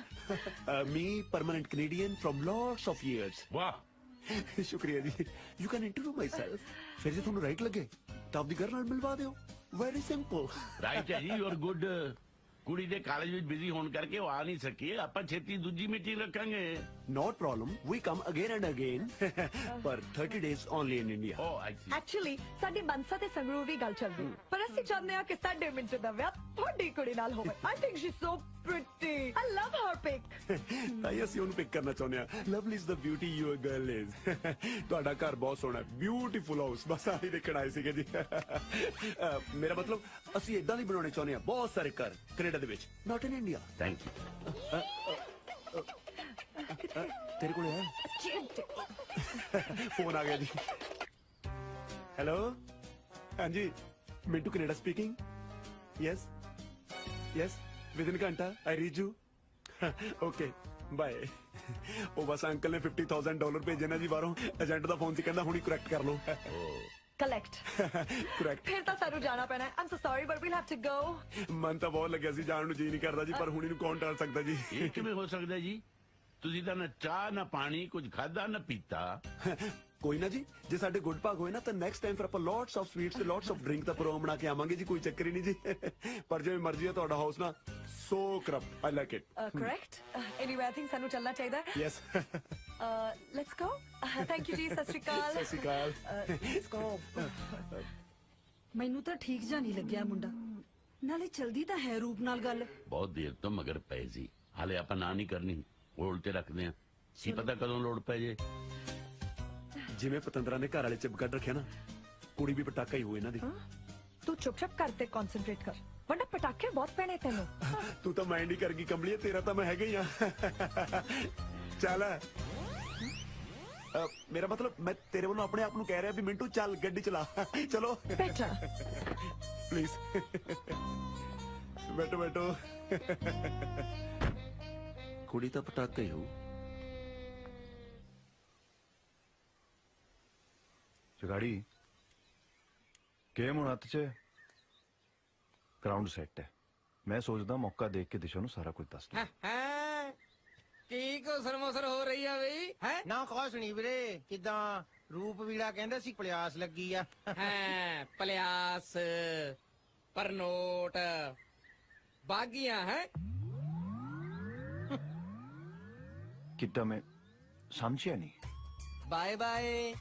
Me permanent Canadian from lots of years। ਵਾਹ ਸ਼ੁਕਰੀਆ ਜੀ। You can interview my self. ਫਿਰ ਜੇ ਤੁਹਾਨੂੰ ਰਾਈਟ ਲੱਗੇ ਤਾਂ ਆਪਦੀ ਘਰ ਨਾਲ ਮਿਲਵਾ ਦਿਓ। Very simple. ਰਾਈਟ ਹੈ ਜੀ, ਯੂ ਆਰ ਗੁੱਡ। ਕੁੜੀ ਦੇ ਕਾਲਜ ਵਿੱਚ ਬਿਜ਼ੀ ਹੋਣ ਕਰਕੇ ਉਹ ਆ ਨਹੀਂ ਸਕੀ, ਆਪਾਂ ਛੇਤੀ ਦੂਜੀ ਮੀਟਿੰਗ ਰੱਖਾਂਗੇ। Not problem, we come again and again। ਪਰ 30 days only in India। Oh, I see। Actually ਸਾਡੀ ਮਨਸਾ ਤੇ ਸੰਗਰੂ ਵੀ ਗੱਲ ਚੱਲਦੀ, ਪਰ ਅਸੀਂ ਚਾਹੁੰਦੇ ਹਾਂ ਕਿ ਸਾਡੇ ਮਿੰਟੂ ਦਾ ਵਿਆਹ ਤੁਹਾਡੀ ਕੁੜੀ ਨਾਲ ਹੋਵੇ। I think she's so pretty। I love her pic। ਤਾਂ ਅਸੀਂ ਉਹਨੂੰ ਪਿਕ ਕਰਨਾ ਚਾਹੁੰਦੇ ਹਾਂ। Lovely is the beauty your girl is. ਤੁਹਾਡਾ ਘਰ ਬਹੁਤ ਸੋਹਣਾ, ਬਿਊਟੀਫੁਲ ਹਾਊਸ, ਬਸ ਆਹੀ ਦੇਖਣ ਆਏ ਸੀਗੇ ਜੀ। ਮੇਰਾ ਮਤਲਬ ਅਸੀਂ ਇਦਾਂ ਦੀ ਬਣਾਉਣੇ ਚਾਹੁੰਦੇ ਹਾਂ, ਬਹੁਤ ਸਾਰੇ ਘਰ ਕੈਨੇਡਾ ਦੇ ਵਿੱਚ, not in India. Thank you. ਤੇਰੇ ਕੋਲ ਹੈ ਫੋਨ ਆ ਗਿਆ ਜੀ। ਹੈਲੋ, ਹਾਂਜੀ Mintu Canada speaking. Yes yes, within ਘੰਟਾ I reach you. Okay bye. ਉਹ ਬਸ ਅੰਕਲ ਨੇ $50,000 ਭੇਜੇ ਨਾ ਜੀ ਬਾਹਰੋਂ, ਏਜੰਟ ਦਾ ਫੋਨ ਸੀ, ਕਹਿੰਦਾ ਹੁਣੀ ਕਰੈਕਟ ਕਰ ਲਓ। Collect correct. ਫਿਰ ਤਾਂ ਸਾਨੂੰ ਜਾਣਾ ਪੈਣਾ ਹੈ। I'm so sorry but we'll have to go। ਮਨ ਤਾਂ ਬਹੁਤ ਲੱਗਿਆ ਸੀ, ਜਾਣ ਨੂੰ ਜੀ ਨਹੀਂ ਕਰਦਾ ਜੀ, ਪਰ ਹੁਣੀ ਨੂੰ ਕੌਣ ਟਾਲ ਸਕਦਾ ਜੀ। ਇਹ ਕਿਵੇਂ ਹੋ ਸਕਦਾ ਜੀ? ਤੁਸੀਂ ਤਾਂ ਨਾ ਚਾਹ ਨਾ ਪਾਣੀ ਕੁਝ ਖਾਦਾ ਨਾ ਪੀਤਾ। ਕੋਈ ਨਾ ਜੀ, ਜੇ ਸਾਡੇ ਗੁੱਡ ਭਾਗ ਹੋਏ ਨਾ ਤਾਂ ਨੈਕਸਟ ਟਾਈਮ ਫਿਰ ਆਪਾਂ ਲੋਟਸ ਆਫ ਸਵੀਟਸ ਤੇ ਲੋਟਸ ਆਫ ਡਰਿੰਕ ਦਾ ਪ੍ਰੋਗਰਾਮ ਬਣਾ ਕੇ ਆਵਾਂਗੇ ਜੀ, ਕੋਈ ਚੱਕਰ ਹੀ ਨਹੀਂ ਜੀ। ਪਰ ਜਿਵੇਂ ਮਰਜ਼ੀ ਹੈ ਤੁਹਾਡਾ ਹਾਊਸ ਨਾ so corrupt, I like it. Correct. Anyway I think ਸਾਨੂੰ ਚੱਲਣਾ ਚਾਹੀਦਾ ਹੈ। Yes let's go. Thank you ਜੀ, ਸਤਿ ਸ਼੍ਰੀ ਅਕਾਲ। ਸਤਿ ਸ਼੍ਰੀ ਅਕਾਲ। Let's go. ਮੈਨੂੰ ਤਾਂ ਠੀਕ ਜਾਂ ਨਹੀਂ ਲੱਗਿਆ ਮੁੰਡਾ, ਨਾਲੇ ਚਲਦੀ ਤਾਂ ਹੈ ਰੂਪ ਨਾਲ ਗੱਲ। ਬਹੁਤ ਦੇਰ ਤੋਂ ਮਗਰ ਪਏ ਸੀ, ਹਾਲੇ ਆਪਾਂ ਨਾ ਨਹੀਂ ਕਰਨੀ, ਹੋਲਡ ਤੇ ਰੱਖਦੇ ਆ, ਕੀ ਪਤਾ ਕਦੋਂ ਲੋੜ ਪੈ ਜੇ। ਜਿਵੇਂ ਪਤੰਦਰਾ ਨੇ ਘਰ ਵਾਲੇ ਚਿਪ ਕੱਢ ਰੱਖਿਆ ਨਾ, ਕੁੜੀ ਵੀ ਪਟਾਕਾ ਹੀ ਹੋਏ ਇਹਨਾਂ ਦੀ। ਤੂੰ ਚੁੱਪ-ਚਾਪ ਕਰ ਤੇ ਕਨਸੈਂਟਰੇਟ ਕਰ, ਵਰਨਾ ਪਟਾਕੇ ਬਹੁਤ ਪੈਣੇ ਤੈਨੂੰ। ਤੂੰ ਤਾਂ ਮਾਈਂਡ ਹੀ ਕਰ ਗਈ ਕੰਬਲੀਏ, ਤੇਰਾ ਤਾਂ ਮੈਂ ਹੈਗਾ ਹੀ ਆ। ਚੱਲ ਮੇਰਾ ਮਤਲਬ ਮੈਂ ਤੇਰੇ ਵੱਲੋਂ ਆਪਣੇ ਆਪ ਨੂੰ ਕਹਿ ਰਿਹਾ ਵੀ ਮਿੰਟੂ ਚੱਲ ਗੱਡੀ ਚਲਾ। ਚਲੋ ਬੈਠਾ ਪਲੀਜ਼। ਬੈਠੋ ਬੈਠੋ। ਕੁੜੀ ਤਾਂ ਪਟਾਕਾ ਹੀ ਹੋ। ਜਗਾੜੀ ਗੇਮ ਹੁਣ ਹੱਥ 'ਚ ਗਰਾਊਂਡ ਸੈੱਟ ਹੈ। ਮੈਂ ਸੋਚਦਾ ਮੌਕਾ ਦੇਖ ਕੇ ਦਿਸ਼ਾ ਨੂੰ ਸਾਰਾ ਕੁਝ ਦੱਸ ਦੂੰ। ਕੀ ਘੁਸਰ ਮੁਸਰ ਹੋ ਰਹੀ ਆ ਬਈ ਹੈ ਨਾ ਕੁਛ ਨਹੀਂ ਵੀਰੇ ਕਿਦਾਂ ਰੂਪ ਵੀੜਾ ਕਹਿੰਦੇ ਸੀ ਪਲਿਆਸ ਲੱਗੀ ਆ ਹੈ ਪਲਿਆਸ ਪਰਨੋਟ ਬਾਗੀਆਂ ਹੈ ਕਿੱਦਾਂ ਮੈਂ ਸਮਝਿਆ ਨਹੀਂ। Bye bye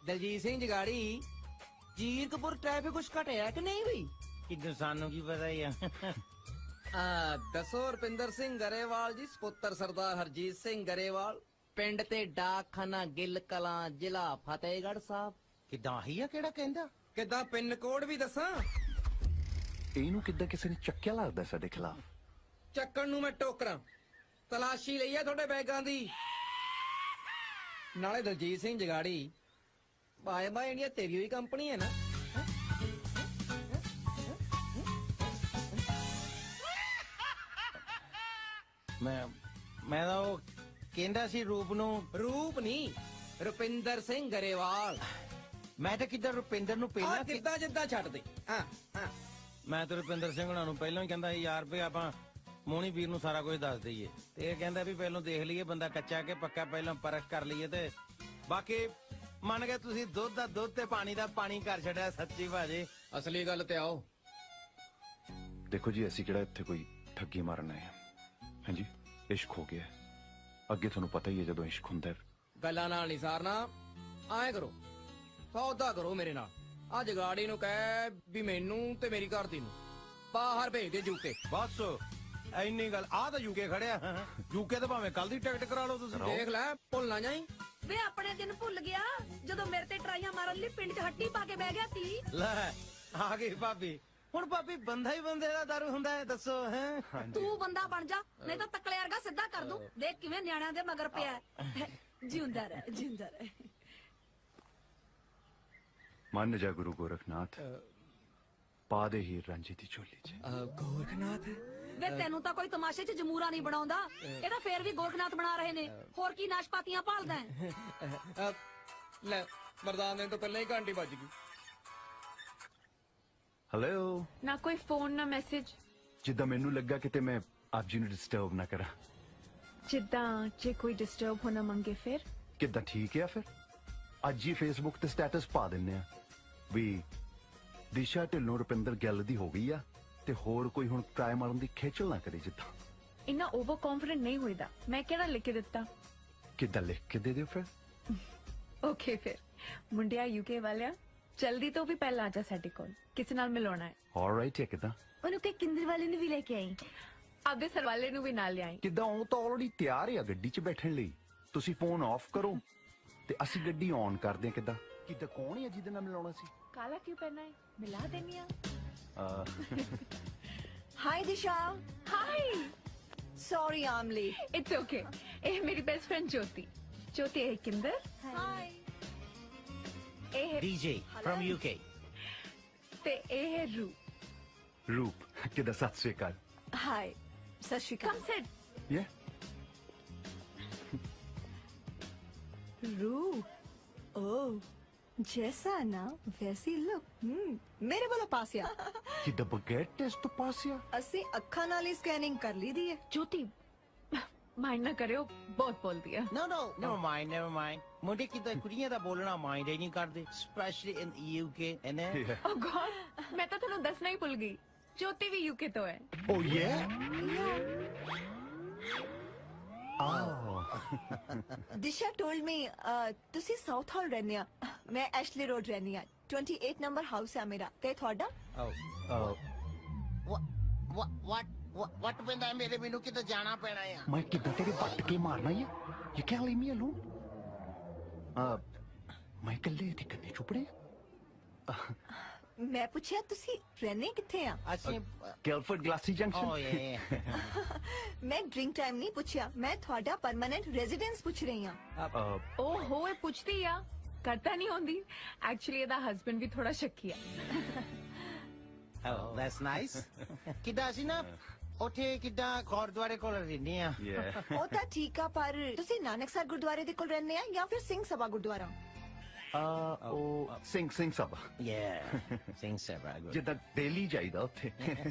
Daljeet Singh Jagari Zirakpur traffic ਕੁਛ ਘਟਿਆ ਕਿ ਨਹੀਂ ਬਈ ਕਿਦਾਂ ਸਾਨੂੰ ਕੀ ਪਤਾ ਹੀ ਆ ਦੱਸੋ ਰੁਪਿੰਦਰ ਸਿੰਘ ਗਰੇਵਾਲ ਜੀ ਸਪੁੱਤਰ ਸਰਦਾਰ ਹਰਜੀਤ ਸਿੰਘ ਗਰੇਵਾਲ ਪਿੰਡ ਤੇ ਡਾਕਖਾਨਾ ਗਿੱਲ ਕਲਾਂ ਜ਼ਿਲ੍ਹਾ ਫਤਿਹਗੜ੍ਹ ਸਾਹਿਬ ਕਿਦਾਂ ਹੀ ਆ ਕਿਹੜਾ ਕਹਿੰਦਾ ਕਿਦਾਂ ਪਿੰਨ ਕੋਡ ਵੀ ਦੱਸਾਂ ਇਹਨੂੰ ਕਿੱਦਾਂ ਕਿਸੇ ਨੇ ਚੱਕਿਆ ਲੱਗਦਾ ਸਾਡੇ ਖਿਲਾਫ। ਚੱਕਣ ਨੂੰ ਮੈਂ ਟੋਕਰਾਂ ਤਲਾਸ਼ੀ ਲਈ ਆ ਤੁਹਾਡੇ ਬੈਗਾਂ ਦੀ ਨਾਲੇ Daljeet Singh Jagari bye bye India ਤੇਰੀ ਹੋਈ ਕੰਪਨੀ ਹੈ ਨਾ ਮੈਂ ਤਾਂ ਉਹ ਕਹਿੰਦਾ ਸੀ ਰੂਪ ਨਹੀਂ ਰੁਪਿੰਦਰ ਸਿੰਘ ਗਰੇਵਾਲ ਮੈਂ ਤਾਂ ਕਿੱਦਾਂ ਰੁਪਿੰਦਰ ਨੂੰ ਆ ਪਹਿਲਾਂ ਕਿੱਦਾਂ ਜਿੱਦਾਂ ਛੱਡ ਦੇ ਹਾਂ ਮੈਂ ਤਾਂ ਰੁਪਿੰਦਰ ਸਿੰਘ ਹੁਣਾਂ ਨੂੰ ਪਹਿਲਾਂ ਹੀ ਕਹਿੰਦਾ ਸੀ ਯਾਰ ਵੀ ਆਪਾਂ ਮੋਹਣੀ ਵੀਰ ਨੂੰ ਸਾਰਾ ਕੁਝ ਦੱਸ ਦਈਏ ਤੇ ਇਹ ਕਹਿੰਦਾ ਵੀ ਪਹਿਲਾਂ ਦੇਖ ਲਈਏ ਬੰਦਾ ਕੱਚਾ ਕਿ ਪੱਕਾ ਪਹਿਲਾਂ ਪਰਖ ਕਰ ਲਈਏ ਤੇ ਬਾਕੀ ਮੰਨ ਗਏ ਤੁਸੀਂ ਦੁੱਧ ਦਾ ਦੁੱਧ ਤੇ ਪਾਣੀ ਦਾ ਪਾਣੀ ਕਰ ਛੱਡਿਆ ਸੱਚੀ ਭਾਜੀ ਅਸਲੀ ਗੱਲ ਤੇ ਆਓ ਦੇਖੋ ਜੀ ਅਸੀਂ ਕਿਹੜਾ ਇੱਥੇ ਕੋਈ ਠੱਗੀ ਮਾਰਨ ਆਏ ਹਾਂ। ਹਾਂਜੀ ਇਸ਼ਕ ਹੋ ਗਿਆ। ਅੱਗੇ ਤੁਹਾਨੂੰ ਪਤਾ ਹੀ ਹੈ ਜਦੋਂ ਇਸ਼ਕ ਹੁੰਦਾ ਗੱਲਾਂ ਨਾਲ ਨਹੀਂ ਸਾਰਨਾ ਆਏ ਕਰੋ ਸੌਦਾ ਕਰੋ ਮੇਰੇ ਨਾਲ ਆ ਜਗਾੜੀ ਨੂੰ ਕਹਿ ਵੀ ਮੈਨੂੰ ਤੇ ਮੇਰੀ ਘਰ ਦੀ ਨੂੰ ਬਾਹਰ ਭੇਜ ਦੇ ਜੂਕੇ ਬਸ ਇੰਨੀ ਗੱਲ ਆ ਤਾਂ ਯੂਕੇ ਖੜਿਆ ਯੂਕੇ ਤੇ ਭਾਵੇਂ ਕੱਲ ਦੀ ਟਿਕਟ ਕਰਾ ਲਓ ਤੁਸੀਂ ਦੇਖ ਲੈ ਭੁੱਲ ਨਾ ਜਾਈ ਵੇ ਆਪਣੇ ਦਿਨ ਭੁੱਲ ਗਿਆ ਜਦੋਂ ਮੇਰੇ ਤੇ ਟਰਾਈਆਂ ਮਾਰਨ ਲਈ ਪਿੰਡ 'ਚ ਹੱਟੀ ਪਾ ਕੇ ਬਹਿ ਗਿਆ ਤੀ ਲੈ ਆ ਗਈ ਭਾਬੀ ਹੁਣ ਭਾਬੀ ਬੰਦਾ ਹੀ ਬੰਦੇ ਦਾ ਦਾਰੂ ਹੁੰਦਾ ਹੈ ਦੱਸੋ ਹੈ ਤੂੰ ਬੰਦਾ ਬਣ ਜਾ ਨਹੀਂ ਤਾਂ ਤਕਲੇ ਵਰਗਾ ਸਿੱਧਾ ਕਰ ਦੂੰ ਦੇਖ ਕਿਵੇਂ ਨਿਆਣਿਆਂ ਦੇ ਮਗਰ ਪਿਆ ਹੈ। ਜਿਉਂਦਾ ਰਹਿ ਜਿਉਂਦਾ ਰਹਿ। ਮੰਨ ਜਾ ਗੁਰੂ ਗੋਰਖਨਾਥ ਪਾ ਦੇ ਹੀਰ ਰਾਂਝੇ ਦੀ ਝੋਲੀ 'ਚ। ਗੋਰਖਨਾਥ ਵੇ ਤੈਨੂੰ ਤਾਂ ਕੋਈ ਤਮਾਸ਼ੇ 'ਚ ਜਮੂਰਾ ਨਹੀਂ ਬਣਾਉਂਦਾ ਇਹ ਤਾਂ ਫੇਰ ਵੀ ਗੋਰਖਨਾਥ ਬਣਾ ਰਹੇ ਨੇ ਹੋਰ ਕੀ ਨਾਸ਼ਪਾਤੀਆਂ ਭਾਲਦਾ ਹੈ ਲੈ ਮਰਦਾਨ ਦੇ ਤੋਂ ਪਹਿਲਾਂ ਹੀ ਘੰਟੀ ਵੱਜ ਗਈ ਹੈਲੋ ਨਾ ਕੋਈ ਫੋਨ ਨਾ ਮੈਸੇਜ ਜਿੱਦਾਂ ਮੈਨੂੰ ਲੱਗਾ ਕਿਤੇ ਮੈਂ ਆਪ ਜੀ ਨੂੰ ਡਿਸਟਰਬ ਨਾ ਕਰਾਂ। ਜਿੱਦਾਂ ਜੇ ਕੋਈ ਡਿਸਟਰਬ ਹੋਣਾ ਮੰਗੇ ਫਿਰ ਕਿੱਦਾਂ ਠੀਕ ਹੈ ਫਿਰ ਅੱਜ ਹੀ ਫੇਸਬੁੱਕ ਤੇ ਸਟੇਟਸ ਪਾ ਦਿੰਨੇ ਆ ਵੀ ਦਿਸ਼ਾ ਢਿੱਲੋਂ ਰੁਪਿੰਦਰ ਗਿੱਲ ਦੀ ਹੋ ਗਈ ਆ ਤੇ ਹੋਰ ਕੋਈ ਹੁਣ ਟਰਾਈ ਮਾਰਨ ਦੀ ਖੇਚਲ ਨਾ ਕਰੇ ਜਿੱਦਾਂ। ਇੰਨਾ ਓਵਰ ਕੌਨਫੀਡੈਂਟ ਨਹੀਂ ਹੋਈਦਾ ਮੈਂ ਕਿਹੜਾ ਲਿਖ ਕੇ ਦਿੱਤਾ ਕਿੱਦਾਂ ਲਿਖ ਕੇ ਦੇ ਦਿਓ ਫਿਰ। ਓਕੇ ਫਿਰ ਮੁੰਡਿਆ ਯੂਕੇ ਵਾਲਿਆ ਜਲਦੀ ਤੋਂ ਵੀ ਪਹਿਲਾਂ ਆ ਜਾ ਸਾਡੇ ਕੋਲ ਕਿਸੇ ਨਾਲ ਮਿਲਾਉਣਾ ਹੈ। ਆਲਰਾਈਟ ਹੈ ਕਿੱਦਾਂ ਉਹਨੂੰ ਕਿ ਕਿੰਦਰ ਵਾਲੇ ਨੂੰ ਵੀ ਲੈ ਕੇ ਆਈ ਆਪਦੇ ਸਰਵਾਲੇ ਨੂੰ ਵੀ ਨਾਲ ਲਿਆਈ ਕਿੱਦਾਂ ਉਹ ਤਾਂ ਆਲਰੇਡੀ ਤਿਆਰ ਆ ਗੱਡੀ 'ਚ ਬੈਠਣ ਲਈ ਤੁਸੀਂ ਫੋਨ ਆਫ ਕਰੋ ਤੇ ਅਸੀਂ ਗੱਡੀ ਔਨ ਕਰਦੇ ਹਾਂ। ਕਿੱਦਾਂ ਕੌਣ ਹੈ ਜਿਹਦੇ ਨਾਲ ਮਿਲਾਉਣਾ ਸੀ। ਕਾਲਾ ਕਿਉਂ ਪਹਿਨਾ ਹੈ ਮਿਲਾ ਦੇਨੀ ਆ hi Disha hi sorry I am late it's okay ਇਹ ਮੇਰੀ ਬੈਸਟ ਫਰੈਂਡ ਜੋਤੀ ਜੋਤੀ ਹੈ ਕਿੰਦਰ हाय ਇਹ ਡੀਜੇ ਫਰਮ ਯੂਕੇ ਤੇ ਇਹ ਹੈ ਰੂ ਰੂਪ ਕਿੱਦਾਂ ਸਤਿ ਸ਼੍ਰੀ ਅਕਾਲ। हाय सत श्री ਕਮ अकाल ਸਿਟ ਯੇ रू ओ जैसा ना वैसी लुक मेरे वाला पास या ਕਿੱਦਾਂ ਬਗੈਰ ਟੈਸਟ ਤੋਂ ਪਾਸ ਆ। ਅਸੀਂ ਅੱਖਾਂ ਨਾਲ ਹੀ ਸਕੈਨਿੰਗ ਕਰ ਲਈ ਦੀ ਹੈ ਜੋਤੀ ਮਾਈਂਡ ਨਾ ਕਰਿਓ ਬਹੁਤ ਬੋਲਦੀ ਆ No, never mind. ਮੁੰਡੇ ਕਿਦਾਂ ਕੁੜੀਆਂ ਦਾ ਬੋਲਣਾ ਮਾਈਂਡ ਹੀ ਨਹੀਂ ਕਰਦੇ specially in UK and oh God ਮੈਂ ਤਾਂ ਤੁਹਾਨੂੰ ਦੱਸਣਾ ਹੀ ਭੁੱਲ ਗਈ ਜੋਤੀ ਵੀ ਯੂਕੇ ਤੋਂ ਹੈ ਓ ਯੇ दिशा टोल्ड मी ਤੁਸੀਂ ਸਾਊਥ ਹਾਲ ਰਹਿੰਦੇ ਆ ਮੈਂ ਐਸ਼ਲੀ ਰੋਡ ਰਹਿੰਦੀ ਆ 28 ਨੰਬਰ ਹਾਊਸ ਆ ਮੇਰਾ ਤੇ ਤੁਹਾਡਾ what ਪੈਂਦਾ ਮੇਰੇ ਮੈਨੂੰ ਕਿਤੇ ਜਾਣਾ ਪੈਣਾ ਆ ਮੈਂ ਕਿੱਦਾਂ ਤੇਰੇ ਵੱਟ ਕੇ ਮਾਰਨਾ ਹੈ you can leave me alone. ਮੈਂ ਇਕੱਲੇ ਤੇ ਕੰਨੇ ਚੁਪੜੇ। ਮੈਂ ਪੁੱਛਿਆ ਤੁਸੀਂ ਰਹਿੰਦੇ ਕਿੱਥੇ ਆ ਅਸੀਂ ਗੈਲਫੋਰਡ ਗਲਾਸੀ ਜੰਕਸ਼ਨ। ਓ ਯੇ ਮੈਂ ਡਰਿੰਕ ਟਾਈਮ ਨਹੀਂ ਪੁੱਛਿਆ ਮੈਂ ਤੁਹਾਡਾ ਪਰਮਾਨੈਂਟ ਰੈਜ਼ੀਡੈਂਸ ਪੁੱਛ ਰਹੀ ਆ ਓ ਹੋ ਇਹ ਪੁੱਛਦੀ ਆ ਕਰਤਾ ਨਹੀਂ ਹੁੰਦੀ ਐਕਚੁਅਲੀ ਇਹਦਾ ਹਸਬੰਡ ਵੀ ਥੋੜਾ ਸ਼ੱਕੀ ਆ ਓ ਦੈਟਸ ਨਾਈਸ ਕਿਦਾਂ ਅਸੀਂ ਨਾ ਉੱਥੇ ਕਿਦਾਂ ਗੁਰਦੁਆਰੇ ਕੋਲ ਰਹਿੰਦੇ ਆ ਉਹ ਤਾਂ ਠੀਕ ਆ ਪਰ ਤੁਸੀਂ ਨਾਨਕਸਰ ਗੁਰਦੁਆਰੇ ਦੇ ਕੋਲ ਰਹਿੰਦੇ ਆ ਜਾਂ ਫਿਰ ਸਿੰਘ ਸਭਾ ਗੁਰਦੁਆਰਾ ਉਹ ਸਿੰਘ ਸਭਾ ਸਿੰਘ ਸਭਾ ਜਿੱਦਾਂ ਡੇਲੀ ਜਾਈਦਾ ਉੱਥੇ।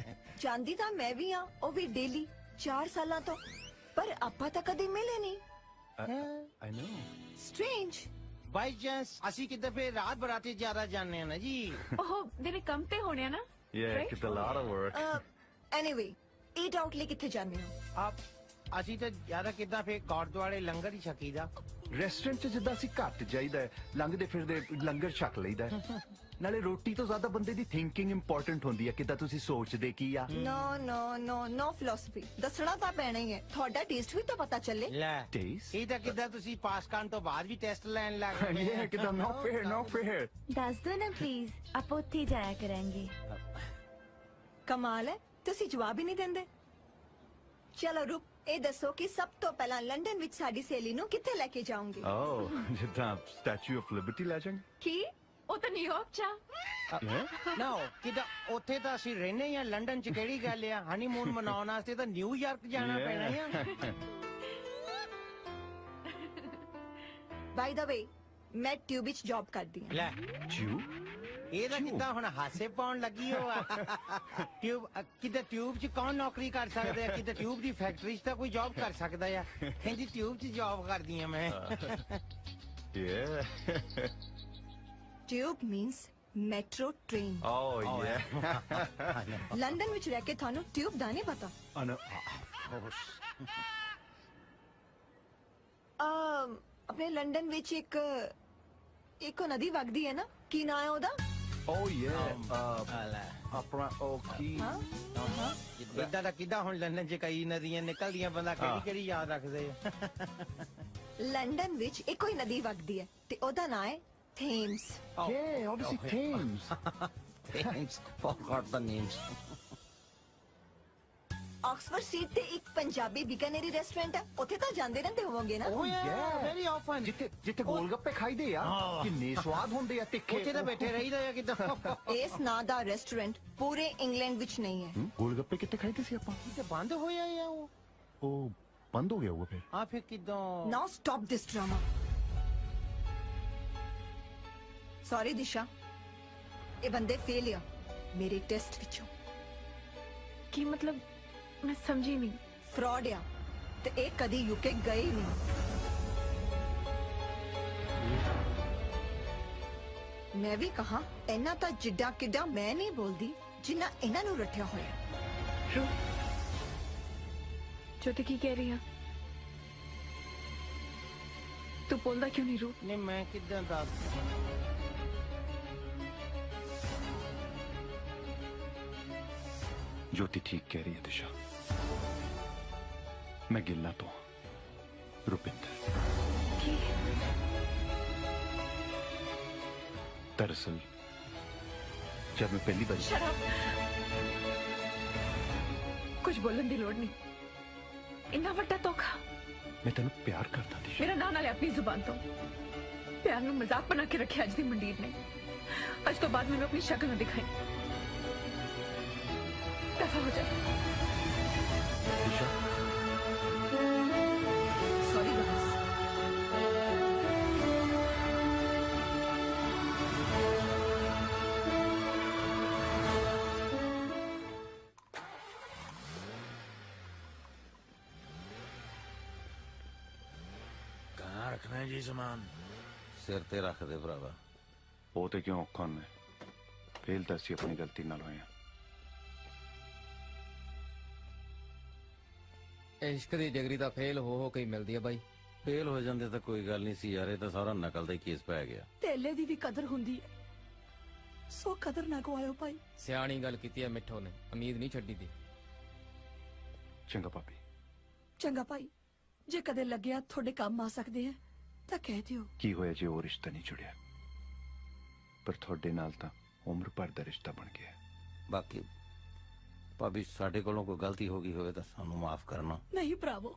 ਜਾਂਦੀ ਤਾਂ ਮੈਂ ਵੀ ਆ ਉਹ ਵੀ ਡੇਲੀ 4 ਸਾਲਾਂ ਤੋਂ ਪਰ ਆਪਾਂ ਤਾਂ ਕਦੇ ਮਿਲੇ ਨਹੀਂ। ਆਈ ਨੋ ਸਟ੍ਰੇਂਜ। ਬਾਈ ਚਾਂਸ ਅਸੀਂ ਕਿਤੇ ਫੇਰ ਰਾਤ ਬਰਾਤੇ ਜ਼ਿਆਦਾ ਜਾਂਦੇ ਆ ਨਾ ਜੀ। ਉਹ ਤੇਰੇ ਕੰਮ ਤੇ ਹੋਣੇ ਆ ਨਾ? Yeah, it's a lot of work. Anyway eat out ਲਈ ਕਿੱਥੇ ਜਾਂਦੇ ਹੋ? ਆਪ ਅਸੀਂ ਤਾਂ ਜ਼ਿਆਦਾ ਕਿਦਾਂ ਫੇਰ ਗੁਰਦੁਆਰੇ ਲੰਗਰ ਹੀ ਛਕੀਦਾ। ਰੈਸਟੋਰੈਂਟ 'ਚ ਜਿੱਦਾਂ ਅਸੀਂ ਘੱਟ ਜਾਈਦਾ ਹੈ, ਲੰਘਦੇ ਫਿਰਦੇ ਲੰਗਰ ਛਕ ਲਈਦਾ ਹੈ। ਨਾਲੇ ਰੋਟੀ ਤੋਂ ਜ਼ਿਆਦਾ ਬੰਦੇ ਦੀ ਥਿੰਕਿੰਗ ਇੰਪੋਰਟੈਂਟ ਹੁੰਦੀ ਹੈ, ਕਿਦਾਂ ਤੁਸੀਂ ਸੋਚਦੇ ਕੀ ਆ। ਨੋ ਫਿਲਾਸਫੀ ਦੱਸਣਾ ਤਾਂ ਪੈਣਾ ਹੀ ਹੈ। ਤੁਹਾਡਾ ਟੇਸਟ ਵੀ ਤਾਂ ਪਤਾ ਚੱਲੇ। ਲੈ ਟੇਸਟ ਇਹ ਤਾਂ ਕਿਦਾਂ ਤੁਸੀਂ ਪਾਸ ਕਰਨ ਤੋਂ ਬਾਅਦ ਵੀ ਟੈਸਟ ਲੈਣ ਲੱਗ ਗਏ। ਇਹ ਕਿਦਾਂ ਨੋ ਫੇਅਰ। ਦੱਸ ਦੋ ਨਾ ਪਲੀਜ਼, ਆਪਾਂ ਉੱਥੇ ਹੀ ਜਾਇਆ ਕਰਾਂਗੇ। ਕਮਾਲ ਹੈ, ਤੁਸੀਂ ਜਵਾਬ ਹੀ ਨਹੀਂ ਦਿੰਦੇ। ਚਲੋ ਰੁਕ, ਇਹ ਦੱਸੋ ਕਿ ਸਭ ਤੋਂ ਪਹਿਲਾਂ ਲੰਡਨ ਵਿੱਚ ਸਾਡੀ ਸਹੇਲੀ ਨੂੰ ਕਿੱਥੇ ਲੈ ਕੇ ਜਾਓਗੇ? ਜਿੱਦਾਂ ਸਟੈਚੂ ਆਫ ਲਿਬਰਟੀ ਲੈ ਜਾਵਾਂਗੇ। ਕੀ ਉਹ ਤਾਂ ਨਿਊਯਾਰਕ ਚ ਨਾ ਕਿਦਾਂ ਉੱਥੇ ਤਾਂ ਅਸੀਂ ਰਹਿੰਦੇ ਆ। ਲੰਡਨ ਚ ਕਿਹੜੀ ਗੱਲ ਆ? ਹਨੀਮੂਨ ਮਨਾਉਣ ਵਾਸਤੇ ਤਾਂ ਨਿਊਯਾਰਕ ਜਾਣਾ ਪੈਣਾ ਆ। ਬਾਈ ਦਾ ਵੇ ਮੈਂ ਟਿਊਬ ਵਿੱਚ ਜੌਬ ਕਰਦੀ ਹਾਂ। ਲੈ ਟਿਊਬ? ਇਹ ਤਾਂ ਕਿਦਾਂ ਹੁਣ ਹਾਸੇ ਪਾਉਣ ਲੱਗੀ ਹੋ ਆ। ਟਿਊਬ ਕਿਤੇ ਟਿਊਬ 'ਚ ਕੌਣ ਨੌਕਰੀ ਕਰ ਸਕਦਾ ਹੈ? ਕਿਤੇ ਟਿਊਬ ਦੀ ਫੈਕਟਰੀ 'ਚ ਤਾਂ ਕੋਈ ਜੌਬ ਕਰ ਸਕਦਾ ਆ। ਕਹਿੰਦੀ ਟਿਊਬ 'ਚ ਜੌਬ ਕਰਦੀ ਆ ਮੈਂ। Tube means metro train. London ਵਿੱਚ ਰਹਿ ਕੇ ਤੁਹਾਨੂੰ ਟਿਊਬ ਦਾ ਨਹੀਂ ਪਤਾ? ਆਪਣੇ ਲੰਡਨ ਵਿੱਚ ਇੱਕ ਨਦੀ ਵਗਦੀ ਹੈ ਨਾ, ਕੀ ਨਾਂ ਹੈ ਉਹਦਾ? ਆਪਣਾ ਉਹ ਕੀ ਇਦਾਂ ਦਾ ਕਿਦਾਂ ਹੁਣ ਲੰਡਨ 'ਚ ਕਈ ਨਦੀਆਂ ਨਿਕਲਦੀਆਂ, ਬੰਦਾ ਕਿਹੜੀ ਯਾਦ ਰੱਖਦੇ ਆ। ਲੰਡਨ ਵਿੱਚ ਇੱਕੋ ਹੀ ਨਦੀ ਵਗਦੀ ਹੈ ਤੇ ਉਹਦਾ ਨਾਂ ਹੈ Thames. Thames. Forgot the names. Oxford street ਤੇ ਇੱਕ ਪੰਜਾਬੀ ਬਿਕਾਨੇਰੀ ਰੈਸਟੋਰੈਂਟ ਹੈ, ਉੱਥੇ ਤਾਂ ਜਾਂਦੇ ਰਹਿੰਦੇ ਹੋਵੋਗੇ ਨਾ? Very often. ਜਿੱਥੇ ਗੋਲਗੱਪੇ ਖਾਈਦੇ ਆ, ਕਿੰਨੇ ਸਵਾਦ ਹੁੰਦੇ ਆ ਤਿੱਖੇ। ਉੱਥੇ ਤਾਂ ਬੈਠੇ ਰਹੀਦਾ ਆ ਕਿਦਾਂ। ਇਸ ਨਾਂ ਦਾ ਰੈਸਟੋਰੈਂਟ ਪੂਰੇ ਇੰਗਲੈਂਡ ਵਿੱਚ ਨਹੀਂ ਹੈ। ਗੋਲਗੱਪੇ ਕਿੱਥੇ ਖਾਈਦੇ ਸੀ ਆਪਾਂ? ਤੇ ਬੰਦ ਹੋਇਆ ਆ ਉਹ ਬੰਦ ਹੋ ਗਿਆ ਹੋਊਗਾ ਫਿਰ। ਆ ਫਿਰ ਕਿਦਾਂ? ਨਾਓ ਸਟਾਪ ਦਿਸ ਡਰਾਮਾ। ਸੌਰੀ ਦਿਸ਼ਾ, ਇਹ ਬੰਦੇ ਫੇਲ ਆ ਮੇਰੇ ਟੈਸਟ ਵਿੱਚੋਂ। ਕੀ ਮਤਲਬ? ਮੈਂ ਸਮਝੀ ਨਹੀਂ। ਫਰਾਡ ਆ ਤੇ ਇਹ ਕਦੀ ਯੂਕੇ ਗਏ ਹੀ ਨਹੀਂ। ਮੈਂ ਵੀ ਕਹਾ ਇਹਨਾਂ ਤਾਂ ਜਿੱਡਾ ਕਿੱਡਾ ਮੈਂ ਨਹੀਂ ਬੋਲਦੀ ਜਿੰਨਾ ਇਹਨਾਂ ਨੂੰ ਰੱਠਿਆ ਹੋਇਆ। ਜੋਤੀ ਕੀ ਕਹਿ ਰਹੀ ਆ? ਤੂੰ ਬੋਲਦਾ ਕਿਉਂ ਨਹੀਂ ਰੂ? ਨਹੀਂ ਮੈਂ ਕਿਦਾਂ ਦੱਸ। ज्योति ठीक कह रही है दिशा। मैं गिलना तो रुपिंदर। दरअसल जब मैं पहली बार कुछ बोलन की लोड़ नहीं। इन्ना वड्डा धोखा। मैं तेन प्यार करता दिशा। मेरा नाम नाले अपनी जुबान तो प्यार में मजाक बना के रखे अज दी मंडीर ने। अज तो बाद मैंने अपनी शक्ल न दिखाई। दफा हो जाए। सॉरी बस। कहाँ रखना है जी सामान? सिर ते रख दे भरावा। वो तो क्यों औखा होना है? फेल तो असी अपनी गलती नाल होए। इश्क ਦੀ ਡਿਗਰੀ ਤਾਂ ਫੇਲ ਹੋ ਕੇ ਹੀ ਮਿਲਦੀ ਹੈ ਬਾਈ। ਫੇਲ ਹੋ ਜਾਂਦੇ ਤਾਂ ਕੋਈ ਗੱਲ ਨਹੀਂ ਸੀ ਯਾਰ, ਇਹ ਤਾਂ ਸਾਰਾ ਨਕਲ ਦਾ ਹੀ ਕੇਸ ਪੈ ਗਿਆ। ਤੇਲੇ ਦੀ ਵੀ ਕਦਰ ਹੁੰਦੀ ਹੈ, ਸੋ ਕਦਰ ਨਾ ਗਵਾਇਓ ਭਾਈ। ਸਿਆਣੀ ਗੱਲ ਕੀਤੀ ਹੈ ਮਿੱਠੋ ਨੇ, ਉਮੀਦ ਨਹੀਂ ਛੱਡੀ ਦੀ। ਚੰਗਾ ਭਾਬੀ। ਚੰਗਾ ਭਾਈ, ਜੇ ਕਦੇ ਲੱਗਿਆ ਤੁਹਾਡੇ ਕੰਮ ਆ ਸਕਦੇ ਆ ਤਾਂ ਕਹਿ ਦਿਓ। ਕੀ ਹੋਇਆ ਜੇ ਉਹ ਰਿਸ਼ਤਾ ਨਹੀਂ ਜੁੜਿਆ, ਪਰ ਤੁਹਾਡੇ ਨਾਲ ਤਾਂ ਉਮਰ ਭਰ ਦਾ ਰਿਸ਼ਤਾ ਬਣ ਗਿਆ। ਬਾਕੀ ਭਾਬੀ ਸਾਡੇ ਕੋਲੋਂ ਕੋਈ ਗਲਤੀ ਹੋ ਗਈ ਹੋਵੇ ਤਾਂ ਸਾਨੂੰ ਮਾਫ ਕਰਨਾ। ਨਹੀਂ ਭਰਾਵੋ,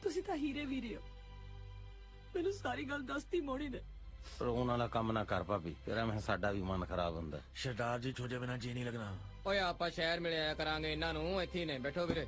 ਤੁਸੀਂ ਤਾਂ ਹੀਰੇ ਵੀਰੇ ਹੋ। ਮੈਨੂੰ ਸਾਰੀ ਗੱਲ ਦੱਸਤੀ ਮੋਣੀ ਨੇ। ਰੋਣ ਵਾਲਾ ਕੰਮ ਨਾ ਕਰ ਭਾਬੀ, ਤੇਰਾ ਮੈਂ ਸਾਡਾ ਵੀ ਮਨ ਖਰਾਬ ਹੁੰਦਾ। सरदार जी छोटे बिना जी नहीं लगना। ਓਏ ਆਪਾਂ ਸ਼ਹਿਰ ਮਿਲ ਆਇਆ ਕਰਾਂਗੇ ਇਹਨਾਂ ਨੂੰ, ਇੱਥੇ ਹੀ ਨੇ। ਬੈਠੋ ਵੀਰੇ।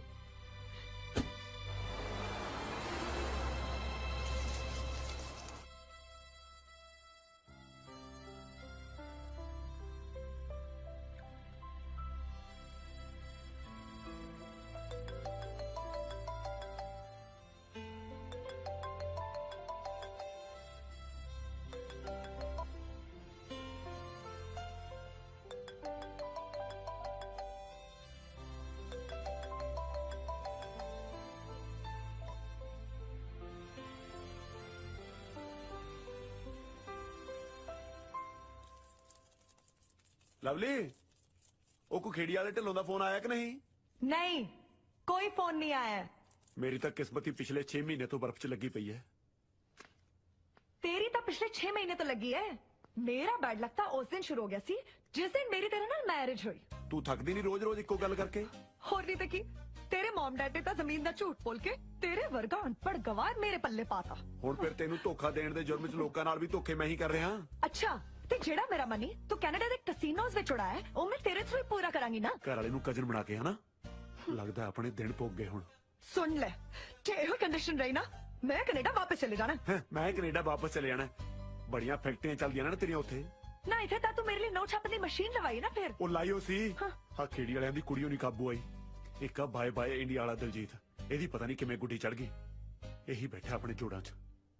ਲਵਲੀ ਉਹ ਕੋ ਖੇੜੀ ਵਾਲੇ ਢਿੱਲੋਂ ਦਾ ਫੋਨ ਆਇਆ ਕਿ ਨਹੀਂ? नहीं कोई फोन नहीं आया है। ਮੇਰੀ ਤਾਂ ਕਿਸਮਤ ਹੀ ਪਿਛਲੇ 6 ਮਹੀਨੇ ਤੋਂ ਬਰਫ਼ 'ਚ ਲੱਗੀ ਪਈ ਹੈ। तेरी तो पिछले 6 महीने तो लगी है। मेरा बैड लक था उस दिन शुरू हो गया सी जिस दिन मेरी तेरे नाल मैरिज हुई। ਤੂੰ ਥੱਕਦੀ ਨਹੀਂ ਰੋਜ਼-ਰੋਜ਼ ਇੱਕੋ ਗੱਲ ਕਰਕੇ? ਹੋਰ नहीं तो की तेरे मॉम डैड ने तो जमीन दा झूठ बोल के तेरे वर्गा अनपढ़ गवार मेरे पल्ले पाता। ਹੁਣ ਫਿਰ ਤੈਨੂੰ ਧੋਖਾ ਦੇਣ ਦੇ ਜੁਰਮ 'ਚ ਲੋਕਾਂ ਨਾਲ ਵੀ ਧੋਖੇ ਮੈਂ ਹੀ ਕਰ ਰਿਹਾ। अच्छा ते जेड़ा मेरा मनी तू कनाडा दे कसिनोज विच उड़ाया है ओ मैं तेरे थ्रू ही पूरा करांगी ना। ਘਰ ਵਾਲੇ ਨੂੰ ਕਜਨ ਬਣਾ ਕੇ ਹਨਾ? ਲੱਗਦਾ ਆਪਣੇ ਦਿਨ ਭੋਗ ਗਏ ਹੁਣ। सुन ले जे हो कंडीशन रही ना मैं कनाडा वापस चले जाना। ਮੈਂ ਕੈਨੇਡਾ ਵਾਪਸ ਚਲੇ ਜਾਣਾ। ਬੜੀਆਂ ਫੈਕਟਰੀਆਂ ਚੱਲਦੀਆਂ ਨਾ ਤੇਰੀਆਂ ਉੱਥੇ। ना इथे ता तू मेरे लिए नोट छापने की मशीन लवाई ना फिर। ਉਹ ਲਾਈਓ ਸੀ ਹਾਂ ਖੇੜੀ ਵਾਲਿਆਂ ਦੀ ਕੁੜੀ ਨਹੀਂ ਕਾਬੂ ਆਈ। ਇੱਕ ਆ ਬਾਏ ਬਾਏ ਇੰਡੀਆ ਵਾਲਾ ਦਿਲਜੀਤ ਇਹਦੀ ਪਤਾ ਨਹੀਂ ਕਿਵੇਂ ਗੁੱਡੀ ਚੜ ਗਈ। ਇਹੀ ਬੈਠਾ ਆਪਣੇ ਜੋੜਾਂ 'ਚ।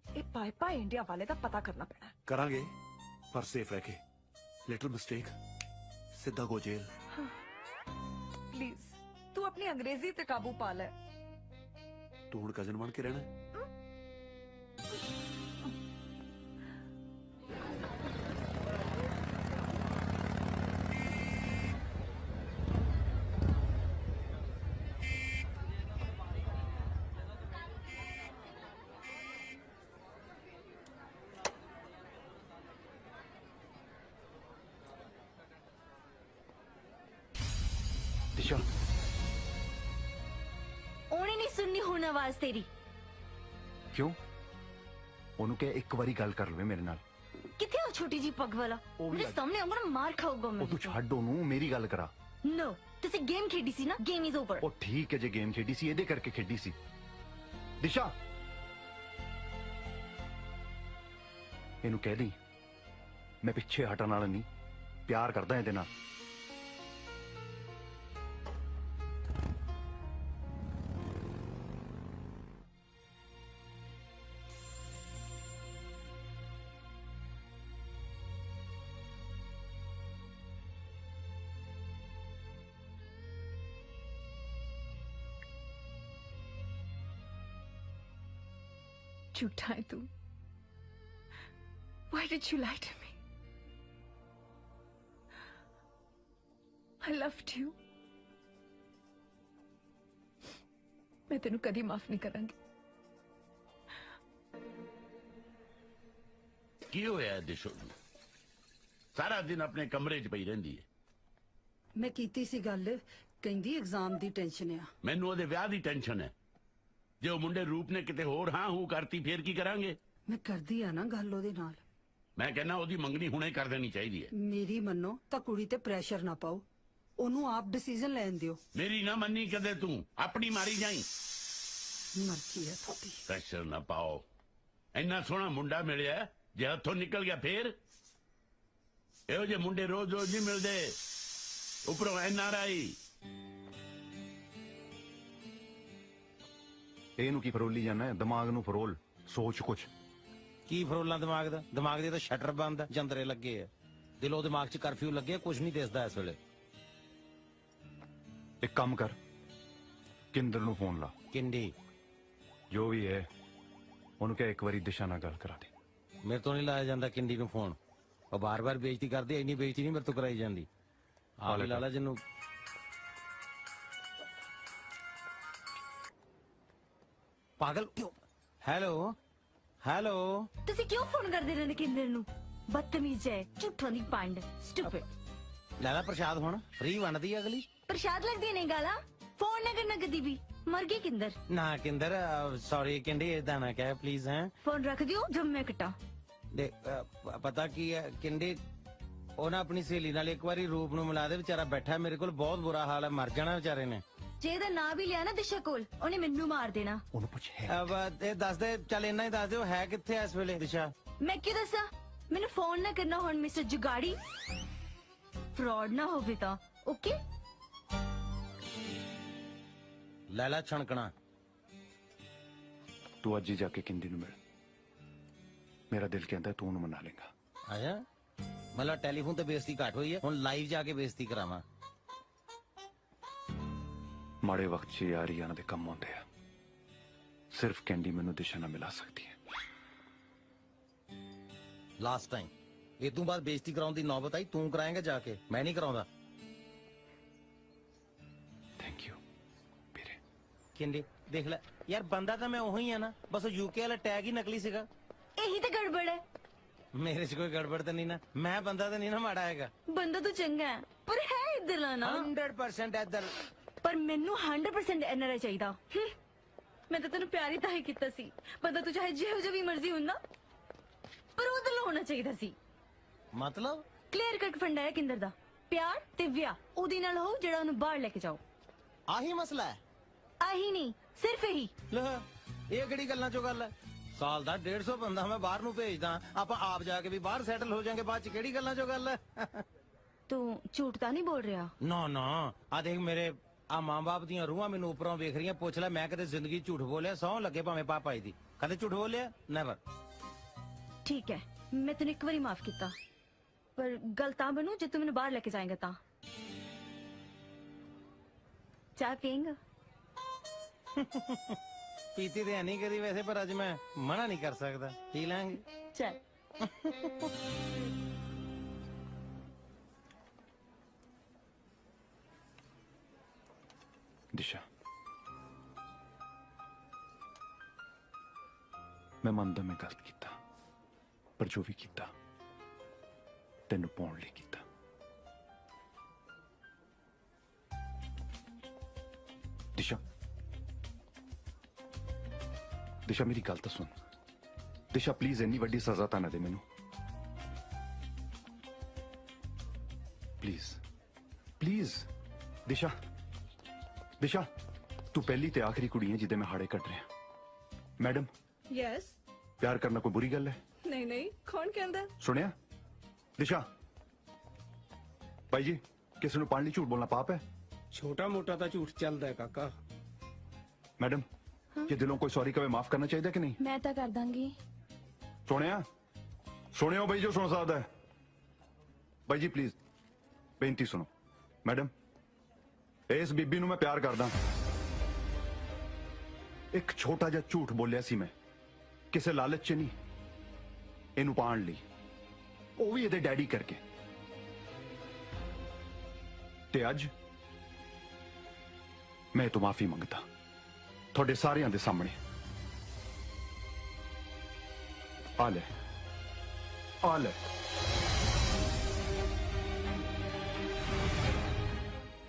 ए पाए पाए इंडिया वाले दा पता करना पैना। ਕਰਾਂਗੇ ਪਰ ਸੇਫ ਰਹਿ ਕੇ। ਲਿਟਲ ਮਿਸਟੇਕ ਸਿੱਧਾ ਗੋ ਜੇਲ। प्लीज तू अपनी अंग्रेजी ते काबू पा ले। ਤੂੰ ਹੁਣ ਕਜ਼ਨ ਬਣ ਕੇ ਰਹਿਣਾ? दिशा ਉਹਨੇ ਨਹੀਂ ਸੁਣਨੀ ਹੁਣ ਆਵਾਜ਼ ਤੇਰੀ। ਕਿਉਂ? ਉਹਨੂੰ ਕਹੇ ਇੱਕ ਵਾਰੀ ਗੱਲ ਕਰ ਲਵੇ ਮੇਰੇ ਨਾਲ। ਕਿੱਥੇ ਉਹ ਛੋਟੀ ਜੀ ਪੱਗ ਵਾਲਾ? ਮੇਰੇ ਸਾਹਮਣੇ ਆਉਂਗਾ ਨਾ ਮਾਰ ਖਾਊਗਾ ਮੈਂ। ਉਹ ਤੂੰ ਛੱਡ ਉਹਨੂੰ, ਮੇਰੀ ਗੱਲ ਕਰਾ। ਨੋ ਤੁਸੀਂ ਗੇਮ ਖੇਡੀ ਸੀ ਨਾ, ਗੇਮ ਇਜ਼ ਓਵਰ। ਉਹ ਠੀਕ ਹੈ ਜੇ ਗੇਮ ਖੇਡੀ ਸੀ ਇਹਦੇ ਕਰਕੇ ਖੇਡੀ ਸੀ। ਦਿਸ਼ਾ ਇਹਨੂੰ ਕਹਿ ਦੀ ਮੈਂ ਪਿੱਛੇ ਹਟਣ ਵਾਲਾ ਨਹੀਂ, ਪਿਆਰ ਕਰਦਾ ਇਹਦੇ ਨਾਲ। झूठा है तू। Why did you lie to me? I loved you. मैं तेनू कदी माफ नहीं करांगी। ਕੀ ਹੋਇਆ ਦਿਸ਼ੋ ਨੂੰ? ਸਾਰਾ ਦਿਨ ਆਪਣੇ ਕਮਰੇ 'ਚ ਪਈ ਰਹਿੰਦੀ ਹੈ। ਮੈਂ ਕੀਤੀ ਸੀ ਗੱਲ, ਕਹਿੰਦੀ ਐਗਜ਼ਾਮ ਦੀ ਟੈਨਸ਼ਨ ਆ। ਮੈਨੂੰ ਉਹਦੇ ਵਿਆਹ ਦੀ ਟੈਨਸ਼ਨ ਹੈ। ਜੇ ਉਹ ਮੁੰਡੇ ਰੂਪ ਨੇ ਕਿਤੇ ਹੋਰ ਹਾਂ ਹੂ ਕਰਤੀ ਫੇਰ ਕੀ ਕਰਾਂਗੇ? ਮੈਂ ਕਰਦੀ ਆ ਨਾ ਗੱਲ ਉਹਦੇ ਨਾਲ। ਮੈਂ ਕਹਿੰਦਾ ਉਹਦੀ ਮੰਗਣੀ ਹੁਣੇ ਕਰ ਦੇਣੀ ਚਾਹੀਦੀ ਹੈ। ਮੇਰੀ ਮੰਨੋ ਤਾਂ ਕੁੜੀ ਤੇ ਪ੍ਰੈਸ਼ਰ ਨਾ ਪਾਓ, ਉਹਨੂੰ ਆਪ ਡਿਸੀਜਨ ਲੈਣ ਦਿਓ। ਮੇਰੀ ਨਾ ਮੰਨੀ ਕਦੇ ਤੂੰ, ਆਪਣੀ ਮਾਰੀ ਜਾਈ। ਮਰਜ਼ੀ ਹੈ ਤੁਹਾਡੀ। ਪ੍ਰੈਸ਼ਰ ਨਾ ਪਾਓ। ਇੰਨਾ ਸੋਹਣਾ ਮੁੰਡਾ ਮਿਲਿਆ, ਜੇ ਹੱਥੋਂ ਨਿਕਲ ਗਿਆ ਫੇਰ? ਇਹੋ ਜਿਹੇ ਮੁੰਡੇ ਰੋਜ਼ ਰੋਜ਼ ਨਹੀਂ ਮਿਲਦੇ, ਉੱਪਰੋਂ NRI। ਇਹਨੂੰ ਕੀ ਫਰੋਲੀ ਜਾਣਾ? ਦਿਮਾਗ ਨੂੰ ਫਰੋਲ, ਸੋਚ ਕੁਛ। ਕੀ ਫਰੋਲਾਂ ਦਿਮਾਗ ਦਾ? ਦਿਮਾਗ ਦੇ ਤਾਂ ਸ਼ਟਰ ਬੰਦ ਆ, ਜੰਦਰੇ ਲੱਗੇ ਆ। ਦਿਲੋਂ ਦਿਮਾਗ 'ਚ ਕਰਫਿਊ ਲੱਗੇ, ਕੁਝ ਨਹੀਂ ਦਿਸਦਾ ਇਸ ਵੇਲੇ। ਇੱਕ ਕੰਮ ਕਰ, ਕਿੰਦਰ ਨੂੰ ਫੋਨ ਲਾ। ਕਿੰਡੀ ਜੋ ਵੀ ਹੈ ਉਹਨੂੰ ਕਹਿ ਇੱਕ ਵਾਰੀ ਦਿਸ਼ਾ ਨਾਲ ਗੱਲ ਕਰਾ ਦੇ। ਮੇਰੇ ਤੋਂ ਨਹੀਂ ਲਾਇਆ ਜਾਂਦਾ ਕਿੰਡੀ ਨੂੰ ਫੋਨ। ਉਹ ਬਾਰ-ਬਾਰ ਬੇਇੱਜ਼ਤੀ ਕਰਦੀ, ਇੰਨੀ ਬੇਇੱਜ਼ਤੀ ਨਹੀਂ ਮੇਰੇ ਤੋਂ ਕਰਾਈ ਜਾਂਦੀ। ਆਹ ਵੀ ਲਾਲਾ ਜਿਹਨੂੰ ਪਾਗਲ ਕਿਉਂ? ਹੈਲੋ ਹੈਲੋ ਤੁਸੀਂ ਕਿਉਂ ਫੋਨ ਕਰਦੇ ਰਹਿੰਦੇ ਕਿੰਦਰ ਨੂੰ? ਬਦਤਮੀਜ਼ ਹੈ, ਝੂਠੋਂ ਦੀ ਪੰਡ, ਸਟੂਪਿਡ। ਲਾਲਾ ਪ੍ਰਸ਼ਾਦ ਹੁਣ ਫ੍ਰੀ ਵੰਡਦੀ ਅਗਲੀ। ਪ੍ਰਸ਼ਾਦ ਲੱਗਦੀ ਨਹੀਂ ਗਾਲਾਂ। ਫੋਨ ਨਾ ਕਰਨਾ ਕਦੀ ਵੀ। ਮਰ ਗਈ ਕਿੰਦਰ। ਨਾ ਕਿੰਦਰ, ਸੌਰੀ ਕਿੰਡੀ, ਏਦਾਂ ਨਾ ਕਹਿ ਪਲੀਜ਼। ਹੈ ਫੋਨ ਰੱਖ ਦਿਓ ਜਦ ਮੈਂ ਕਟਾ। ਦੇ ਪਤਾ ਕੀ ਹੈ ਕਿੰਡੀ, ਉਹ ਨਾ ਆਪਣੀ ਸਹੇਲੀ ਨਾਲ ਇੱਕ ਵਾਰੀ ਰੂਪ ਨੂੰ ਮਿਲਾ ਦੇ। ਵਿਚਾਰਾ ਬੈਠਾ ਮੇਰੇ ਕੋਲ, ਬਹੁਤ ਬੁਰਾ ਹਾਲ ਹੈ, ਮਰ ਜਾਣਾ ਵਿਚਾਰੇ ਨੇ। ਜੇ ਇਹਦਾ ਨਾਂ ਵੀ ਲਿਆ ਨਾ ਦਿਸ਼ਾ ਕੋਲ, ਉਹਨੇ ਮੈਨੂੰ ਮਾਰ ਦੇਣਾ। ਉਹਨੂੰ ਪੁੱਛ ਇਹ ਦੱਸ ਦੇ, ਚੱਲ ਇੰਨਾ ਹੀ ਦੱਸ ਦਿਓ, ਹੈ ਕਿੱਥੇ ਇਸ ਵੇਲੇ ਦਿਸ਼ਾ? ਮੈਂ ਕੀ ਦੱਸਾਂ? ਮੈਨੂੰ ਫੋਨ ਨਾ ਕਰਨਾ ਹੁਣ ਮਿਸਟਰ ਜੁਗਾੜੀ। ਫਰਾਡ ਨਾ ਹੋਵੇ ਤਾਂ ਓਕੇ। ਲੈਲਾ ਛਣਕਣਾ। ਤੂੰ ਅੱਜ ਹੀ ਜਾ ਕੇ ਕਿੰਦੀ ਨੂੰ ਮਿਲ। ਮੇਰਾ ਦਿਲ ਕਹਿੰਦਾ ਤੂੰ ਉਹਨੂੰ ਮਨਾ ਲੇਗਾ। ਆਇਆ ਮਤਲਬ ਟੈਲੀਫੋਨ ਤੇ ਬੇਇੱਜ਼ਤੀ ਘੱਟ ਹੋਈ ਹੈ, ਹੁਣ ਲਾਈਵ ਜਾ ਕੇ ਬੇਇੱਜ਼ਤੀ ਕਰਾਵਾਂ। ਮਾੜੇ ਵਕਤ 'ਚ ਯਾਰੀ ਇਹਨਾਂ ਦੇ ਕੰਮ ਆਉਂਦੇ ਆ। ਸਿਰਫ ਕੈਂਡੀ ਮੈਨੂੰ ਦਿਸ਼ਾ ਨਾਲ ਮਿਲਾ ਸਕਦੀ ਹੈ। ਲਾਸਟ ਟਾਈਮ ਇਹ ਤੋਂ ਬਾਅਦ ਬੇਇੱਜ਼ਤੀ ਕਰਾਉਣ ਦੀ ਨੌਬਤ ਆਈ ਤੂੰ ਕਰਾਏਂਗਾ ਜਾ ਕੇ, ਮੈਂ ਨਹੀਂ ਕਰਾਉਂਦਾ। ਥੈਂਕ ਯੂ ਕਿੰਦੇ ਦੇਖ ਲੈ ਯਾਰ, ਬੰਦਾ ਤਾਂ ਮੈਂ ਉਹੀ ਆ ਨਾ, ਬਸ ਯੂਕੇ ਵਾਲਾ ਟੈਗ ਹੀ ਨਕਲੀ ਸੀਗਾ। ਇਹੀ ਤਾਂ ਗੜਬੜ ਹੈ। ਮੇਰੇ 'ਚ ਕੋਈ ਗੜਬੜ ਤਾਂ ਨਹੀਂ ਨਾ, ਮੈਂ ਬੰਦਾ ਤਾਂ ਨਹੀਂ ਨਾ ਮਾੜਾ ਹੈਗਾ। ਬੰਦਾ ਤਾਂ ਚੰਗਾ ਹੈ ਪਰ ਹੈ ਇੱਧਰਲਾ ਨਾ 100% ਇੱਧਰ। ਪਰ ਮੈਨੂੰ 100% ਐਨਆਰਆਈ ਚਾਹੀਦਾ। ਮੈਂ ਤਾਂ ਤੈਨੂੰ ਪਿਆਰ ਹੀ ਤਾਂ ਹੀ ਕੀਤਾ ਸੀ। ਬੰਦਾ ਤੂੰ ਚਾਹੇ ਜਿਹੋ ਜਿਹਾ ਵੀ ਮਰਜ਼ੀ ਹੁੰਦਾ ਪਰ ਉਧਰਲਾ ਹੋਣਾ ਚਾਹੀਦਾ ਸੀ। ਮਤਲਬ ਕਲੀਅਰ ਕੱਟ ਫੰਡਾ ਹੈ ਕਿੰਦਰ ਦਾ, ਪਿਆਰ ਤੇ ਵਿਆਹ ਉਹਦੇ ਨਾਲ ਹੋ ਜਿਹੜਾ ਉਹਨੂੰ ਬਾਹਰ ਲੈ ਕੇ ਜਾਓ। ਆਹੀ ਮਸਲਾ ਹੈ। ਆਹੀ ਨਹੀਂ, ਸਿਰਫ ਇਹੀ। ਲੈ ਇਹ ਕਿਹੜੀ ਗੱਲਾਂ ਚੋਂ ਗੱਲ ਹੈ? ਸਾਲ ਦਾ 150 ਬੰਦਾ ਮੈਂ ਬਾਹਰ ਨੂੰ ਭੇਜਦਾ, ਆਪਾਂ ਆਪ ਜਾ ਕੇ ਵੀ ਬਾਹਰ ਸੈਟਲ ਹੋ ਜਾਾਂਗੇ, ਬਾਅਦ ਚ ਕਿਹੜੀ ਗੱਲਾਂ ਚੋਂ ਗੱਲ ਹੈ? ਤੂੰ ਝੂਠ ਤਾਂ ਨਹੀਂ ਬੋਲ ਰਿਹਾ? ਨਾ ਨਾ, ਆ ਦੇਖ ਮੇਰੇ ਆ ਮਾਂ-ਬਾਪ ਦੀਆਂ ਰੂਹਾਂ ਮੈਨੂੰ ਉੱਪਰੋਂ ਵੇਖ ਰਹੀਆਂ। ਪੁੱਛ ਲੈ ਮੈਂ ਕਦੇ ਜ਼ਿੰਦਗੀ ਝੂਠ ਬੋਲਿਆ? ਸਹੁੰ ਲੱਗੇ ਭਾਵੇਂ ਪਾਪਾ ਜੀ ਦੀ, ਕਦੇ ਝੂਠ ਬੋਲਿਆ? ਨੈਵਰ। ਠੀਕ ਹੈ, ਮੈਂ ਤੈਨੂੰ ਇੱਕ ਵਾਰੀ ਮਾਫ ਕੀਤਾ, ਪਰ ਗੱਲ ਤਾਂ ਬਣੂ ਜੇ ਤੂੰ ਮੈਨੂੰ ਬਾਹਰ ਲੈ ਕੇ ਜਾਏਂਗਾ ਤਾਂ। ਚਾਹ ਪੀਏਂਗਾ? ਪੀਤੀ ਤੇ ਨਹੀਂ ਕਦੀ ਵੈਸੇ, ਪਰ ਅੱਜ ਮੈਂ ਮਨਾ ਨਹੀਂ ਕਰ ਸਕਦਾ, ਪੀ ਲਾਂਗੇ। ਚੱਲ। ਦਿਸ਼ਾ, ਮੈਂ ਮੰਨਦਾ ਮੈਂ ਗਲਤ ਕੀਤਾ, ਪਰ ਜੋ ਵੀ ਕੀਤਾ ਤੈਨੂੰ ਪਾਉਣ ਲਈ ਕੀਤਾ। ਦਿਸ਼ਾ, ਦਿਸ਼ਾ ਮੇਰੀ ਗੱਲ ਤਾਂ ਸੁਣ। ਦਿਸ਼ਾ ਪਲੀਜ਼ ਇੰਨੀ ਵੱਡੀ ਸਜ਼ਾ ਤਾਂ ਨਾ ਦੇ ਮੈਨੂੰ, ਪਲੀਜ਼ ਪਲੀਜ਼। ਦਿਸ਼ਾ, ਦਿਸ਼ਾ ਤੂੰ ਪਹਿਲੀ ਤੇ ਆਖਰੀ ਕੁੜੀ ਹੈ ਜਿਹਦੇ ਮੈਂ ਹਾੜੇ ਕੱਢ ਰਿਹਾ। Madam, yes. ਪਿਆਰ ਕਰਨਾ ਕੋਈ ਬੁਰੀ ਗੱਲ ਹੈ? ਨਹੀਂ ਨਹੀਂ, ਕੌਣ ਕਹਿੰਦਾ? ਸੁਣਿਆ ਦਿਸ਼ਾ? ਭਾਈ ਜੀ, ਕਿਸੇ ਨੂੰ ਪਾਣ ਲਈ ਝੂਠ ਬੋਲਣਾ ਪਾਪ ਹੈ? ਛੋਟਾ ਮੋਟਾ ਤਾਂ ਝੂਠ ਚੱਲਦਾ ਹੈ ਕਾਕਾ। ਮੈਡਮ, ਜੇ ਦਿਲੋਂ ਕੋਈ ਸੌਰੀ ਕਵੇ ਮਾਫ ਕਰਨਾ ਚਾਹੀਦਾ ਕਿ ਨਹੀਂ? ਮੈਂ ਤਾਂ ਕਰ ਦਾਂਗੀ। ਸੁਣਿਆ? ਸੁਣਿਓ ਬਈ ਜੋ ਸੁਣ ਸਕਦਾ ਹੈ। ਬਾਈ ਜੀ ਪਲੀਜ਼ ਬੇਨਤੀ ਸੁਣੋ। ਮੈਡਮ, ਇਸ ਬੀਬੀ ਨੂੰ ਮੈਂ ਪਿਆਰ ਕਰਦਾ। ਇੱਕ ਛੋਟਾ ਜਿਹਾ ਝੂਠ ਬੋਲਿਆ ਸੀ ਮੈਂ, ਕਿਸੇ ਲਾਲਚ 'ਚ ਨਹੀਂ, ਇਹਨੂੰ ਪਾਣ ਲਈ, ਉਹ ਵੀ ਇਹਦੇ ਡੈਡੀ ਕਰਕੇ। ਤੇ ਅੱਜ ਮੈਂ ਤੋਂ ਮਾਫੀ ਮੰਗਦਾ ਤੁਹਾਡੇ ਸਾਰਿਆਂ ਦੇ ਸਾਹਮਣੇ। ਆ ਲੈ, ਆ ਲੈ।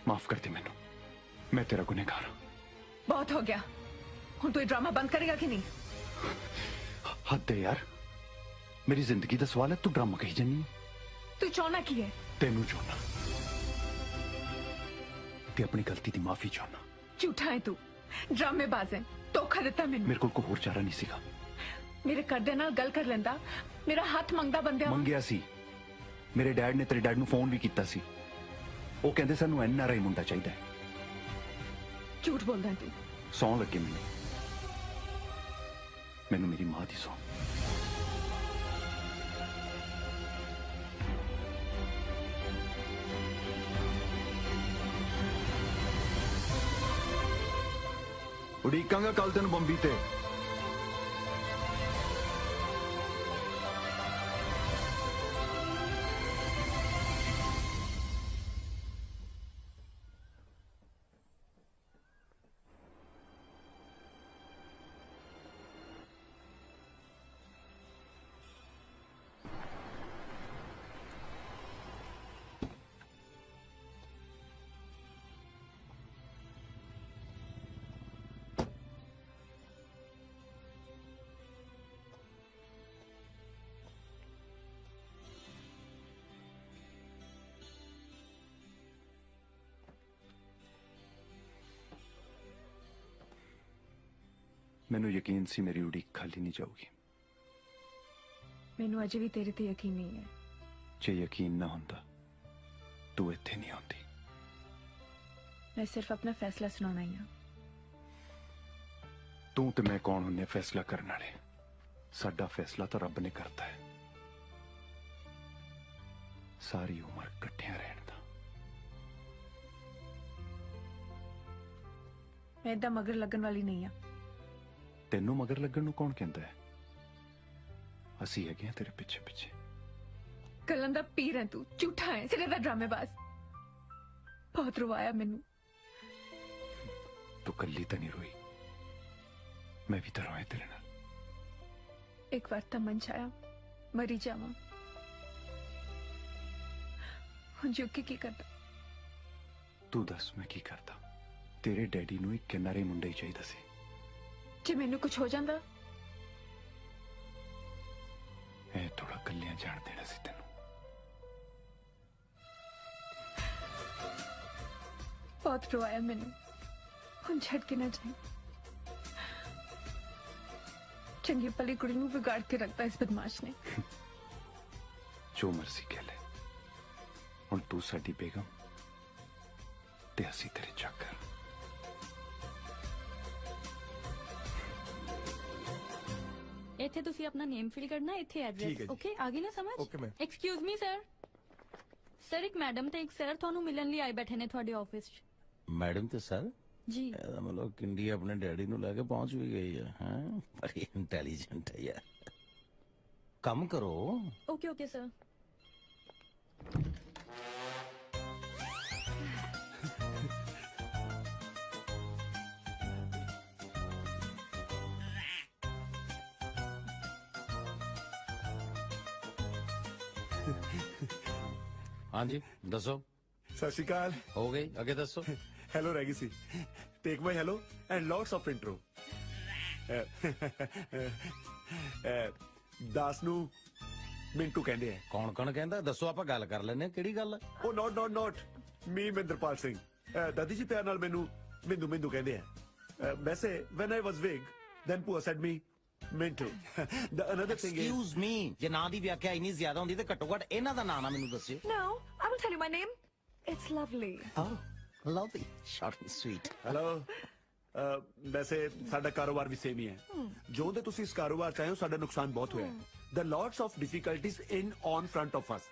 ਮਾਫ ਕਰ ਦੇ ਮੈਨੂੰ, ਮੈਂ ਤੇਰਾ ਗੁਨੇਗਾਰ ਹਾਂ। ਬਹੁਤ ਹੋ ਗਿਆ, ਹੁਣ ਤੂੰ ਇਹ ਡਰਾਮਾ ਬੰਦ ਕਰੇਗਾ ਕਿ ਨਹੀਂ? ਹੱਦ ਹੈ ਯਾਰ, ਮੇਰੀ ਜ਼ਿੰਦਗੀ ਦਾ ਸਵਾਲ ਹੈ, ਤੂੰ ਡਰਾਮਾ ਕਹੀ ਜਾਨੀ ਹੈ। ਤੂੰ ਚਾਹਨਾ ਕੀ ਹੈ? ਤੈਨੂੰ ਚਾਹੁੰਦਾ ਤੇ ਆਪਣੀ ਗਲਤੀ ਦੀ ਮਾਫੀ ਚਾਹੁੰਦਾ। ਝੂਠਾ ਹੈ ਤੂੰ, ਡਰਾਮੇਬਾਜ਼ ਹੈ, ਧੋਖਾ ਦਿੱਤਾ ਮੈਨੂੰ। ਮੇਰੇ ਕੋਲ ਕੋਈ ਹੋਰ ਚਾਰਾ ਨਹੀਂ ਸੀਗਾ। ਮੇਰੇ ਘਰਦਿਆਂ ਨਾਲ ਗੱਲ ਕਰ ਲੈਂਦਾ, ਮੇਰਾ ਹੱਥ ਮੰਗਦਾ ਬੰਦਿਆਂ ਵਾਂਗ। ਮੰਗਿਆ ਸੀ। ਮੇਰੇ ਡੈਡ ਨੇ ਤੇਰੇ ਡੈਡ ਨੂੰ ਫੋਨ ਵੀ ਕੀਤਾ ਸੀ, ਉਹ ਕਹਿੰਦੇ ਸਾਨੂੰ ਐਨਆਰਆਈ ਮੁੰਡਾ ਚਾਹੀਦਾ ਹੈ। ਝੂਠ ਬੋਲਦਾ ਤੂੰ। ਸੌਂ ਲੱਗੇ ਮੈਨੂੰ ਮੇਰੀ ਮਾਂ ਦੀ ਸੌਂ। ਉਡੀਕਾਂਗਾ ਕੱਲ ਤੈਨੂੰ ਬੰਬੀ ਤੇ। ਮੈਨੂੰ ਯਕੀਨ ਸੀ ਮੇਰੀ ਉਡੀਕ ਖਾਲੀ ਨਹੀਂ ਜਾਊਗੀ। ਮੈਨੂੰ ਅਜੇ ਵੀ ਤੇਰੇ ਤੇ ਯਕੀਨ ਨਹੀਂ ਹੈ। ਜੇ ਯਕੀਨ ਨਾ ਹੁੰਦਾ ਤੂੰ ਇੱਥੇ ਨਹੀਂ ਆਉਂਦੀ। ਮੈਂ ਸਿਰਫ ਆਪਣਾ ਫੈਸਲਾ ਸੁਣਾਉਣਾ ਹੀ ਹਾਂ। ਤੂੰ ਤੇ ਮੈਂ ਕੌਣ ਹੁੰਨੇ ਫੈਸਲਾ ਕਰਨ ਵਾਲੇ? ਸਾਡਾ ਫੈਸਲਾ ਤਾਂ ਰੱਬ ਨੇ ਕਰਤਾ ਹੈ, ਸਾਰੀ ਉਮਰ ਇਕੱਠਿਆਂ ਰਹਿਣ ਦਾ। ਮੈਂ ਏਦਾਂ ਮਗਰ ਲੱਗਣ ਵਾਲੀ ਨਹੀਂ ਆ। ਤੈਨੂੰ ਮਗਰ ਲੱਗਣ ਨੂੰ ਕੌਣ ਕਹਿੰਦਾ ਹੈ? ਅਸੀਂ ਹੈਗੇ ਆ ਤੇਰੇ ਪਿੱਛੇ ਪਿੱਛੇ। ਗੱਲਾਂ ਦਾ ਪੀਰ ਹੈ ਤੂੰ, ਝੂਠਾ ਹੈ, ਸਿਰੇ ਦਾ ਡਰਾਮੇਬਾਜ਼। ਬਹੁਤ ਰਵਾਇਆ ਮੈਨੂੰ। तू कल्ली तो नहीं रोई, मैं भी तो रोया तेरे नाल। एक बार तो मन चाया मरी जावा, हुण जुग के की करता? तू दस मैं की करता? तेरे डैडी नू एक किनारे मुंडा ही चाहिए सी। जे मैनू कुछ हो जांदा ए थोड़ा कल्लियां जान देना सी तेनू। बहुत रोया मैनू, हुण छड़ के ना जाए। चंगी भली कुड़ी नू बिगाड़ के रखता इस बदमाश ने। जो मर्जी कह ले, हुण तू साडी बेगम ते असी तेरे चाकर। ਇੱਥੇ ਤੁਸੀਂ ਆਪਣਾ ਨੇਮ ਫਿਲ ਕਰਨਾ, ਇੱਥੇ ਠੀਕ ਹੈ ਐਡਰੈਸ। ਜੀ। ਓਕੇ, ਆ ਗਈ ਨਾ ਸਮਝ? Okay, ma'am. Excuse me sir. Sir ਇੱਕ ਮੈਡਮ ਤੇ ਇੱਕ ਸਰ ਤੁਹਾਨੂੰ ਮਿਲਣ ਲਈ ਆਏ ਬੈਠੇ ਨੇ ਤੁਹਾਡੇ ਆਫਿਸ 'ਚ। ਮੈਡਮ ਤੇ ਸਰ ਜੀ ਇਹਦਾ ਮਤਲਬ ਕਿੰਡੀ ਆਪਣੇ ਡੈਡੀ ਨੂੰ ਲੈ ਕੇ ਪਹੁੰਚ ਵੀ ਗਈ ਹੈ। ਹਾਂ, ਬੜੀ ਇੰਟੈਲੀਜੈਂਟ ਹੈ ਯਾਰ। ਕੰਮ ਕਰੋ। Okay okay sir. ਹਾਂਜੀ ਦੱਸੋ। ਸਤਿ ਸ਼੍ਰੀ ਅਕਾਲ। ਹੋ ਗਈ, ਅੱਗੇ ਦੱਸੋ। ਹੈਲੋ ਰਹਿ ਗਈ ਸੀ। Take my hello and lots of intro. ਦਾਸ ਨੂੰ ਮਿੰਟੂ ਕਹਿੰਦੇ ਆ। ਕੌਣ ਕੌਣ ਕਹਿੰਦਾ? ਦੱਸੋ, ਆਪਾਂ ਗੱਲ ਕਰ ਲੈਨੇ। ਕਿਹੜੀ ਗੱਲ? ਉਹ ਨੋਟ ਮੀ ਮਹਿੰਦਰਪਾਲ ਸਿੰਘ। ਦਾਦੀ ਜੀ ਪਿਆਰ ਨਾਲ ਮੈਨੂੰ ਮਿੰਦੂ ਮਿੰਦੂ ਕਹਿੰਦੇ ਆ। ਵੈਸੇ when I was big, then Pua said me Mintu. The another thing is, Excuse me, ਜੇ ਨਾਂ ਦੀ ਵਿਆਖਿਆ ਇੰਨੀ ਜ਼ਿਆਦਾ ਹੁੰਦੀ ਤੇ ਘੱਟੋ ਘੱਟ ਇਹਨਾਂ ਦਾ ਨਾਂ ਨਾ ਮੈਨੂੰ ਦੱਸਿਓ। No, I will tell you my name. It's lovely. Oh, lovely, short and sweet. Hello. ਵੈਸੇ ਸਾਡਾ ਕਾਰੋਬਾਰ ਵੀ ਸੇਮ ਹੀ ਹੈ। ਜੋ ਦੇ ਤੁਸੀਂ ਇਸ ਕਾਰੋਬਾਰ ਚ ਆਏ ਹੋ, ਸਾਡਾ ਨੁਕਸਾਨ ਬਹੁਤ ਹੋਇਆ ਹੈ। The lots of difficulties in on front of us.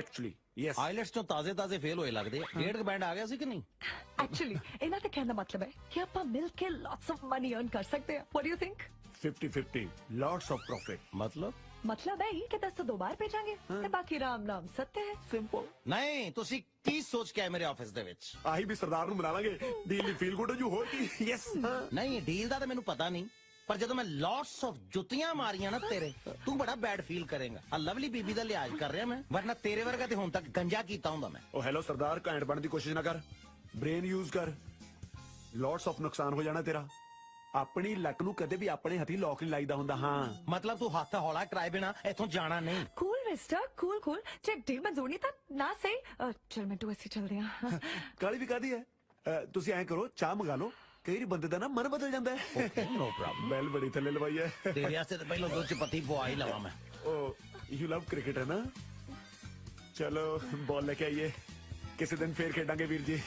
Actually, yes. IELTS ਤੋਂ ਤਾਜ਼ੇ ਫੇਲ ਹੋਏ ਲੱਗਦੇ ਆ। ਡੇਢ ਕੁ ਬੈਂਡ ਆ ਗਿਆ ਸੀ ਕਿ ਨਹੀਂ? Actually, ਇਹਨਾਂ ਦਾ ਕਹਿਣ ਦਾ ਮਤਲਬ ਹੈ ਕਿ ਆਪਾਂ ਮਿਲ ਕੇ lots of money earn ਕਰ ਸਕਦੇ ਹਾਂ। What do you think? 50-50, lots of profit. मतलब है ही कि 10 से 2 बार भेजांगे ते बाकी राम नाम सत्य है। Simple. ਨਹੀਂ, ਤੁਸੀਂ ਕੀ ਸੋਚ ਕੇ ਆਏ ਮੇਰੇ ਆਫਿਸ ਦੇ ਵਿੱਚ? ਆਹੀ ਵੀ ਸਰਦਾਰ ਨੂੰ ਮਿਲਾ ਲਾਂਗੇ। ਡੀਲ ਦੀ ਫੀਲ ਗੁੱਡ ਹੋ ਜੂ। ਹੋਰ ਕੀ? ਯੈਸ। ਨਹੀਂ, ਡੀਲ ਦਾ ਤਾਂ ਮੈਨੂੰ ਪਤਾ ਨਹੀਂ, ਪਰ ਜਦੋਂ ਮੈਂ ਲੋਟਸ ਆਫ ਜੁੱਤੀਆਂ ਮਾਰੀਆਂ ਨਾ ਤੇਰੇ, ਤੂੰ ਬੜਾ ਬੈਡ ਫੀਲ ਕਰੇਗਾ। ਆ ਲਵਲੀ ਬੀਬੀ ਦਾ ਲਿਹਾਜ਼ ਕਰ ਰਿਹਾ ਮੈਂ, ਵਰਨਾ ਤੇਰੇ ਵਰਗਾ ਤੇ ਹੁਣ ਤੱਕ ਗੰਜਾ ਕੀਤਾ ਹੁੰਦਾ ਮੈਂ। ਉਹ ਹੈਲੋ ਸਰਦਾਰ, ਘੈਂਟ ਬਣਨ ਦੀ ਕੋਸ਼ਿਸ਼ ਨਾ ਕਰ। ਬ੍ਰੇਨ ਯੂਜ਼ ਕਰ। ਲੋਟਸ ਆਫ ਨੁਕਸਾਨ ਹੋ ਜਾਣਾ ਤੇਰਾ। ਆਪਣੀ ਲੱਕ ਨੂੰ ਕਦੇ ਵੀ ਆਪਣੇ ਹੱਥੀ ਲੋਕ ਨਹੀਂ ਲਾਈਦਾ ਹੁੰਦਾ। ਹਾਂ, ਮਤਲਬ ਤੂੰ ਹੱਥ ਹੌਲਾ ਕਰਾਏ ਬਿਨਾ ਇੱਥੋਂ ਜਾਣਾ ਨਹੀਂ। Cool mister, cool. ਜੇ ਡੀਲ ਮਨਜ਼ੂਰ ਨਹੀਂ ਤਾਂ ਨਾ ਸਹੀ। ਚਲ ਮੈਂ ਤੂੰ ਅਸੀਂ ਚੱਲਦੇ ਹਾਂ। ਕਾਲੀ ਵੀ ਕਾਦੀ ਹੈ। ਤੁਸੀਂ ਐਂ ਕਰੋ, ਚਾਹ ਮੰਗਾ ਲਓ। ਕਈ ਵਾਰੀ ਬੰਦੇ ਦਾ ਨਾ ਮਨ ਬਦਲ ਜਾਂਦਾ ਹੈ। No problem. ਬੈਲ ਬੜੀ ਥੱਲੇ ਲਵਾਈ ਹੈ। ਤੇਰੇ ਵਾਸਤੇ ਤਾਂ ਪਹਿਲਾਂ ਦੁੱਧ ਚ ਪੱਤੀ ਪਵਾ ਹੀ ਲਵਾਂ ਮੈਂ। ਉਹ ਯੂ ਲਵ ਕ੍ਰਿਕਟ ਹੈ ਨਾ? ਚਲੋ ਬਾਲ ਲੈ ਕੇ ਆਈਏ, ਕਿਸੇ ਦਿਨ ਫੇਰ ਖੇਡਾਂਗੇ ਵੀਰ ਜੀ।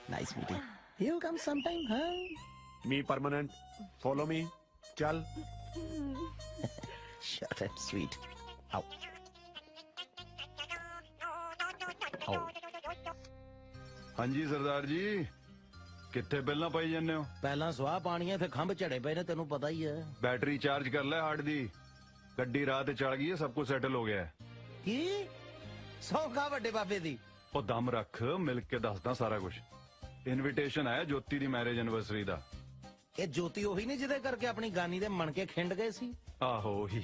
Nice meeting. You'll come sometime, huh? Me permanent. Follow me. Chal. Short and sweet. Ow. Oh. ਹਾਂਜੀ ਸਰਦਾਰ ਜੀ, ਕਿੱਥੇ ਪਹਿਲਾਂ ਪਾਈ ਜਾਂਦੇ ਹੋ? ਪਹਿਲਾਂ ਸਵਾਹ ਪਾਣੀ ਹੈ, ਫਿਰ ਖੰਭ ਝੜੇ ਪਏ ਨੇ, ਤੈਨੂੰ ਪਤਾ ਹੀ ਹੈ। ਬੈਟਰੀ ਚਾਰਜ ਕਰ ਲੈ ਹਾਰਡ ਦੀ। ਗੱਡੀ ਰਾਹ ਤੇ ਚੜ ਗਈ ਹੈ, ਸਭ ਕੁਝ ਸੈਟਲ ਹੋ ਗਿਆ ਹੈ। ਕੀ ਸੌਂਕਾ ਵੱਡੇ ਬਾਬੇ ਦੀ? ਉਹ ਦਮ ਰੱਖ, ਮਿਲ ਕੇ ਦੱਸਦਾ ਸਾਰਾ ਕੁਝ। ਇਨਵੀਟੇਸ਼ਨ ਆਇਆ ਜੋਤੀ ਦੀ ਮੈਰਿਜ ਐਨਵਰਸਰੀ ਦਾ। ਇਹ ਜੋਤੀ ਉਹੀ ਨੇ ਜਿਹਦੇ ਕਰਕੇ ਆਪਣੀ ਗਾਨੀ ਦੇ ਮਣਕੇ ਖਿੰਡ ਗਏ ਸੀ? ਆਹੋ ਉਹੀ।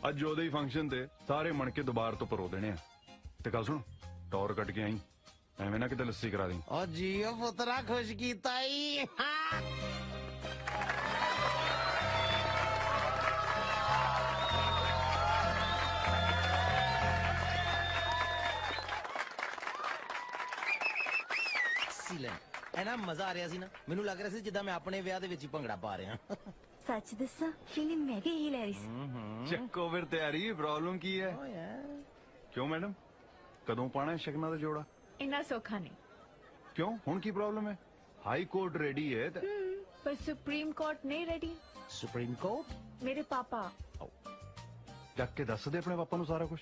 ਅੱਜ ਉਹਦੇ ਹੀ ਫੰਕਸ਼ਨ ਤੇ ਸਾਰੇ ਮਣਕੇ ਦੁਬਾਰ ਤੋਂ ਪਰੋ ਦੇਣੇ ਆ। ਤੇ ਗੱਲ ਸੁਣ, ਟੌਰ ਕੱਟ ਕੇ ਆਈ, ਐਵੇਂ ਨਾ ਕਿਤੇ ਲੱਸੀ ਕਰਾ ਦੀ। ਓ ਜੀਓ ਪੁੱਤਰਾ, ਖੁਸ਼ ਕੀਤਾ ਈ। ਐਨਾ ਮਜ਼ਾ ਆ ਰਿਹਾ ਸੀ ਨਾ, ਮੈਨੂੰ ਲੱਗ ਰਿਹਾ ਸੀ ਜਿੱਦਾਂ ਮੈਂ ਆਪਣੇ ਵਿਆਹ ਦੇ ਵਿੱਚ ਹੀ ਭੰਗੜਾ ਪਾ ਰਿਹਾ। ਸੱਚ ਦੱਸਾਂ, ਫੀਲਿੰਗ ਮੈਂ ਵੀ ਲੈ ਰਹੀ ਸੀ। ਚੱਕੋ ਫਿਰ ਤਿਆਰੀ। ਪ੍ਰੋਬਲਮ ਕੀ ਹੈ? ਕਿਉਂ ਮੈਡਮ, ਕਦੋਂ ਪਾਣਾ ਸ਼ਗਨਾਂ ਦਾ ਜੋੜਾ? ਇੰਨਾ ਸੌਖਾ ਨਹੀਂ। ਕਿਉਂ, ਹੁਣ ਕੀ ਪ੍ਰੋਬਲਮ ਹੈ? ਹਾਈ ਕੋਰਟ ਰੈਡੀ ਹੈ ਪਰ ਸੁਪਰੀਮ ਕੋਰਟ ਨਹੀਂ ਰੈਡੀ। Supreme court? ਮੇਰੇ ਪਾਪਾ। ਜਾ ਕੇ ਦੱਸ ਦੇ ਆਪਣੇ ਪਾਪਾ ਨੂੰ ਸਾਰਾ ਕੁਝ।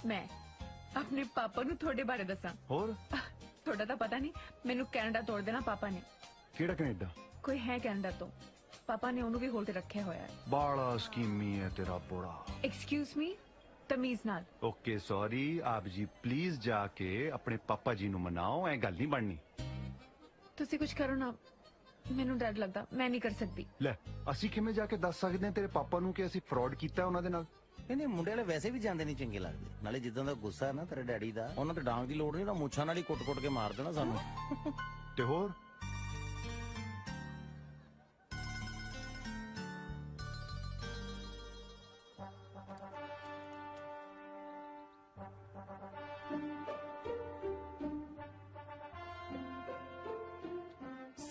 ਮੈਂ ਆਪਣੇ ਪਾਪਾ ਨੂੰ ਤੁਹਾਡੇ ਬਾਰੇ ਦੱਸਾਂ? ਹੋਰ ਤੁਹਾਡਾ ਤਾਂ ਪਤਾ ਨਹੀਂ, ਮੈਨੂੰ ਕੈਨੇਡਾ ਤੋੜ ਦੇਣਾ ਪਾਪਾ ਨੇ। ਕਿਹੜਾ ਕੈਨੇਡਾ? ਕੋਈ ਹੈ ਕੈਨੇਡਾ ਤੋਂ। ਪਾਪਾ ਨੇ ਉਹਨੂੰ ਵੀ ਹੋਲ ਤੇ ਰੱਖਿਆ ਹੋਇਆ ਹੈ। ਬਾਲਾ ਸਕੀਮੀ ਹੈ ਤੇਰਾ ਬੋੜਾ। ਐਕਸਕਿਊਜ਼ ਮੀ, ਤਮੀਜ਼ ਨਾਲ। ਓਕੇ ਸੌਰੀ ਆਪ ਜੀ, ਪਲੀਜ਼ ਜਾ ਕੇ ਆਪਣੇ ਪਾਪਾ ਜੀ ਨੂੰ ਮਨਾਓ, ਐ ਗੱਲ ਨਹੀਂ ਬਣਨੀ। ਤੁਸੀਂ ਕੁਝ ਕਰੋ ਨਾ, ਮੈਨੂੰ ਡਰ ਲੱਗਦਾ, ਮੈਂ ਨਹੀਂ ਕਰ ਸਕਦੀ। ਲੈ ਅਸੀਂ ਕਿਵੇਂ ਜਾ ਕੇ ਦੱਸ ਸਕਦੇ ਹਾਂ ਤੇਰੇ ਪਾਪਾ ਨੂੰ ਕਿ ਅਸੀਂ ਫਰਾਡ ਕੀਤਾ ਉਹਨਾਂ ਦੇ ਨਾਲ? ਨਹੀਂ ਮੁੰਡੇ ਵਾਲੇ ਵੈਸੇ ਵੀ ਜਾਂਦੇ ਨਹੀਂ ਚੰਗੇ ਲੱਗਦੇ, ਨਾਲੇ ਜਿੱਦਾਂ ਦਾ ਗੁੱਸਾ ਹੈ ਨਾ ਤੇਰੇ ਡੈਡੀ ਦਾ, ਉਹਨਾਂ ਤੇ ਡਾਂਗ ਦੀ ਲੋੜ ਨਹੀਂ, ਨਾ ਮੁੱਛਾਂ ਨਾਲ ਹੀ ਕੁੱਟ-ਕੁੱਟ ਕੇ ਮਾਰ ਦੇਣਾ ਸਾਨੂੰ। ਤੇ ਹੋਰ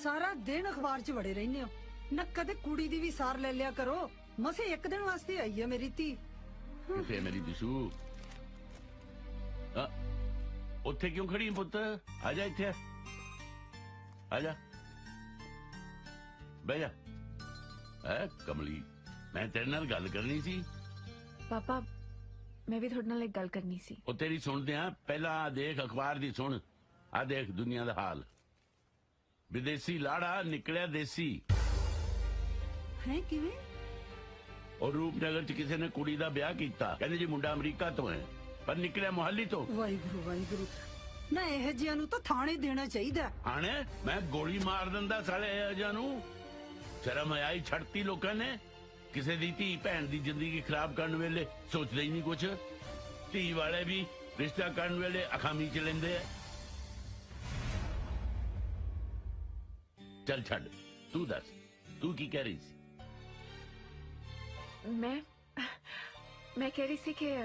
ਸਾਰਾ ਦਿਨ ਅਖਬਾਰ 'ਚ ਵੜੇ ਰਹਿੰਦੇ ਹੋ ਨਾ, ਕਦੇ ਕੁੜੀ ਦੀ ਵੀ ਸਾਰ ਲੈ ਲਿਆ ਕਰੋ। ਮਸੇ ਇੱਕ ਦਿਨ ਵਾਸਤੇ ਆਈ ਹੈ ਮੇਰੀ ਧੀ। ਕਿੱਥੇ ਮੇਰੀ ਦਿਸ਼ੂ? ਉੱਥੇ ਕਿਉਂ ਖੜੀ ਹੈ ਪੁੱਤ? ਆ ਜਾ ਇੱਥੇ, ਆ ਜਾ, ਬਹਿ ਜਾ। ਐ ਕਮਲੀ, ਮੈਂ ਤੇਰੇ ਨਾਲ ਗੱਲ ਕਰਨੀ ਸੀ। ਪਾਪਾ ਮੈਂ ਵੀ ਤੁਹਾਡੇ ਨਾਲ ਇੱਕ ਗੱਲ ਕਰਨੀ ਸੀ। ਉਹ ਤੇਰੀ ਸੁਣਦੇ ਆ, ਪਹਿਲਾਂ ਆ ਦੇਖ ਅਖਬਾਰ ਦੀ ਸੁਣ। ਆ ਦੇਖ ਦੁਨੀਆ ਦਾ ਹਾਲ, ਵਿਦੇਸੀ ਲਾੜਾ ਨਿਕਲਿਆ ਦੇਸੀ। ਹੈ ਕਿਵੇਂ? ਔਰ ਰੂਪਨਗਰ ਚ ਕਿਸੇ ਨੇ ਕੁੜੀ ਦਾ ਵਿਆਹ ਕੀਤਾ, ਕਹਿੰਦੇ ਜੀ ਮੁੰਡਾ ਅਮਰੀਕਾ ਤੋਂ ਹੈ, ਪਰ ਨਿਕਲਿਆ ਮੁਹੱਲੀ ਤੋਂ। ਵਾਹਿਗੁਰੂ ਵਾਹਿਗੁਰੂ, ਨਾ ਇਹ ਜਿਹੀਆਂ ਨੂੰ ਤਾਂ ਥਾਣੇ ਦੇਣਾ ਚਾਹੀਦਾ। ਆਣੇ ਮੈਂ ਗੋਲੀ ਮਾਰ ਦਿੰਦਾ ਸਾਲੇ ਇਹ ਜਿਹਾ ਨੂੰ। ਸ਼ਰਮ ਆਈ ਛੱਡਤੀ ਲੋਕਾਂ ਨੇ। ਕਿਸੇ ਦੀ ਧੀ ਭੈਣ ਦੀ ਜ਼ਿੰਦਗੀ ਖਰਾਬ ਕਰਨ ਵੇਲੇ ਸੋਚਦੇ ਹੀ ਨਹੀਂ ਕੁਛ। ਧੀ ਵਾਲੇ ਵੀ ਰਿਸ਼ਤਾ ਕਰਨ ਵੇਲੇ ਅਖਾਮੀ ਚ ਲੈਂਦੇ ਆ। ਚੱਲ ਛੱਡ, ਤੂੰ ਦੱਸ, ਤੂੰ ਕੀ ਕਹਿ ਰਹੀ ਸੀ? ਮੈਂ ਕਹਿ ਰਹੀ ਸੀ ਕਿ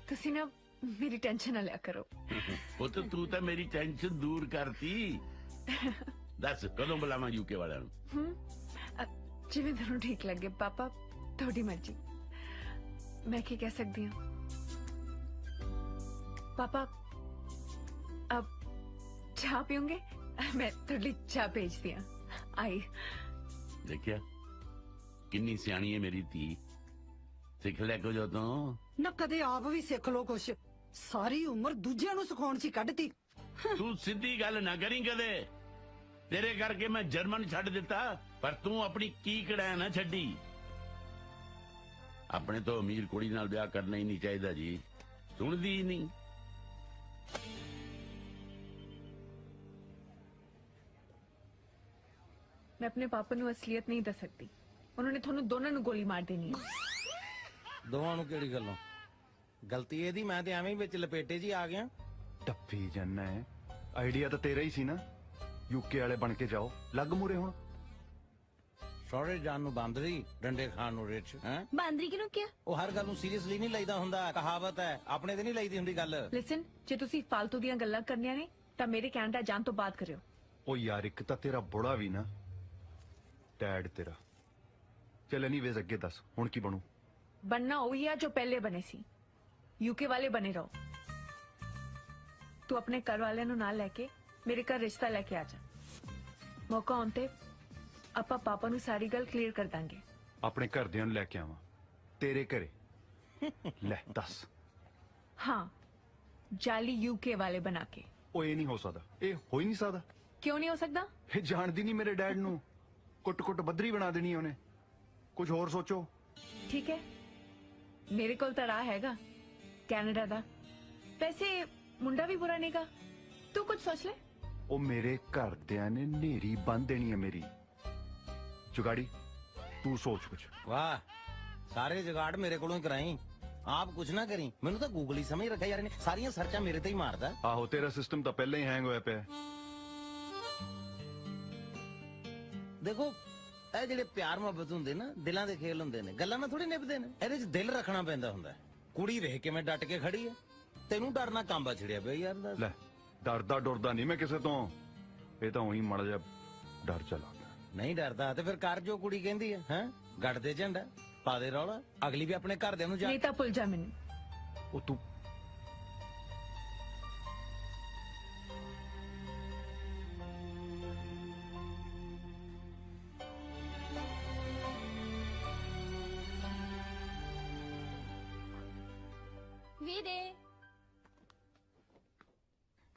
ਤੁਸੀਂ ਨਾ ਮੇਰੀ ਟੈਨਸ਼ਨ ਨਾ ਲਿਆ ਕਰੋ। ਉਹ ਤਾਂ ਤੂੰ ਤਾਂ ਮੇਰੀ ਟੈਨਸ਼ਨ ਦੂਰ ਕਰਤੀ। ਦੱਸ ਕਦੋਂ ਬੁਲਾਵਾਂ ਯੂਕੇ ਵਾਲਿਆਂ ਨੂੰ? ਜਿਵੇਂ ਤੁਹਾਨੂੰ ਠੀਕ ਲੱਗੇ ਪਾਪਾ, ਤੁਹਾਡੀ ਮਰਜ਼ੀ। ਮੈਂ ਕੀ ਕਹਿ ਸਕਦੀ ਹਾਂ ਪਾਪਾ? ਅਬ ਚਾਹ ਪੀਓਗੇ? ਮੈਂ ਤੁਹਾਡੇ ਲਈ ਚਾਹ ਭੇਜਦੀ ਹਾਂ। ਆਈ ਦੇਖਿਆ ਕਿੰਨੀ ਸਿਆਣੀ ਹੈ ਮੇਰੀ ਧੀ। ਸਿੱਖ ਲੈ ਕੁਝ ਉਦੋਂ। ਨਾ ਕਦੇ ਆਪ ਵੀ ਸਿੱਖ ਲੋ ਕੁਛ, ਸਾਰੀ ਉਮਰ ਦੂਜਿਆਂ ਨੂੰ ਸਿਖਾਉਣ 'ਚ ਹੀ ਕੱਢਤੀ। ਤੂੰ ਸਿੱਧੀ ਗੱਲ ਨਾ ਕਰੀ ਕਦੇ। ਤੇਰੇ ਕਰਕੇ ਮੈਂ ਜਰਮਨ ਛੱਡ ਦਿੱਤਾ, ਪਰ ਤੂੰ ਆਪਣੀ ਕੀ ਕੜੈ ਨਾ ਛੱਡੀ। ਆਪਣੇ ਤੋਂ ਅਮੀਰ ਕੁੜੀ ਨਾਲ ਵਿਆਹ ਕਰਨਾ ਹੀ ਨਹੀਂ ਚਾਹੀਦਾ ਜੀ, ਸੁਣਦੀ ਹੀ ਨਹੀਂ। ਮੈਂ ਆਪਣੇ ਪਾਪਾ ਨੂੰ ਅਸਲੀਅਤ ਨਹੀਂ ਦੱਸ ਸਕਦੀ। ਉਹਨਾਂ ਨੇ ਤੁਹਾਨੂੰ ਦੋਨਾਂ ਨੂੰ ਗੋਲੀ ਮਾਰ ਦੇਣੀ ਹੈ। ਦੋਵਾਂ ਨੂੰ ਕਿਹੜੀ ਗੱਲੋਂ? ਗਲਤੀ ਇਹਦੀ, ਮੈਂ ਤੇ ਐਵੇਂ ਹੀ ਵਿੱਚ ਲਪੇਟੇ ਜੀ ਆ ਗਿਆ। ਟੱਪੀ ਜੰਨਾ ਹੈ, ਆਈਡੀਆ ਤਾਂ ਤੇਰਾ ਹੀ ਸੀ ਨਾ। ਯੂਕੇ ਵਾਲੇ ਬਣ ਕੇ ਜਾਓ, ਲੱਗ ਮੂਰੇ ਹੁਣ। ਸਹੁਰੇ ਜਾਣ ਨੂੰ ਬਾਂਦਰੀ, ਡੰਡੇ ਖਾਣ ਨੂੰ ਰਿਚ। ਬਾਂਦਰੀ ਕਿਹਨੂੰ ਕਿਹਾ? ਉਹ ਹਰ ਗੱਲ ਨੂੰ ਸੀਰੀਅਸਲੀ ਨਹੀਂ ਲਈਦਾ ਹੁੰਦਾ, ਕਹਾਵਤ ਹੈ, ਆਪਣੇ ਤੇ ਨਹੀਂ ਲਈਦੀ ਹੁੰਦੀ ਗੱਲ। ਲਿਸਨ, ਜੇ ਤੁਸੀਂ ਫालतू ਦੀਆਂ ਗੱਲਾਂ ਕਰਨੀਆਂ ਨੇ ਤਾਂ ਮੇਰੇ ਕਹਿਣ ਦਾ ਜਾਣ ਤੋਂ ਬਾਅਦ ਕਰਿਓ। ਉਹ ਯਾਰ ਇੱਕ ਤਾਂ ਤੇਰਾ ਬੁੜਾ ਵੀ ਨਾ, ਡੈਡ ਤੇਰਾ। ਚੱਲ ਐਨੀਵੇਜ਼ ਅੱਗੇ ਦੱਸ ਹੁਣ ਕੀ ਬਣੂ? बनना वही है जो पहले बने सी। यूके वाले बने रहो। तू अपने घर वाले नु नाल लेके मेरे घर रिश्ता लेके आ जा। मौका आउंदे ਆਪਾਂ ਪਾਪਾ ਨੂੰ ਸਾਰੀ ਗੱਲ ਕਲੀਅਰ ਕਰ ਦਾਂਗੇ। ਆਪਣੇ ਘਰਦਿਆਂ ਨੂੰ ਲੈ ਕੇ ਆਵਾਂ ਤੇਰੇ ਘਰੇ? ਲੈ ਦੱਸ। ਹਾਂ, ਜਾਲੀ ਯੂਕੇ ਵਾਲੇ ਬਣਾ ਕੇ। ਉਹ ਇਹ ਨਹੀਂ ਹੋ ਸਕਦਾ, ਇਹ ਹੋ ਹੀ ਨਹੀਂ ਸਕਦਾ। ਕਿਉਂ ਨਹੀਂ ਹੋ ਸਕਦਾ? ਇਹ ਜਾਣਦੀ ਨਹੀਂ ਮੇਰੇ ਡੈਡ ਨੂੰ, ਕੁੱਟ-ਕੁੱਟ ਬੱਦਰੀ ਬਣਾ ਦੇਣੀ ਉਹਨੇ। ਕੁਝ ਹੋਰ ਸੋਚੋ। ਠੀਕ ਹੈ, ਮੇਰੇ ਕੋਲ ਤਾਂ ਰਾਹ ਹੈਗਾ ਕੈਨੇਡਾ ਦਾ। ਵੈਸੇ ਮੁੰਡਾ ਵੀ ਬੁਰਾ ਨਹੀਂਗਾ, ਤੂੰ ਕੁਝ ਸੋਚ ਲੈ। ਉਹ ਮੇਰੇ ਘਰਦਿਆਂ ਨੇ ਨੇਰੀ ਬੰਨ ਦੇਣੀ ਹੈ ਮੇਰੀ। जुगाड़ी तू सोच कुछ। वाह, सारे जुगाड़ मेरे कोलों ही कराई, आप कुछ ना करी। मैनू तो गूगल ही समझ रखा यार, सारियां सर्चा मेरे ते ही मारदा। आहो, तेरा सिस्टम तो पहले ही हैंग होया पे। देखो ਇਹ ਜਿਹੜੇ ਪਿਆਰ ਮੁਹੱਬਤ ਹੁੰਦੇ ਨਾ, ਦਿਲਾਂ ਦੇ ਖੇਲ ਹੁੰਦੇ ਨੇ, ਗੱਲਾਂ ਨਾਲ ਥੋੜੀ ਨਿਭਦੇ ਨੇ। ਇਹਦੇ 'ਚ ਦਿਲ ਰੱਖਣਾ ਪੈਂਦਾ ਹੁੰਦਾ। ਕੁੜੀ ਵੇਖ ਕੇ ਮੈਂ ਡਟ ਕੇ ਖੜੀ ਐ, ਤੈਨੂੰ ਡਰਨਾ ਕਾਂਬਾ ਛਿੜਿਆ ਪਿਆ ਯਾਰ। ਲੈ ਡਰਦਾ ਡਰਦਾ ਨਹੀਂ ਮੈਂ ਕਿਸੇ ਤੋਂ, ਇਹ ਤਾਂ ਉਹੀ ਮੜ ਜਾ ਡਰ ਚਲਾ। ਨਹੀਂ ਡਰਦਾ ਤੇ ਫਿਰ ਕਰ ਜੋ ਕੁੜੀ ਕਹਿੰਦੀ ਹੈ। ਹੈ ਗੱਡ ਦੇ ਝੰਡਾ, ਪਾ ਦੇ ਰੌਲਾ, ਅਗਲੀ ਵੀ ਆਪਣੇ ਘਰਦਿਆਂ ਨੂੰ ਜਾ। ਨਹੀਂ ਤਾਂ ਭੁੱਲ ਜਾ ਮੈਨੂੰ। ਉਹ ਤੂੰ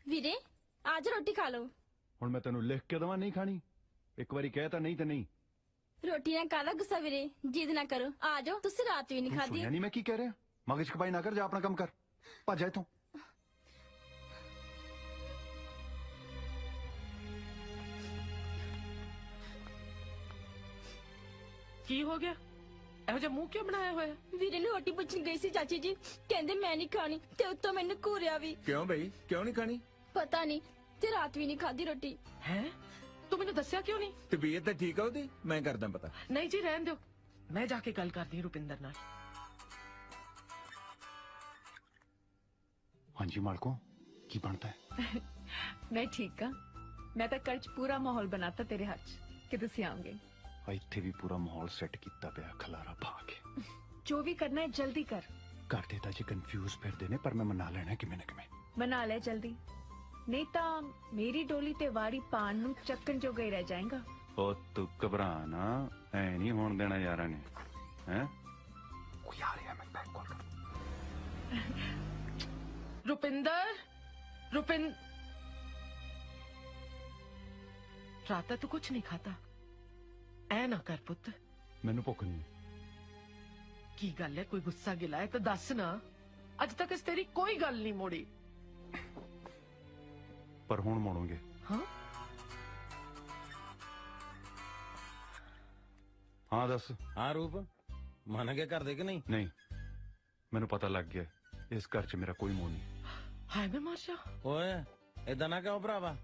ਵੀਰੇ आज रोटी खा लो। ਹੁਣ ਮੈਂ ਤੈਨੂੰ ਲਿਖ ਕੇ ਦਵਾਂ ਨਹੀਂ ਖਾਣੀ? एक बारी कह ता नहीं तो नहीं। ਰੋਟੀ ਨਾਲ ਕਾਹਦਾ ਗੁੱਸਾ ਵੀਰੇ ਜਿੱਦ ਨਾ ਕਰੋ ਆ ਜਾਓ ਤੁਸੀਂ ਰਾਤ ਵੀ ਨਹੀਂ ਖਾਧੀ ਸੁਣਿਆ ਨਹੀਂ ਮੈਂ ਕੀ ਕਹਿ ਰਿਹਾ? ਮਗਜ ਖਪਾਈ ਨਾ ਕਰ, ਜਾ ਆਪਣਾ ਕੰਮ ਕਰ, ਭੱਜ ਜਾ ਇੱਥੋਂ। ਕੀ ਹੋ ਗਿਆ? ਇਹੋ ਜਿਹਾ ਮੂੰਹ ਕਿਉਂ ਬਣਾਇਆ ਹੋਇਆ? ਵੀਰੇ ਨੂੰ ਰੋਟੀ ਪੁੱਛਣ ਗਈ ਸੀ ਚਾਚੀ ਜੀ, ਕਹਿੰਦੇ ਮੈਂ ਨਹੀਂ ਖਾਣੀ ਤੇ ਉੱਤੋਂ ਮੈਨੂੰ ਘੂਰਿਆ ਵੀ। ਕਿਉਂ ਬਈ, ਕਿਉਂ ਨਹੀਂ ਖਾਣੀ? ਪਤਾ ਨਹੀਂ ਤੇ ਰਾਤ ਵੀ ਨਹੀਂ ਖਾਧੀ ਰੋਟੀ। ਹੈ ਤੂੰ ਮੈਨੂੰ ਦੱਸਿਆ ਕਿਉਂ ਨਹੀਂ? ਤਬੀਅਤ ਤਾਂ ਠੀਕ ਆ ਉਹਦੀ, ਮੈਂ ਕਰਦਾ ਪਤਾ। ਨਹੀਂ ਜੀ ਰਹਿਣ ਦਿਓ, ਮੈਂ ਜਾ ਕੇ ਗੱਲ ਕਰਦੀ ਹਾਂ ਰੁਪਿੰਦਰ ਨਾਲ। ਹਾਂਜੀ ਮਾਲਕੋ, ਕੀ ਬਣਦਾ ਹੈ? मैं ठीक हाँ। मैं तो कल च पूरा माहौल बनाता तेरे हाथ च कि तुसी आओगे। ਇੱਥੇ ਵੀ ਪੂਰਾ ਮਾਹੌਲ ਸੈੱਟ ਕੀਤਾ ਪਿਆ, ਖਲਾਰਾ ਪਾ ਕੇ। जो भी करना है जल्दी कर। ਕਰਦੇ ਤਾਂ ਜੇ ਕਨਫਿਊਜ਼ ਫਿਰਦੇ ਨੇ, ਪਰ ਮੈਂ ਮਨਾ ਲੈਣਾ ਕਿਵੇਂ ਨਾ ਕਿਵੇਂ। मना ले जल्दी, नहीं तो मेरी डोली ते वाड़ी पान नू चक्कन जो गई रह जाएगा। ਉਹ ਤੂੰ ਘਬਰਾ ਨਾ, ਐ ਨਹੀਂ ਹੋਣ ਦੇਣਾ ਯਾਰਾਂ ਨੇ। ਹੈ ਕੋਈ ਆ ਰਿਹਾ, ਮੈਂ ਬੈਕ ਕਾਲ ਕਰ। रुपिंदर, रात तू कुछ नहीं खाता? ऐ ना कर पुत। ਮੈਨੂੰ ਭੁੱਖ ਨਹੀਂ। की गल है, कोई गुस्सा गिला है तो दस ना। अज तक इस तेरी कोई गल नहीं मोड़ी। ਪਰ ਹੁਣ ਮੋੜੋਗੇ। हाँ ਹਾਂ ਦੱਸ। ਹਾਂ ਰੂਪ, ਮੰਨ ਕੇ ਘਰ ਦੇ ਕਿ ਨਹੀਂ? ਨਹੀਂ, ਮੈਨੂੰ ਪਤਾ ਲੱਗ ਗਿਆ ਇਸ ਘਰ 'ਚ ਮੇਰਾ ਕੋਈ ਮੋਹ ਨਹੀਂ। हाय मैं माशा। ਓਏ ਏਦਾਂ ਨਾ ਕਿਉਂ ਭਰਾਵਾ,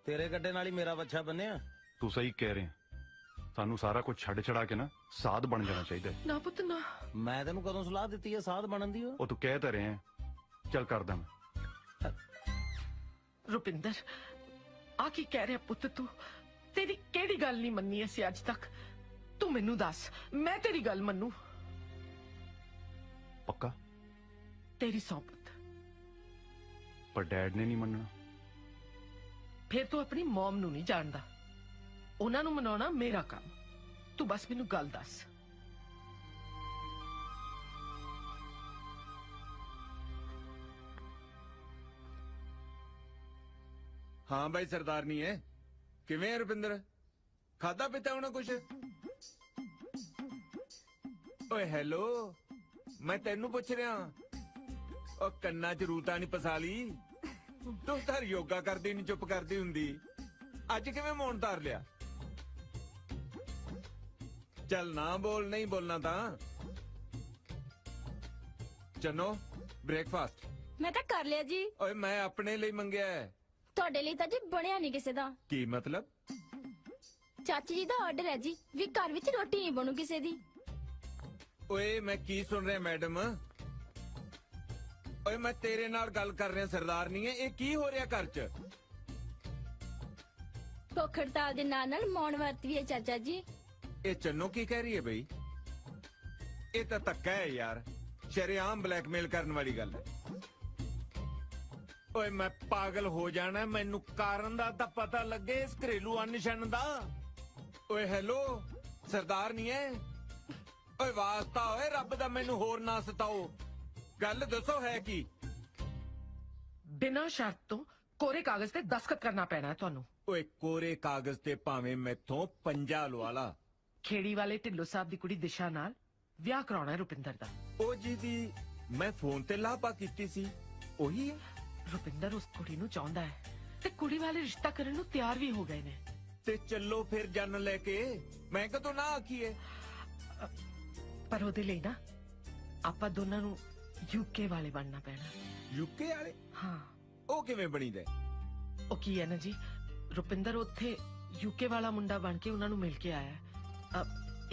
ਤੇਰੇ ਗੱਡੇ ਨਾਲ ਹੀ ਮੇਰਾ ਬੱਚਾ ਬੰਨਿਆ। ਤੂੰ ਸਹੀ ਕਹਿ ਰਿਹਾ, ਸਾਨੂੰ ਸਾਰਾ ਕੁਝ ਛੱਡ ਛੜਾ ਕੇ ਨਾ ਸਾਧ ਬਣ ਜਾਣਾ ਚਾਹੀਦਾ ਹੈ। ना पुत ना। ਮੈਂ ਤੈਨੂੰ ਕਦੋਂ ਸਲਾਹ ਦਿੱਤੀ ਹੈ ਸਾਧ ਬਣਨ ਦੀ? ਉਹ ਤੂੰ ਕਹਿ ਤਾਂ ਰਿਹਾ, ਚੱਲ ਕਰਦਾ ਮੈਂ। रुपिंदर आ की कह रहा पुत तू? तेरी केड़ी गल नहीं मन्नी असी अज तक? तू मैनू दस, मैं तेरी गल मन्नू? ਪੱਕਾ? तेरी सौ पुत। ਪਰ ਡੈਡ ਨੇ ਨਹੀਂ ਮੰਨਣਾ। फिर तू अपनी मॉम नू नहीं जानदा, उन्हां नू मनाउणा मेरा काम। तू बस मैनू गल दस। हाँ भाई सरदार नहीं है, किवें है रुपिंदर? खादा पीता होना कुछ? ओए हेलो, मैं तेनू पुछ रहा। ओ कन्ना च रूता नहीं पसा ली? तू तार योगा करदी नहीं चुप करदी हुंदी, अज किवें मौन तार लिया? चल ना बोल, नहीं बोलना ता। चनो ब्रेकफास्ट मैं तो कर लिया जी। ओए मैं अपने लिए मंगया है। ਤੁਹਾਡੇ ਲਈ ਤਾਂ ਜੀ ਬਣਿਆ ਨਹੀਂ ਕਿਸੇ ਦਾ। की मतलब? ਚਾਚੀ ਜੀ ਦਾ ਆਰਡਰ ਹੈ ਜੀ, ਵੀ ਘਰ ਵਿੱਚ ਰੋਟੀ ਨਹੀਂ ਬਣੂ ਕਿਸੇ ਦੀ। ओए मैं की सुन रहा मैडम? ओए मैं तेरे नाल गल कर रहा सरदार नहीं है, ये की हो रहा घर च? ਭੁੱਖ ਹੜਤਾਲ ਦੇ ਨਾਲ ਮੌਨ ਵਰਤ ਵੀ ਹੈ ਚਾਚਾ ਜੀ। ये चन्नो की कह रही है भाई? ये तो धक्का है यार, शरेआम ब्लैकमेल करने वाली गल है। ओए मैं पागल हो जाना, मैनू कारण दा तां पता लगे इस घरेलू अनशन दा। ओए हेलो सरदार नहीं है? ओए वास्ता ओए रब दा मैनू होर ना सताओ, गल दसो है की? बिना शर्त तो कोरे कागज ते दस्तखत करना पैना है तुहानू। ओए कोरे कागज ते भावें मैथों पंजा लवा ला। खेड़ी वाले ढिल्लो साहब दी कुड़ी दिशा नाल विआह कराउणा है रुपिंदर दा। ओ जी दी मैं फोन ते लापा कीती सी, ओही है? रुपिंदर उस कुड़ी नू चाहुंदा है ते कुड़ी वाले रिश्ता करन नू तैयार भी हो गए ने। ते चलो फिर जन लेके, मैं कदों ना आखी है? पर ओदे लई ना आपां दोनां नू यूके वाले बनना पैना। यूके वाले? हाँ। ओ किवें बणीदा? ओ की है ना जी, रुपिंदर उत्थे यूके वाला मुंडा बन के उन्हां नू मिल के आया है।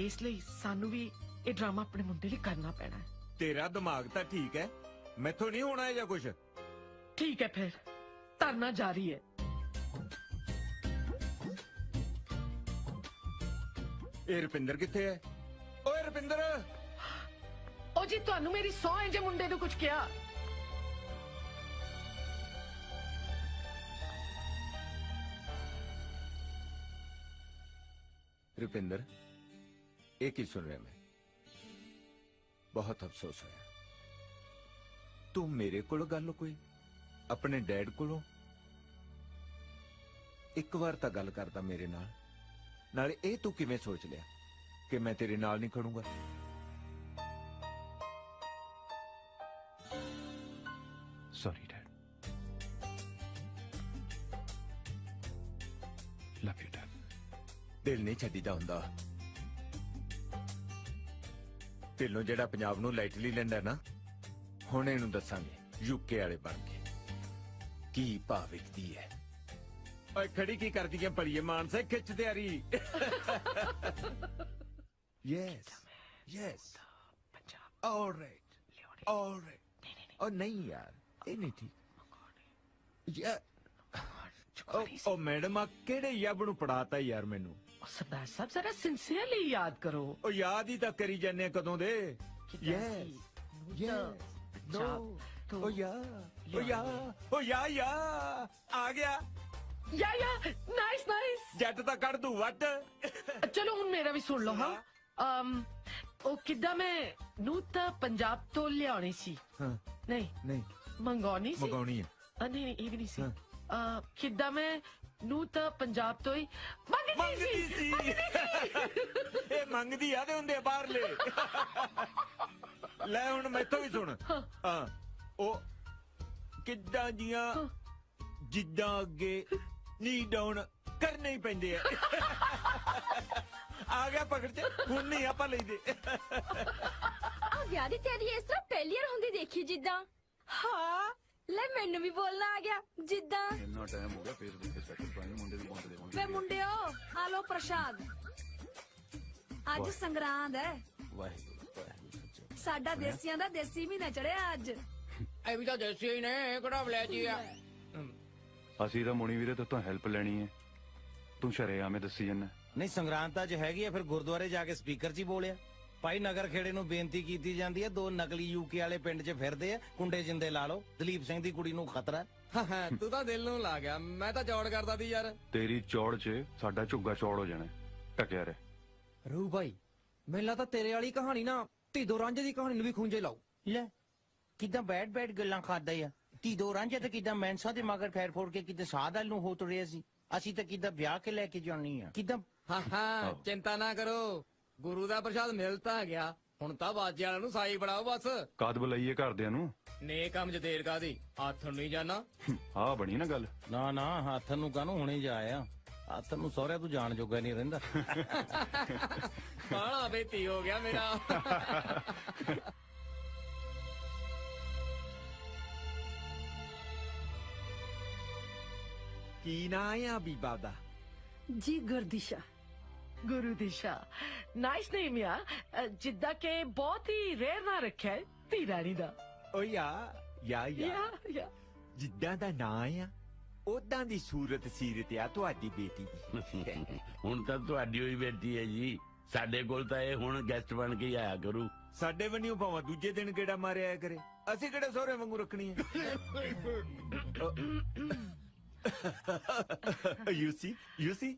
इसलिए सानू भी ये ड्रामा अपने मुंडे लिए करना पैना है। तेरा दिमाग तो ठीक है, मैथों नहीं होना है या कुछ? ठीक है फिर धरना जारी है। ए रुपिंदर किथे है? ओए रुपिंदर! ओ जी तुहानू मेरी सौ है जे मुंडे नू कुछ किया? रुपिंदर एक ही सुन रहा मैं, बहुत अफसोस होया। तू मेरे कोल गल कोई अपने डैड कोलों एक बार तां गल करदा मेरे नाल, ਨਾਲੇ ਇਹ ਤੂੰ ਕਿਵੇਂ ਸੋਚ ਲਿਆ ਕਿ ਮੈਂ ਤੇਰੇ ਨਾਲ ਨਹੀਂ ਖੜੂੰਗਾ? Sorry, Dad. Love you, Dad. ਦਿਲ ਨਹੀਂ ਛੱਡੀਦਾ ਹੁੰਦਾ। ਢਿੱਲੋਂ ਜਿਹੜਾ ਪੰਜਾਬ ਨੂੰ ਲਾਈਟਲੀ ਲੈਂਦਾ ਨਾ, ਹੁਣ ਇਹਨੂੰ ਦੱਸਾਂਗੇ ਯੂਕੇ ਵਾਲੇ ਬਣ ਕੇ ਕੀ ਭਾਅ ਵਿਕਦੀ ਹੈ। ਓਏ ਖੜੀ ਕੀ ਕਰਦੀ ਹੈ ਭਲੀਏ ਮਾਨਸੇ, ਖਿੱਚ ਤਿਆਰੀ। Yes yes alright alright. ਓ ਨਹੀਂ ਯਾਰ, ਇਹ ਨਹੀਂ ਠੀਕ ਯਾਰ। ਓ ਮੈਡਮ ਆ ਕਿਹੜੇ ਯੱਬ ਨੂੰ ਪੜਾਤਾ ਯਾਰ ਮੈਨੂੰ। सरदार साहब जरा सिंसियरली याद करो। ओ याद ही तक करी जाने कदों दे। यस यस नो ओ या ओ या ओ या आ गया या नाइस नाइस। जट ता कड़ दू वट। चलो हुन मेरा भी सुन लो। हाँ ओ किदा मैं नू ता पंजाब तो लियानी सी। हाँ नहीं नहीं मंगवानी सी। मंगवानी है। नहीं नहीं ये भी नहीं सी। किदा मैं नू ता पंजाब तो ही मंगदी सी। ए मंगदी आ दे हुंदे बाहर ले। ले हुन मैथों भी सुन। हां ओ किद्दां जियां जिद्दां अगे नी डाउन करने ही पैंदे आ। आ गया पकड़ च हुन नहीं आपा लईदे। ਆ ਵਿਆਹ ਦੀ ਤਿਆਰੀ ਇਸ ਤਰ੍ਹਾਂ ਪਹਿਲੀ ਵਾਰ ਹੁੰਦੀ ਦੇਖੀ ਜਿੱਦਾਂ। ਹਾਂ ਲੈ ਮੈਨੂੰ ਵੀ ਬੋਲਣਾ ਆ ਗਿਆ ਜਿੱਦਾਂ। ਇੰਨਾ ਟਾਈਮ ਹੋ ਗਿਆ ਫੇਸਬੁੱਕ ਤੇ ਸੈਟਲ ਪਾਈ ਮੁੰਡੇ ਦੀ ਬਹੁਤ ਦੇਵਾਂਗੇ। ਵੇ ਮੁੰਡਿਓ ਆ ਲੋ ਪ੍ਰਸ਼ਾਦ। ਅੱਜ ਸੰਗਰਾਂਦ ਹੈ। ਵਾਹਿਗੁਰੂ ਸਾਡਾ ਦੇਸੀਆਂ ਦਾ ਦੇਸੀ ਮਹੀਨਾ ਚੜਿਆ ਅੱਜ। ਇਹ ਵੀ ਤਾਂ ਦੇਸੀ ਹੀ ਨੇ, ਕਿਹੜਾ ਵਲੈਤੀ ਆ। ਅਸੀਂ ਤਾਂ ਮੁਣੀ ਵੀਰੇ ਤੋਂ ਹੈਲਪ ਲੈਣੀ ਹੈ, ਤੂੰ ਸ਼ਰੇਆਮੇ ਦੱਸੀ ਜੰਨਾ। ਨਹੀਂ ਸੰਗਰਾਂਦ ਤਾਂ ਅੱਜ ਹੈਗੀ ਆ, ਫਿਰ ਗੁਰਦੁਆਰੇ ਜਾ ਕੇ ਸਪੀਕਰ 'ਚ ਹੀ ਬੋਲਿਆ। ਭਾਈ ਨਗਰ ਖੇੜੇ ਨੂੰ ਬੇਨਤੀ ਕੀਤੀ ਜਾਂਦੀ ਹੈ, 2 ਨਕਲੀ ਯੂਕੇ ਵਾਲੇ ਪਿੰਡ 'ਚ ਫਿਰਦੇ ਆ, ਕੁੰਡੇ ਜਿੰਦੇ ਲਾ ਲਓ। ਦਲੀਪ ਸਿੰਘ ਦੀ ਕੁੜੀ ਨੂੰ ਖਤਰਾ। ਤੂੰ ਤਾਂ ਦਿਲ ਨੂੰ ਲਾ ਗਿਆ, ਮੈਂ ਤਾਂ ਚੌੜ ਕਰਦਾ ਸੀ ਯਾਰ। ਤੇਰੀ ਚੌੜ 'ਚ ਸਾਡਾ ਝੁੱਗਾ ਚੌੜ ਹੋ ਜਾਣਾ। ਟਕਿਆ ਰਹਿ। ਰੂ ਭਾਈ ਮੈਨੂੰ ਲੱਗਦਾ ਤੇਰੇ ਵਾਲੀ ਕਹਾਣੀ ਨਾ ਧੀਦੋ ਰਾਂਝੇ ਦੀ ਕਹਾਣੀ ਨੂੰ ਵੀ ਖੂੰਜੇ ਲਾਓ। ਲੈ ਕਿਦਾਂ ਬੈਡ ਬੈਡ ਗੱਲਾਂ ਕਰਦਾ ਆ। ਧੀਦੋ ਰਾਂਝੇ ਤੇ ਕਿਦਾਂ ਮੈਂਸਾ ਦੇ ਮਗਰ ਫੈਰ ਫੋੜ ਕੇ ਕਿਤੇ ਸਾਦਲ ਨੂੰ ਹੋ ਤੁਰਿਆ ਸੀ। ਅਸੀਂ ਤਾਂ ਕਿਦਾਂ ਵਿਆਹ ਕੇ ਲੈ ਕੇ ਜਾਣੀ ਆ। ਕਿਦਾਂ ਹਾਂ ਚਿੰਤਾ ਨਾ ਕਰੋ, ਗੁਰੂ ਦਾ ਪ੍ਰਸ਼ਾਦ ਮਿਲ ਤਾਂ ਗਿਆ, ਹੁਣ ਤਾਂ ਬਾਜੇ ਵਾਲਿਆਂ ਨੂੰ ਸਾਈ ਬੜਾਓ ਬਸ। ਕਦ ਬੁਲਾਈਏ ਘਰਦਿਆਂ ਨੂੰ? ਨੇ ਕੰਮ 'ਚ ਦੇਰ ਕਾਦੀ, ਹੱਥ ਨੂੰ ਨਹੀਂ ਜਾਣਾ। ਆਹ ਬਣੀ ਨਾ ਗੱਲ। ਨਾ ਨਾ ਹੱਥ ਨੂੰ ਕਾਹਨੂੰ ਹੁਣੇ ਜਾ ਆ। ਹੱਥ ਨੂੰ ਸਹੁਰਿਆਂ ਤੂੰ ਜਾਣ ਜੋਗਾ ਨਹੀਂ ਰਹਿੰਦਾ। ਬਾਲਾ ਬੇਤੀ ਹੋ ਗਿਆ ਮੇਰਾ। ਕੀ ਨਾ ਆ ਬੀਬਾ ਦਾ? ਜੀ ਗੁਰਦਿਸ਼ਾ। गुरु दिशा नाइस नेम यार। जिद्दा के बहुत ही रेयर ना रखा है धी रानी दा। ओ या ਜਿੱਦਾਂ ਦਾ ਨਾਂ ਆ ਉਦਾਂ ਦੀ ਸੂਰਤ ਸੀਰਤ ਆ ਤੁਹਾਡੀ ਬੇਟੀ ਦੀ। ਹੁਣ ਤਾਂ ਤੁਹਾਡੀ ਹੋਈ ਬੇਟੀ ਹੈ ਜੀ, ਸਾਡੇ ਕੋਲ ਤਾਂ ਇਹ ਹੁਣ ਗੈਸਟ ਬਣ ਕੇ ਹੀ ਆਇਆ ਕਰੂ। ਸਾਡੇ ਵੰਨਿਓ ਭਾਵੇਂ ਦੂਜੇ ਦਿਨ ਗੇੜਾ ਮਾਰਿਆ ਕਰੇ, ਅਸੀਂ ਕਿਹੜੇ ਸਹੁਰੇ ਵਾਂਗੂ ਰੱਖਣੀ ਹੈ। ਯੂ ਸੀ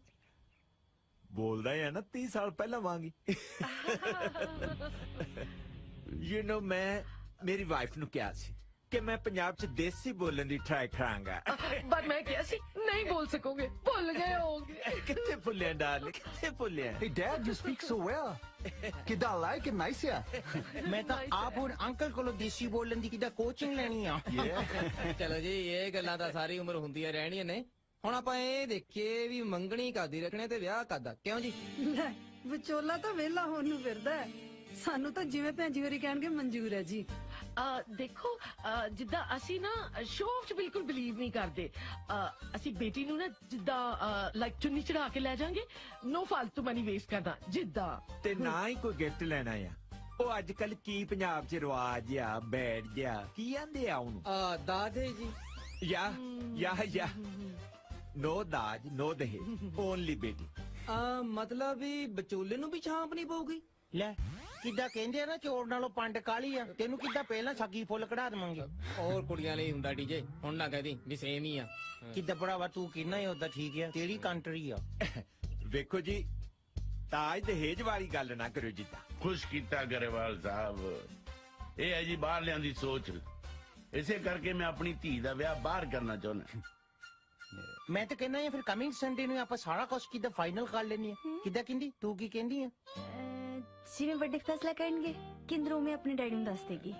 ਬੋਲਦਾ ਹੈ ਨਾ 30 ਸਾਲ ਪਹਿਲਾਂ ਵਾਂਗੀ। ਯੂ ਨੋ ਮੈਂ ਮੇਰੀ ਵਾਈਫ ਨੂੰ ਕਿਹਾ ਸੀ ਕਿ ਮੈਂ ਪੰਜਾਬ 'ਚ ਦੇਸੀ ਬੋਲਣ ਦੀ ਟਰਾਈ ਕਰਾਂਗਾ। पर मैं क्या सी नहीं बोल सकोगे, भूल गए होगे। ਕਿੱਥੇ ਭੁੱਲਿਆ ਡਾਰਲਿੰਗ, ਕਿੱਥੇ ਭੁੱਲਿਆ? Hey Dad, you speak so well. ਕਿੱਦਾਂ like it, nice ਆ। ਮੈਂ ਤਾਂ ਆਪ ਹੁਣ ਅੰਕਲ ਕੋਲੋਂ ਦੇਸੀ ਬੋਲਣ ਦੀ ਕਿੱਦਾਂ ਕੋਚਿੰਗ ਲੈਣੀ ਆ। ਚਲੋ ਜੀ ਇਹ ਗੱਲਾਂ ਤਾਂ ਸਾਰੀ ਉਮਰ ਹੁੰਦੀਆਂ ਰਹਿਣੀਆਂ ਨੇ। ਹੁਣ ਆਪਾਂ ਇਹ ਦੇਖੀਏ ਵੀ ਮੰਗਣੀ ਕਾਦੀ ਰੱਖਣੇ ਤੇ ਵਿਆਹ ਕਾਦਾ, ਕਿਉਂ ਜੀ? ਲੈ ਵਿਚੋਲਾ ਤਾਂ ਵਿਹਲਾ ਹੋਣ ਨੂੰ ਫਿਰਦਾ ਹੈ। ਸਾਨੂੰ ਤਾਂ ਜਿਵੇਂ ਭੈਣ ਜੀ ਹੋਰੀ ਕਹਿਣਗੇ ਮਨਜ਼ੂਰ ਹੈ ਜੀ। देखो जिद्दां ਅਸੀਂ ਨਾ ਸ਼ੋਅ ਆਫ 'ਚ ਬਿਲਕੁਲ ਬਿਲੀਵ ਨਹੀਂ ਕਰਦੇ। ਅਸੀਂ ਬੇਟੀ ਨੂੰ ਨਾ ਜਿੱਦਾਂ ਲਾਈਕ ਚੁੰਨੀ ਚੜਾ ਕੇ ਲੈ ਜਾਾਂਗੇ, ਨੋ ਫालतू ਮਨੀ ਵੇਸਟ ਕਰਨਾ ਜਿੱਦਾਂ। ਤੇ ਨਾ ਹੀ ਕੋਈ ਗਿਫਟ ਲੈਣਾ ਆ। ਉਹ ਅੱਜ ਕੱਲ ਕੀ ਪੰਜਾਬ 'ਚ ਰਿਵਾਜ ਆ, ਬੈਠ ਗਿਆ ਕੀ ਆਂਦੇ ਆ ਉਹਨੂੰ? ਦਾਦੇ ਜੀ। ਯਾ ਨੋ ਦਾਜ ਨੋ ਦਹੇਜ, ਓਨਲੀ ਬੇਟੀ। ਮਤਲਬ ਵੀ ਵਿਚੋਲੇ ਨੂੰ ਵੀ ਛਾਂਪਣੀ ਪਊਗੀ। ਲੈ ਕਿੱਦਾਂ ਕਹਿੰਦੇ ਆ ਨਾ ਚੋਰ ਨਾਲੋਂ ਪੰਡ ਕਾਲੀ ਆ, ਤੈਨੂੰ ਕਿੱਦਾਂ ਪਹਿਲਾਂ ਸੱਗੀ ਫੁੱਲ ਕਢਾ ਦੇਵਾਂਗੇ। ਹੋਰ ਕੁੜੀਆਂ ਲਈ ਹੁੰਦਾ ਡੀਜੇ, ਹੁਣ ਨਾ ਕਹਦੀ ਵੀ ਸੇਮ ਹੀ ਆ। ਕਿੱਦਾਂ ਭਰਾਵਾ ਤੂੰ ਕਿੰਨਾ ਹੀ ਉਦਾਂ ਠੀਕ ਆ, ਤੇਰੀ ਕੰਟਰੀ ਆ। ਵੇਖੋ ਜੀ ਤਾਜ ਦਹੇਜ ਵਾਲੀ ਗੱਲ ਨਾ ਕਰਿਓ ਜਿੱਦਾਂ। ਖੁਸ਼ ਕੀਤਾ ਗਰੇਵਾਲ ਸਾਹਿਬ, ਇਹ ਹੈ ਜੀ ਬਾਹਰਲਿਆਂ ਦੀ ਸੋਚ। ਇਸੇ ਕਰਕੇ ਮੈਂ ਆਪਣੀ ਧੀ ਦਾ ਵਿਆਹ ਬਾਹਰ ਕਰਨਾ ਚਾਹੁੰਦਾ। ਮੈਂ ਤਾਂ ਕਹਿੰਦਾ ਫਿਰ ਕਮਿੰਗ ਸੰਡੇ ਨੂੰ ਆਪਾਂ ਸਾਰਾ ਕੁਝ ਕਿੱਦਾਂ ਫਾਈਨਲ ਕਰ ਲੈਣੀ ਹੈ ਕਿੱਦਾਂ ਕਹਿੰਦੀ ਤੂੰ ਕੀ ਕਹਿੰਦੀ ਹੈ ਜਿਵੇਂ ਵੱਡੇ ਫੈਸਲਾ ਕਰਨਗੇ ਕਿੰਦਰੋਂ ਮੈਂ ਆਪਣੇ ਡੈਡੀ ਨੂੰ ਦੱਸ ਦੇਗੀ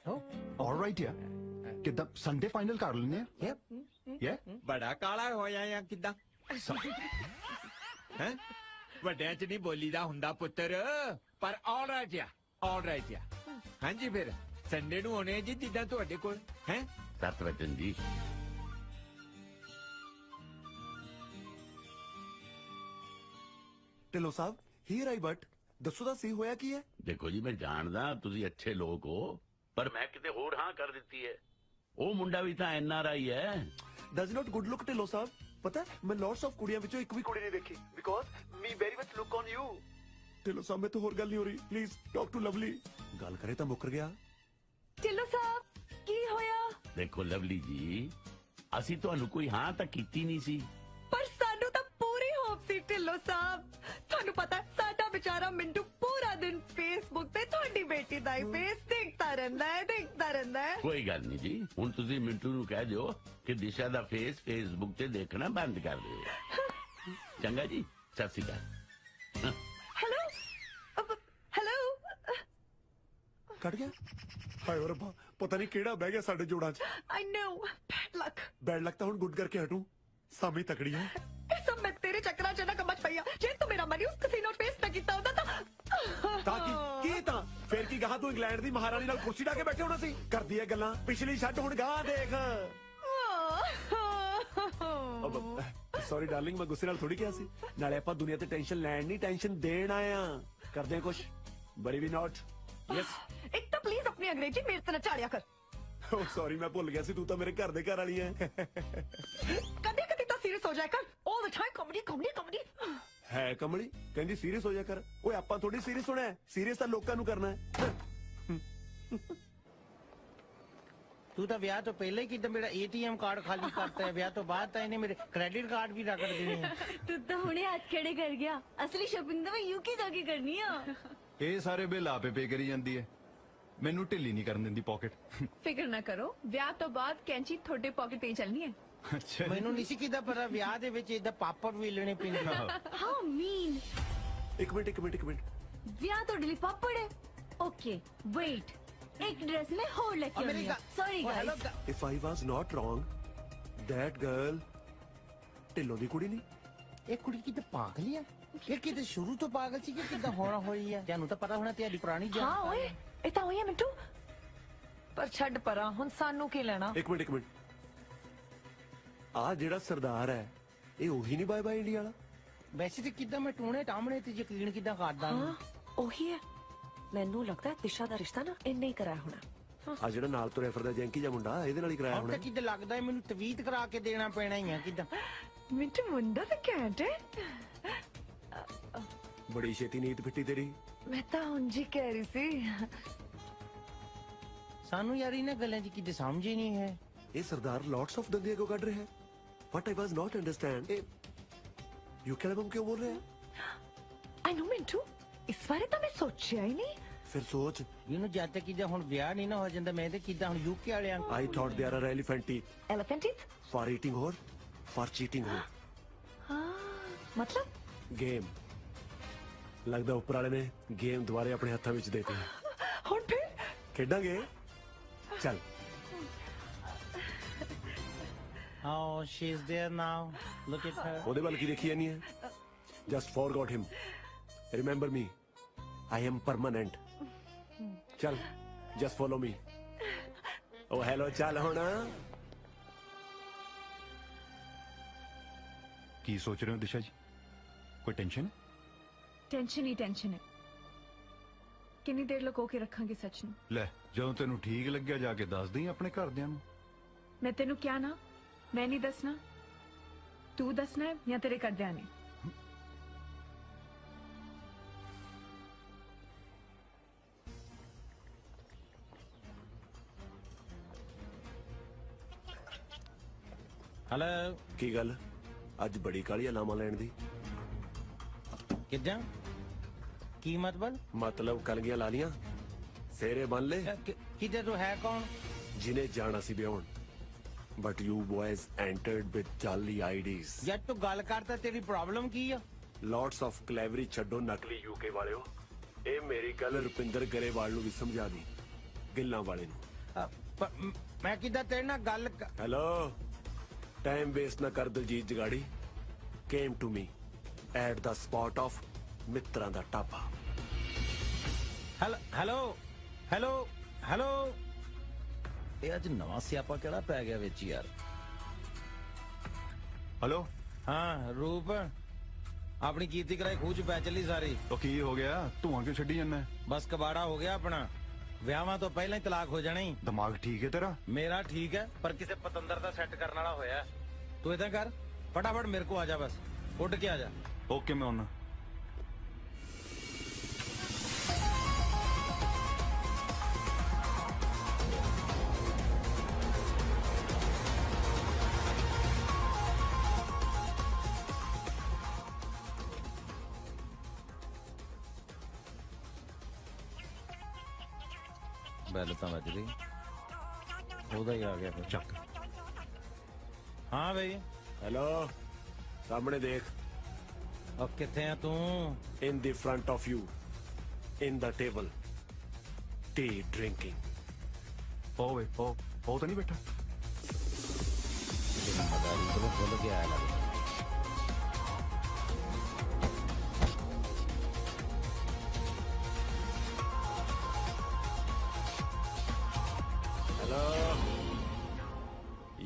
ਆਲਰਾਈਟ ਯਾ ਕਿੱਦਾਂ ਸੰਡੇ ਫਾਈਨਲ ਕਰ ਲੈਂਦੇ ਆ ਯਾ ਬੜਾ ਕਾਲਾ ਹੋਇਆ ਆ ਕਿਦਾਂ ਹੈ ਵੱਡਿਆਂ ਚ ਨਹੀਂ ਬੋਲੀਦਾ ਹੁੰਦਾ ਪੁੱਤਰ ਪਰ ਆਲਰਾਈਟ ਆ ਹਾਂਜੀ ਫਿਰ ਸੰਡੇ ਨੂੰ ਹੋਣੇ ਜੀ ਜਿੱਦਾਂ ਤੁਹਾਡੇ ਕੋਲ ਹੈ ਸਤਵਚਨ ਜੀ ਢਿੱਲੋਂ ਸਾਹਿਬ ਹੀਰ ਆਈ ਬਟ ਦੱਸੋ ਤਾਂ ਸਹੀ ਹੋਇਆ ਕੀ ਹੈ ਦੇਖੋ ਜੀ ਮੈਂ ਜਾਣਦਾ ਤੁਸੀਂ ਅੱਛੇ ਲੋਕ ਹੋ ਪਰ ਮੈਂ ਕਿਤੇ ਹੋਰ ਹਾਂ ਕਰ ਦਿੱਤੀ ਹੈ ਉਹ ਮੁੰਡਾ ਵੀ ਤਾਂ NRI ਹੈ does not good look Dhillon ਸਾਹਿਬ ਪਤਾ ਮੈਂ ਲੋਟਸ ਆਫ ਕੁੜੀਆਂ ਵਿੱਚੋਂ ਇੱਕ ਵੀ ਕੁੜੀ ਨਹੀਂ ਦੇਖੀ because me very much look on you Dhillon ਸਾਹਿਬ ਮੈਂ ਤਾਂ ਹੋਰ ਗੱਲ ਨਹੀਂ ਹੋ ਰਹੀ ਪਲੀਜ਼ ਟਾਕ ਟੂ ਲਵਲੀ ਗੱਲ ਕਰੇ ਤਾਂ ਮੁੱਕਰ ਗਿਆ ਢਿੱਲੋਂ ਸਾਹਿਬ ਕੀ ਹੋਇਆ ਦੇਖੋ ਲਵਲੀ ਜੀ ਅਸੀਂ ਤੁਹਾਨੂੰ ਕੋਈ ਹਾਂ ਤਾਂ ਕੀਤੀ ਨਹੀਂ ਸੀ ਪਰ ਸਾਨੂੰ ਤਾਂ ਪੂਰੀ ਹੋਪ ਸੀ ਢਿੱਲੋਂ ਸਾਹਿਬ ਤੁਹਾਨੂੰ ਪਤਾ ਸਾਡਾ ਵਿਚਾਰਾ ਮਿੰਟੂ ਪੂਰਾ ਦਿਨ ਫੇਸਬੁੱਕ ਤੇ ਤੁਹਾਡੀ ਬੇਟੀ ਦਾ ਹੀ ਫੇਸ ਦੇਖਦਾ ਰਹਿੰਦਾ ਹੈ ਕੋਈ ਗੱਲ ਨਹੀਂ ਜੀ ਹੁਣ ਤੁਸੀਂ ਮਿੰਟੂ ਨੂੰ ਕਹਿ ਦਿਓ ਕਿ ਦਿਸ਼ਾ ਦਾ ਫੇਸ ਫੇਸਬੁੱਕ ਤੇ ਦੇਖਣਾ ਬੰਦ ਕਰ ਦਿਓ ਚੰਗਾ ਜੀ ਸਤਿ ਸ਼੍ਰੀ ਅਕਾਲ ਹੈਲੋ ਕੱਟ ਗਿਆ ਹਾਏ ਰੱਬਾ ਪਤਾ ਨਹੀਂ ਕਿਹੜਾ ਬਹਿ ਗਿਆ ਸਾਡੇ ਜੋੜਾਂ 'ਚ ਆਈ ਨੋ ਬੈਡ ਲੱਕ ਬੈਡ ਲੱਕ ਤਾਂ ਹੁਣ ਗੁੱਡ ਕਰਕੇ ਹਟੂ ਸਾਮੀ ਤਕੜੀ ਹੈ ਇਹ ਸਭ ਮੈਂ ਤੇਰੇ ਚੱਕਰਾਂ 'ਚ ਨਾ ਕਮਚ ਪਈਆ ਜੇ ਤੂੰ ਮੇਰਾ ਮਨੀ ਉਸ ਕਸੀਨੋ ਫੇਸ ਨਾ ਕੀਤਾ ਹੁੰਦਾ ਤਾਂ ਕੀ ਤਾਂ ਫੇਰ ਕੀ ਗਾਹ ਤੂੰ ਇੰਗਲੈਂਡ ਦੀ ਮਹਾਰਾਣੀ ਨਾਲ ਕੁਰਸੀ ਢਾ ਕੇ ਬੈਠੇ ਹੋਣਾ ਸੀ ਕਰਦੀ ਐ ਗੱਲਾਂ ਪਿਛਲੀ ਛੱਡ ਹੁਣ ਗਾਹ ਦੇਖ ਸੌਰੀ ਡਾਰਲਿੰਗ ਮੈਂ ਗੁੱਸੇ ਨਾਲ ਥੋੜੀ ਕਿਹਾ ਸੀ ਨਾਲੇ ਆਪਾਂ ਦੁਨੀਆ ਤੇ ਟੈਨਸ਼ਨ ਲੈਣ ਨਹੀਂ ਟੈਨਸ਼ਨ ਦੇਣ ਆਏ ਆ ਕਰਦੇ ਆ ਕੁਛ ਬੜੀ ਵੀ ਨਾਟ ਯੈਸ ਇੱਕ ਤਾਂ ਪਲੀਜ਼ ਆਪਣੀ ਅੰਗਰੇਜ਼ੀ ਮੇਰੇ ਤੇ ਨਾ ਝਾੜਿਆ ਕਰ ਓ ਸੌਰੀ ਮੈਂ ਭੁੱਲ ਗਿਆ ਸੀ ਤੂੰ ਤਾਂ ਮੇਰੇ ਘਰ ਦੇ ਘਰ ਵਾਲੀ ਐ ਕਦੇ ਕਦੇ ਤਾਂ ਸੀਰੀਅਸ ਹੋ ਜਾਇਆ ਕਰ ਆਲ ਦ ਟਾਈਮ ਕਾਮੇਡੀ ਹੈ ਕਮਲੀ ਕਹਿੰਦੀ ਸੀਰੀਅਸ ਹੋ ਜਾ ਕਰ ਓਏ ਆਪਾਂ ਥੋੜੀ ਸੀਰੀਅਸ ਹੋਣਾ ਹੈ ਸੀਰੀਅਸ ਤਾਂ ਲੋਕਾਂ ਨੂੰ ਕਰਨਾ ਹੈ ਤੂੰ ਤਾਂ ਵਿਆਹ ਤੋਂ ਪਹਿਲਾਂ ਹੀ ਕਿਦਾਂ ਮੇਰਾ ATM ਕਾਰਡ ਖਾਲੀ ਕਰਤਾ ਹੈ ਵਿਆਹ ਤੋਂ ਬਾਅਦ ਤਾਂ ਇਹਨੇ ਮੇਰੇ ਕ੍ਰੈਡਿਟ ਕਾਰਡ ਵੀ ਰਗੜ ਦੇਣੇ ਆ ਤੂੰ ਤਾਂ ਹੁਣੇ ਹੱਥ ਖੜੇ ਕਰ ਗਿਆ ਅਸਲੀ ਸ਼ਾਪਿੰਗ ਤਾਂ ਮੈਂ UK ਜਾ ਕੇ ਕਰਨੀ ਆ ਇਹ ਸਾਰੇ ਬਿੱਲ ਆਪੇ ਪੇ ਕਰੀ ਜਾਂਦੀ ਹੈ ਮੈਨੂੰ ਢਿੱਲੀ ਨਹੀਂ ਕਰਨ ਦਿੰਦੀ ਪਾਕਟ ਫਿਕਰ ਨਾ ਕਰੋ ਵਿਆਹ ਤੋਂ ਬਾਅਦ ਕੈਂਚੀ ਤੁਹਾਡੇ ਪਾਕਟ ਤੇ ਚੱਲਣੀ ਹੈ ਅੱਛਾ ਮੈਨੂੰ ਨਹੀਂ ਸੀ ਕਿਦਾਂ ਪਤਾ ਵਿਆਹ ਦੇ ਵਿੱਚ ਇਦਾਂ ਪਾਪੜ ਵੀ ਲੈਣੇ ਪੈਂਦੇ ਹਾਊ ਮੀਨ ਇੱਕ ਮਿੰਟ ਵਿਆਹ ਤੁਹਾਡੇ ਲਈ ਪਾਪੜ ਹੈ ਓਕੇ ਵੇਟ ਇੱਕ ਡਰੈਸ ਮੈਂ ਹੋਰ ਲੈ ਕੇ ਆਉਣੀ ਹੈ sorry guys if I was not wrong that girl Dhillon ਦੀ ਕੁੜੀ ਨਹੀਂ ਇਹ ਕੁੜੀ ਕਿਤੇ ਪਾਗਲ ਆ ਇਹ ਕਿਤੇ ਸ਼ੁਰੂ ਤੋਂ ਪਾਗਲ ਸੀ ਕਿ ਕਿਦਾਂ ਹੋਣਾ ਹੋਈ ਆ ਤੁਹਾਨੂੰ ਤਾਂ ਪਤਾ ਹੋਣਾ ਤੇਰੀ ਪੁਰਾਣੀ ਜਾਨ ਹਾਂ ਓਏ ਇਹ ਤਾਂ ਹੋਈ ਆ ਮਿੰਟੂ ਪਰ ਛੱਡ ਪਰਾਂ ਹੁਣ ਸਾਨੂੰ ਕੀ ਲੈਣਾ ਇੱਕ ਮਿੰਟ ਆ ਜਿਹੜਾ ਸਰਦਾਰ ਹੈ ਇਹ ਉਹੀ ਨਹੀਂ ਬਾਏ ਇੰਡੀਆ ਵਾਲਾ ਵੈਸੇ ਤੇ ਕਿਦਾਂ ਮੈਂ ਟੂਣੇ ਟਾਮਣੇ ਤੇ ਯਕੀਨ ਕਿਦਾਂ ਕਰਦਾ ਹਾਂ ਉਹੀ ਹੈ ਮੈਨੂੰ ਲੱਗਦਾ ਦਿਸ਼ਾ ਦਾ ਰਿਸ਼ਤਾ ਨਾ ਇੰਨੇ ਹੀ ਕਰਾਇਆ ਹੋਣਾ ਆ ਜਿਹੜਾ ਨਾਲ ਤੁਰਿਆ ਫਿਰਦਾ ਜੈਂਕੀ ਜਿਹਾ ਮੁੰਡਾ ਇਹਦੇ ਨਾਲ ਹੀ ਕਰਾਇਆ ਹੁਣ ਹੋਣਾ ਤਾਂ ਕਿਦਾਂ ਲੱਗਦਾ ਮੈਨੂੰ ਤਵੀਤ ਕਰਾ ਕੇ ਦੇਣਾ ਪੈਣਾ ਹੀ ਆ ਕਿਦਾਂ ਮਿੰਟੂ ਮੁੰਡਾ ਤਾਂ ਘੈਂਟ ਹੈ ਬੜੀ ਛੇਤੀ ਨੀਤ ਫਿੱਟੀ ਤੇਰੀ ਮੈਂ ਤਾਂ ਉਂਝ ਹੀ ਕਹਿ ਰਹੀ ਸੀ ਸਾਨੂੰ ਯਾਰ ਇਹਨਾਂ ਗੱਲਾਂ ਦੀ ਕਿਤੇ ਸਮਝ ਹੀ ਨਹੀਂ ਹੈ ਇਹ ਸਰਦਾਰ ਲੋਟਸ ਆਫ ਦੰਦੀਆਂ ਕਿਉਂ ਕੱਢ ਰਿਹਾ ਹੈ ਵਟ ਆਈ ਵਾਸ ਨਾਟ ਅੰਡਰਸਟੈਂਡ ਯੂ ਕੈਲਬਮ ਕਿਉਂ ਬੋਲ ਰਿਹਾ ਹੈ ਆਈ ਨੋ ਮਿੰਟੂ ਇਸ ਬਾਰੇ ਤਾਂ ਮੈਂ ਸੋਚਿਆ ਹੀ ਨਹੀਂ ਫਿਰ ਸੋਚ ਇਹਨੂੰ ਜਦ ਤੱਕ ਕਿਦਾਂ ਹੁਣ ਵਿਆਹ ਨਹੀਂ ਨਾ ਹੋ ਜਾਂਦਾ ਮੈਂ ਤੇ ਕਿਦਾਂ ਹੁਣ UK ਵਾਲਿਆਂ I thought there are elephant teeth elephant teeth for eating ਹੋਰ for cheating ਹੋਰ ਹਾਂ ਮਤਲਬ ਗੇਮ ਲੱਗਦਾ ਉੱਪਰ ਵਾਲੇ ਨੇ ਗੇਮ ਦੁਬਾਰੇ ਆਪਣੇ ਹੱਥਾਂ ਵਿੱਚ ਦੇਤੀ ਹੁਣ ਫਿਰ ਖੇਡਾਂਗੇ ਚੱਲ Oh, she's there now. Look at her. ਉਹਦੇ ਵੱਲ ਕੀ ਦੇਖੀ ਜਾਨੀ ਹੈ just forgot him remember me I am permanent ਚੱਲ just follow me oh hello ਚੱਲ ਹੁਣ ਕੀ ਸੋਚ ਰਹੇ ਹੋ ਦਿਸ਼ਾ ਜੀ ਕੋਈ ਟੈਨਸ਼ਨ ਟੈਨਸ਼ਨ ਹੈ ਕਿੰਨੀ ਦੇਰ ਲੁਕੋ ਕੇ ਰੱਖਾਂਗੇ ਸੱਚ ਨੂੰ ਲੈ ਜਦੋਂ ਤੈਨੂੰ ਠੀਕ ਲੱਗਿਆ ਜਾ ਕੇ ਦੱਸ ਦੇਈਂ ਆਪਣੇ ਘਰਦਿਆਂ ਨੂੰ ਮੈਂ ਤੈਨੂੰ ਕਿਹਾ ਨਾ ਮੈਂ ਨਹੀਂ ਦੱਸਣਾ ਤੂੰ ਦੱਸਣਾ ਹੈ ਜਾਂ ਤੇਰੇ ਘਰਦਿਆਂ ਨੇ ਹਲੋ ਕੀ ਗੱਲ ਅੱਜ ਬੜੀ ਕਾਲੀ ਲਾਮਾ ਲੈਣ ਦੀ ਕਿੱਦਾਂ ਕੀ ਮਤਲਬ ਕਲਗੀਆਂ ਲਾ ਲੀਆਂ ਸੇਰੇ ਬੰਨ ਲੈ ਕਿਤੇ ਤੂੰ ਹੈ ਕੌਣ ਜਿਨੇ ਜਾਣਾ ਸੀ ਵਿਆਹਣ But you boys entered with jolly IDs. ਯਾਰ ਤੂੰ ਗੱਲ ਕਰ ਤਾਂ ਤੇਰੀ ਪ੍ਰੋਬਲਮ ਕੀ ਆ? Lots of clevery ਛੱਡੋ ਨਕਲੀ UK ਵਾਲਿਓ। ਇਹ ਮੇਰੀ ਗੱਲ ਰੁਪਿੰਦਰ ਗਰੇਵਾਲ ਨੂੰ ਵੀ ਸਮਝਾ ਦੀ, ਗਿੱਲਾਂ ਵਾਲੇ ਨੂੰ। ਮੈਂ ਕਿੱਦਾਂ ਤੇਰੇ ਨਾਲ ਗੱਲ ਹੈਲੋ, ਟਾਈਮ ਵੇਸਟ ਨਾ ਕਰ Daljit ਜਗਾੜੀ। Came to me at the spot of ਮਿੱਤਰਾਂ ਦਾ ਢਾਬਾ। ਹੈਲੋ ਹੈਲੋ ਹੈਲੋ, ਇਹ ਅੱਜ ਨਵਾਂ ਸਿਆਪਾ ਕਿਹੜਾ ਪੈ ਗਿਆ ਵਿੱਚ ਯਾਰ? ਹੈਲੋ, ਹਾਂ ਰੂਪ, ਆਪਣੀ ਕੀਤੀ ਕਰਾਈ ਖੂਹ ਚ ਪੈ ਚੱਲੀ ਸਾਰੀ। ਉਹ ਕੀ ਹੋ ਗਿਆ? ਧੂਆਂ ਕਿਉਂ ਛੱਡੀ ਜਾਂਦਾ? ਬਸ ਕਬਾੜਾ ਹੋ ਗਿਆ ਆਪਣਾ, ਵਿਆਹਾਂ ਤੋਂ ਪਹਿਲਾਂ ਹੀ ਤਲਾਕ ਹੋ ਜਾਣੀ। ਦਿਮਾਗ ਠੀਕ ਹੈ ਤੇਰਾ? ਮੇਰਾ ਠੀਕ ਹੈ, ਪਰ ਕਿਸੇ ਪਤੰਦਰ ਦਾ ਸੈੱਟ ਕਰਨ ਵਾਲਾ ਹੋਇਆ। ਤੂੰ ਏਦਾਂ ਕਰ, ਫਟਾਫਟ ਮੇਰੇ ਕੋ ਆ ਜਾ, ਬਸ ਉੱਡ ਕੇ ਆ ਜਾ। ਓਕੇ, ਮੈਂ ਆਉਣਾ। ਬੈਲ ਤਾਂ ਵੱਜ ਗਈ, ਉਹਦਾ ਹੀ ਆ ਗਿਆ ਫਿਰ। ਚੱਕ। ਹਾਂ ਬਈ। ਹੈਲੋ, ਸਾਹਮਣੇ ਦੇਖ। ਉਹ ਕਿੱਥੇ ਆ ਤੂੰ? In the front of you, in the table, tea drinking. ਓਏ ਉਹ ਤਾਂ ਨਹੀਂ ਬੈਠਾ? ਮਦਾਰੀ ਕੋਲ ਖੁੱਲ ਕੇ ਆਇਆ ਲੱਗਦਾ।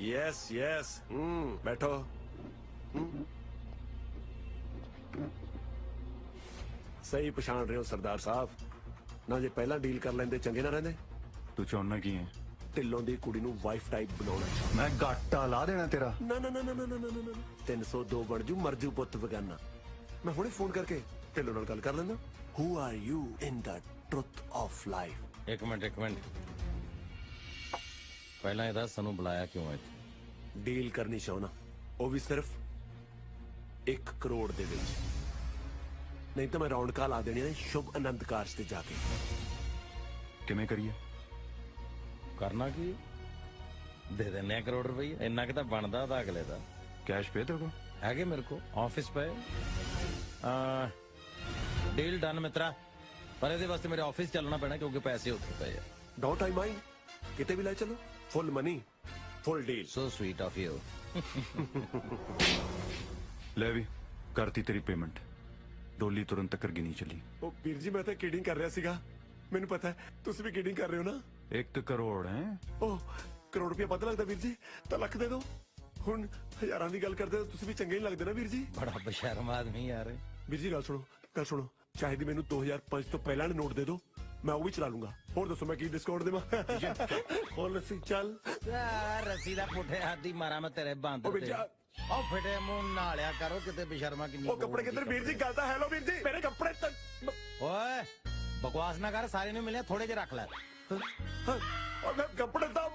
यस यस, बैठो। सही पछाण रहे हो सरदार साहब, ना जे पहला डील कर लेंदे चंगे ना रहंदे। ਤੂੰ ਚਾਹੁੰਦਾ ਕੀ ਹੈ? ਢਿੱਲੋਂ ਦੀ ਕੁੜੀ ਨੂੰ ਵਾਈਫ ਟਾਈਪ ਬਣਾਉਣਾ। ਮੈਂ ਗਾਟਾ ਲਾ ਦੇਣਾ ਤੇਰਾ। ਨਾ ਨਾ ਨਾ ਨਾ ਨਾ ਨਾ ਨਾ ਨਾ 302 ਬਣ ਜੂ, ਮਰਜੂ ਪੁੱਤ ਬਗਾਨਾ। ਮੈਂ ਹੁਣੇ ਫੋਨ ਕਰਕੇ ਢਿੱਲੋਂ ਨਾਲ ਗੱਲ ਕਰ ਲੈਂਦਾ। Who are you in the truth of life? ਇੱਕ ਮਿੰਟ ਪਹਿਲਾਂ ਇਹਦਾ ਸਾਨੂੰ ਬੁਲਾਇਆ ਕਿਉਂ ਹੈ? ਡੀਲ ਕਰਨੀ ਚਾਹੁੰਦਾ, ਉਹ ਵੀ ਸਿਰਫ 1 ਕਰੋੜ ਦੇ ਵਿੱਚ। ਨਹੀਂ ਤਾਂ ਮੈਂ ਰੌਂਡ ਕਾ ਲਾ ਦੇਣੀ ਹੈ ਸ਼ੁਭ ਅਨੰਦ ਕਾਰਜ ਤੇ ਜਾ ਕੇ। ਕਿਵੇਂ ਕਰੀਏ? ਕਰਨਾ ਕੀ? ਦੇ ਦਿੰਨੇ ਆ ਕਰੋੜ ਰੁਪਏ, ਇੰਨਾ ਕਿ ਤਾਂ ਬਣਦਾ ਉਹਦਾ ਅਗਲੇ ਦਾ। ਕੈਸ਼ ਪੇ ਤੇਰੇ ਕੋਲ ਹੈਗੇ ਮੇਰੇ ਕੋਲ, ਆਫਿਸ ਪਏ। ਡੀਲ ਡਨ ਮਿੱਤਰਾ, ਪਰ ਇਹਦੇ ਵਾਸਤੇ ਮੇਰੇ ਆਫਿਸ ਚੱਲਣਾ ਪੈਣਾ ਕਿਉਂਕਿ ਪੈਸੇ ਉੱਥੇ ਪਏ ਆ। ਡੋਂਟ ਆਈ ਮਾਈਂਡ, ਕਿਤੇ ਵੀ ਲੈ ਚਲੋ, full money, full deal. So sweet of you. ਲੈ ਵੀ ਕਰਤੀ ਤੇਰੀ ਪੇਮੈਂਟ, ਡੋਲੀ ਤੁਰੰਤ ਤੱਕ ਨਹੀਂ ਚੱਲੀ। ਉਹ ਵੀਰ ਜੀ, ਮੈਂ ਤਾਂ ਕਿਡਿੰਗ ਕਰ ਰਿਹਾ ਸੀਗਾ, ਮੈਨੂੰ ਪਤਾ ਹੈ ਤੁਸੀਂ ਵੀ ਕਿਡਿੰਗ ਕਰ ਰਹੇ ਹੋ ਨਾ। 1 ਕਰੋੜ ਹੈ? ਉਹ ਕਰੋੜ ਰੁਪਇਆ ਵੱਧ ਲੱਗਦਾ ਵੀਰ ਜੀ, ਤਾਂ ਲੱਖ ਦੇ ਦਿਓ। ਹੁਣ ਹਜ਼ਾਰਾਂ ਦੀ ਗੱਲ ਕਰਦੇ ਤਾਂ ਤੁਸੀਂ ਵੀ ਚੰਗੇ ਹੀ ਲੱਗਦੇ ਨਾ ਵੀਰ ਜੀ। ਬੜਾ ਬਸ਼ਰਮ ਆਦਮੀ ਯਾਰ। ਵੀਰ ਜੀ ਗੱਲ ਸੁਣੋ, ਚਾਹੀਦੀ ਮੈਨੂੰ 2005 ਤੋਂ ਪਹਿਲਾਂ ਦੇ ਨੋਟ ਦੇ ਦਿਓ, ਮੈਂ ਉਹ ਵੀ ਚਲਾ ਲੂੰਗਾ। ਹੋਰ ਦੱਸੋ ਮੈਂ ਕੀ ਡਿਸਕਾਊਂਟ ਦੇਵਾਂ? ਹੋਰ ਲੱਸੀ ਚੱਲ। ਰੱਸੀ ਦਾ ਪੁੱਠੇ ਹੱਥ ਦੀ ਮਾਰਾ ਮੈਂ ਤੇਰੇ ਬਾਂਦਰ ਤੇ। ਉਹ ਫਿਟੇ ਮੂੰਹ ਨਾਲਿਆ ਕਰੋ, ਕਿਤੇ ਬੇਸ਼ਰਮਾ ਕਿੰਨੀ। ਉਹ ਕੱਪੜੇ ਕਿੱਧਰ ਵੀਰ ਜੀ? ਗੱਲ ਤਾਂ ਹੈਲੋ ਵੀਰ ਜੀ, ਮੇਰੇ ਕੱਪੜੇ ਤਾਂ। ਓਏ ਬਕਵਾਸ ਨਾ ਕਰ, ਸਾਰੇ ਨੂੰ ਮਿਲਿਆ, ਥੋੜੇ ਜਿਹੇ ਰੱਖ ਲੈ। ਮੈਂ ਕੱਪੜੇ ਤਾਂ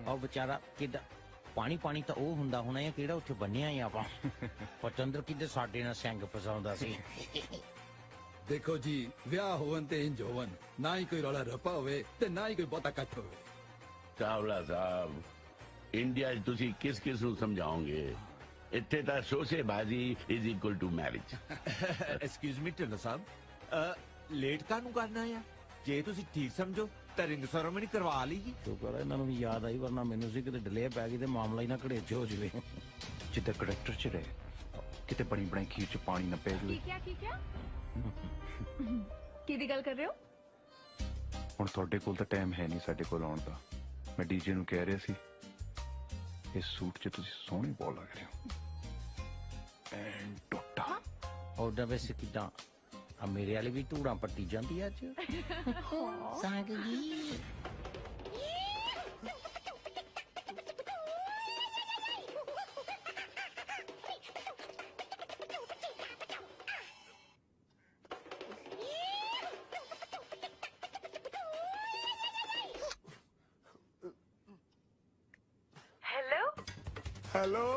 ਉਹ ਵਿਚਾਰਾ ਕਿੱਦਾਂ ਪਾਣੀ ਤਾਂ ਉਹ ਹੁੰਦਾ ਹੋਣਾ ਹੈ ਕਿਹੜਾ ਉੱਥੇ ਬੰਨਿਆ ਹੀ ਆਪਾਂ। ਪਤੰਦਰ ਕਿਤੇ ਸਾਡੇ ਨਾਲ ਸਿੰਘ ਫਸਾਉਂਦਾ ਸੀ। ਦੇਖੋ ਜੀ, ਵਿਆਹ ਹੋਵਨ ਤੇ ਇੰਜ ਹੋਵਨ, ਨਾ ਹੀ ਕੋਈ ਰੌਲਾ ਰੱਪਾ ਹੋਵੇ ਤੇ ਨਾ ਹੀ ਕੋਈ ਬਹੁਤਾ ਕੱਟ ਹੋਵੇ। ਚਾਵਲਾ ਸਾਹਿਬ, ਇੰਡੀਆ 'ਚ ਤੁਸੀਂ ਕਿਸ ਨੂੰ ਸਮਝਾਓਗੇ? ਇੱਥੇ ਤਾਂ ਸ਼ੋਸ਼ੇਬਾਜ਼ੀ is equal to marriage. Excuse me Dhillon Sahib, late ਕਾਹਨੂੰ ਕਰਨਾ ਆ? ਜੇ ਤੁਸੀਂ ਠੀਕ ਸਮਝੋ ਤਾਂ ਰਿੰਗ ਸੈਰੇਮਨੀ ਕਰਵਾ ਲਈਏ। ਸ਼ੁਕਰ ਹੈ ਇਹਨਾਂ ਨੂੰ ਵੀ ਯਾਦ ਆਈ, ਵਰਨਾ ਮੈਨੂੰ ਸੀ ਕਿਤੇ ਡਿਲੇ ਪੈ ਗਈ ਤੇ ਮਾਮਲਾ ਹੀ ਨਾ ਘੜੇਚ ਹੋ ਜਵੇ। ਜਿੱਦਾਂ ਕੰਡਕਟਰ ਚ ਰਹੇ, ਕਿਤੇ ਬਣੀ ਬਣਾਈ ਖੀਰ ਚ ਪਾਣੀ ਨਾ ਪੈ ਜਵੇ। ਕਿਹਦੀ ਗੱਲ ਕਰ ਰਹੇ ਹੋ? ਹੁਣ ਤੁਹਾਡੇ ਕੋਲ ਤਾਂ ਟਾਈਮ ਹੈ ਨਹੀਂ ਸਾਡੇ ਕੋਲ ਆਉਣ ਦਾ। ਮੈਂ ਡੀਜੇ ਨੂੰ ਕਹਿ ਰਿਹਾ ਸੀ, ਇਸ ਸੂਟ 'ਚ ਤੁਸੀਂ ਸੋਹਣੇ ਬਹੁਤ ਲੱਗ ਰਹੇ ਹੋ। ਐਂਡ ਟੋਟਾ ਉਹਦਾ ਵੈਸੇ ਕਿਦਾਂ ਆ ਮੇਰੇ ਵਾਲੀ ਵੀ ਧੂੜਾਂ ਪੱਟੀ ਜਾਂਦੀ ਅੱਜ। ਸਾਗ ਜੀ ਹੈਲੋ ਹੈਲੋ।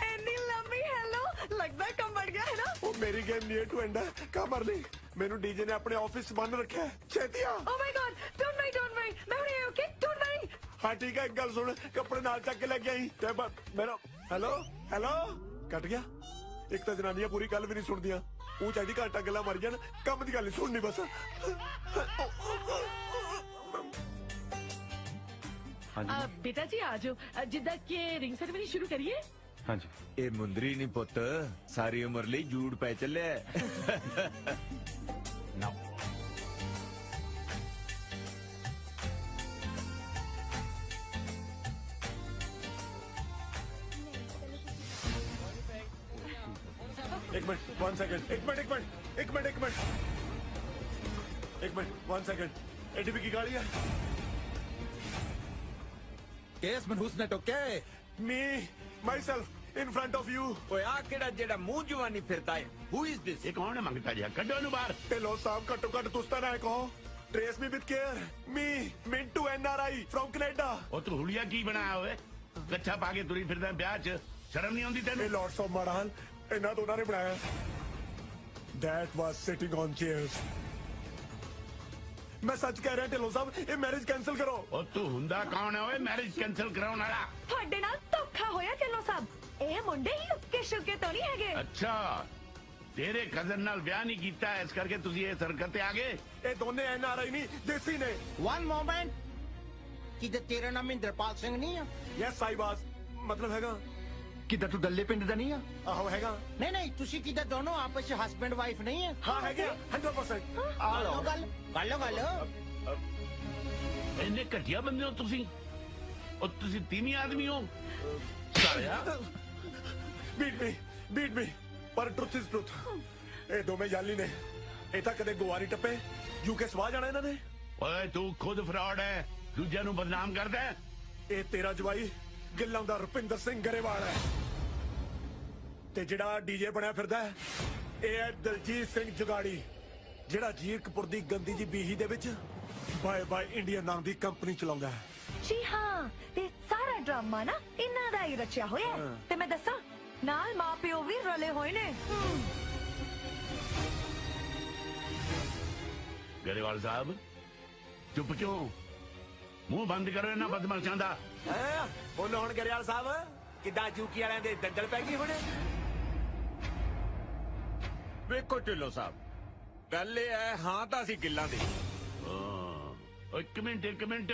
ਐਨੀ ਲੰਬੀ ਹੈਲੋ, ਲੱਗਦਾ ਕੰਬੜ गया है ना? ओ मेरी गेम नीयर टू एंड है। कम अर्ली मेनू डीजे ने अपने ऑफिस बंद रखा है। छेती आ। Oh my God! Don't worry. मैं हूँ यहाँ, okay? Don't worry. हाँ ठीक है, एक गल सुन, कपड़े नाल चक के लेके आई ते मेरा हेलो कट गया। एक तो जनानियां पूरी गल भी नहीं सुनदियां, ਉਹ ਚਾਹੀਦੀ ਘੰਟਾ ਗੱਲਾਂ ਮਰ ਜਾਣ, ਕੰਮ ਦੀ ਗੱਲ ਨਹੀਂ ਸੁਣਨੀ ਬਸ। बेटा जी आ जाओ, जिद्दां के रिंग सेरेमनी शुरू करिए। हाँ जी। ਇਹ ਮੁੰਦਰੀ ਨਹੀਂ ਪੁੱਤ, ਸਾਰੀ ਉਮਰ ਲਈ ਜੂੜ ਪੈ ਚੱਲਿਆ। ਨਾ एक मिनट 1 सेकंड, एक मिनट 1 सेकंड। एडीपी की गाड़ी है। केस मनहूस ने टोके me myself in front of you. ਓਏ ਆ ਕਿਹੜਾ ਜਿਹੜਾ ਮੂੰਹ ਜਵਾਨੀ ਫਿਰਦਾ ਹੈ? Who is this? ਇਹ ਕੌਣ ਹੈ ਮੰਗਤਾ ਜੀ? ਕੱਢੋ ਇਹਨੂੰ ਬਾਹਰ। ਢਿੱਲੋਂ ਸਾਹਿਬ ਘੱਟੋ ਘੱਟ ਤੁਸੀਂ ਤਾਂ ਨਾ ਕਹੋ। Trace me with care. Me Mintu NRI from Canada. ਉਹ ਤੂੰ ਹੁਲੀਆ ਕੀ ਬਣਾਇਆ ਹੋਏ? ਕੱਛਾ ਪਾ ਕੇ ਤੁਰੀ ਫਿਰਦਾ ਵਿਆਹ 'ਚ, ਸ਼ਰਮ ਨਹੀਂ ਆਉਂਦੀ ਤੈਨੂੰ? ਇਹ ਲਾਰਡਸ ਆਫ ਮਰਾਲ ਇਹਨਾਂ ਦੋਨਾਂ ਨੇ ਬਣਾਇਆ। That was sitting on chairs। मैं सच कह रहा ढिल्लों साहब, ये मैरिज कैंसिल करो। ਉਹ ਤੂੰ ਹੁੰਦਾ ਕੌਣ ਹੈ ਓਏ ਮੈਰਿਜ ਕੈਂਸਲ ਕਰਾਉਣ ਵਾਲਾ? ਤੁਹਾਡੇ ਨਾਲ ਧੋਖਾ ਹੋਇਆ ਢਿੱਲੋਂ ਸਾਹਿਬ। ਇਹ ਮੁੰਡੇ ਹੀ ਉੱਕੇ ਸ਼ੁਕੇ ਤੋਂ ਨਹੀਂ ਹੈਗੇ। ਅੱਛਾ, ਤੇਰੇ ਕਜ਼ਨ ਨਾਲ ਵਿਆਹ ਨਹੀਂ ਕੀਤਾ, ਇਸ ਕਰਕੇ ਤੁਸੀਂ ਇਹ ਸਰਕਤ ਤੇ ਆ ਗਏ। ਇਹ ਦੋਨੇ NRI ਨਹੀਂ, ਦੇਸੀ ਨੇ। One moment। ਕਿਤੇ ਤੇਰਾ ਨਾਮ ਇੰਦਰਪਾਲ ਸਿੰਘ ਨਹੀਂ ਆ? ਯੈਸ ਸਾਈਬਾਜ਼, ਮਤਲਬ ਹੈਗਾ। ਕਿਦਾਂ ਤੂੰ ਦੱਲੇ ਪਿੰਡ ਦਾ ਨਹੀਂ ਆ? ਆਹੋ ਹੈਗਾ। ਨਹੀਂ ਤੁਸੀਂ ਕਿਤੇ ਦੋਨੋਂ ਆਪਸ ਵਿੱਚ ਹਸਬੈਂਡ ਵਾਈਫ ਨਹੀਂ ਹੈ? ਹਾਂ ਹੈਗੇ 100%। ਆ ਲਓ ਗੱਲ। ਇੰਨੇ ਘਟੀਆ ਬੰਦੇ ਹੋ ਤੁਸੀਂ। ਉਹ ਤੁਸੀਂ ਤੀਵੀਂ ਆਦਮੀ ਹੋ ਸਾਲਿਆ। ਬੀਟ ਮੀ ਪਰ ਟਰੁੱਥ ਇਜ਼ ਟਰੁੱਥ। ਇਹ ਦੋਵੇਂ ਯਾਲੀ ਨੇ। ਇਹ ਤਾਂ ਕਦੇ ਗੋਆ ਨਹੀਂ ਟੱਪੇ। ਯੂਕੇ ਸਵਾ ਜਾਣਾ ਇਹਨਾਂ ਨੇ। ਓਏ ਤੂੰ ਖੁਦ ਫਰਾਡ ਹੈ, ਦੂਜਿਆਂ ਨੂੰ ਬਦਨਾਮ ਕਰਦਾ ਹੈ। ਇਹ ਤੇਰਾ ਜਵਾਈ ਗਿੱਲਾਂ ਦਾ ਰੁਪਿੰਦਰ ਸਿੰਘ ਗਰੇਵਾਲ ਹੈ, ਤੇ ਜਿਹੜਾ ਡੀਜੇ ਬਣਿਆ ਫਿਰਦਾ ਹੈ ਇਹ ਹੈ ਦਲਜੀਤ ਸਿੰਘ ਜੁਗਾੜੀ, ਜਿਹੜਾ ਜੀਰਕਪੁਰ ਦੀ ਗੰਦੀ ਜੀ ਬੀਹੀ ਦੇ ਵਿੱਚ ਬਾਏ ਬਾਏ ਇੰਡੀਆ ਨਾਮ ਦੀ ਕੰਪਨੀ ਚਲਾਉਂਦਾ ਹੈ। ਜੀ ਹਾਂ, ਤੇ ਸਾਰਾ ਡਰਾਮਾ ਨਾ ਇਹਨਾਂ ਦਾ ਹੀ ਰਚਿਆ ਹੋਇਆ ਹੈ। ਤੇ ਮੈਂ ਦੱਸਾਂ, ਨਾਲ ਮਾਪਿਓ ਵੀ ਰਲੇ ਹੋਏ ਨੇ। ਗਰੇਵਾਲ ਸਾਹਿਬ ਚੁੱਪ ਕਿਉਂ? ਮੂੰਹ ਬੰਦ ਕਰੋ ਇਹਨਾਂ ਬਦਮਾਸ਼ਾਂ ਦਾ। ਬੋਲੋ ਹੁਣ ਗਰੇਵਾਲ ਸਾਹਿਬ, ਕਿੱਦਾਂ ਜੂਕੀ ਵਾਲਿਆਂ ਦੇ ਦੰਦਲ ਪੈ ਗਈ ਹੁਣ? ਵੇਖੋ ਢਿੱਲੋਂ ਸਾਹਿਬ, ਗੱਲ ਇਹ ਹੈ, ਹਾਂ ਤਾਂ ਅਸੀਂ ਗਿੱਲਾਂ ਦੇ। ਇੱਕ ਮਿੰਟ,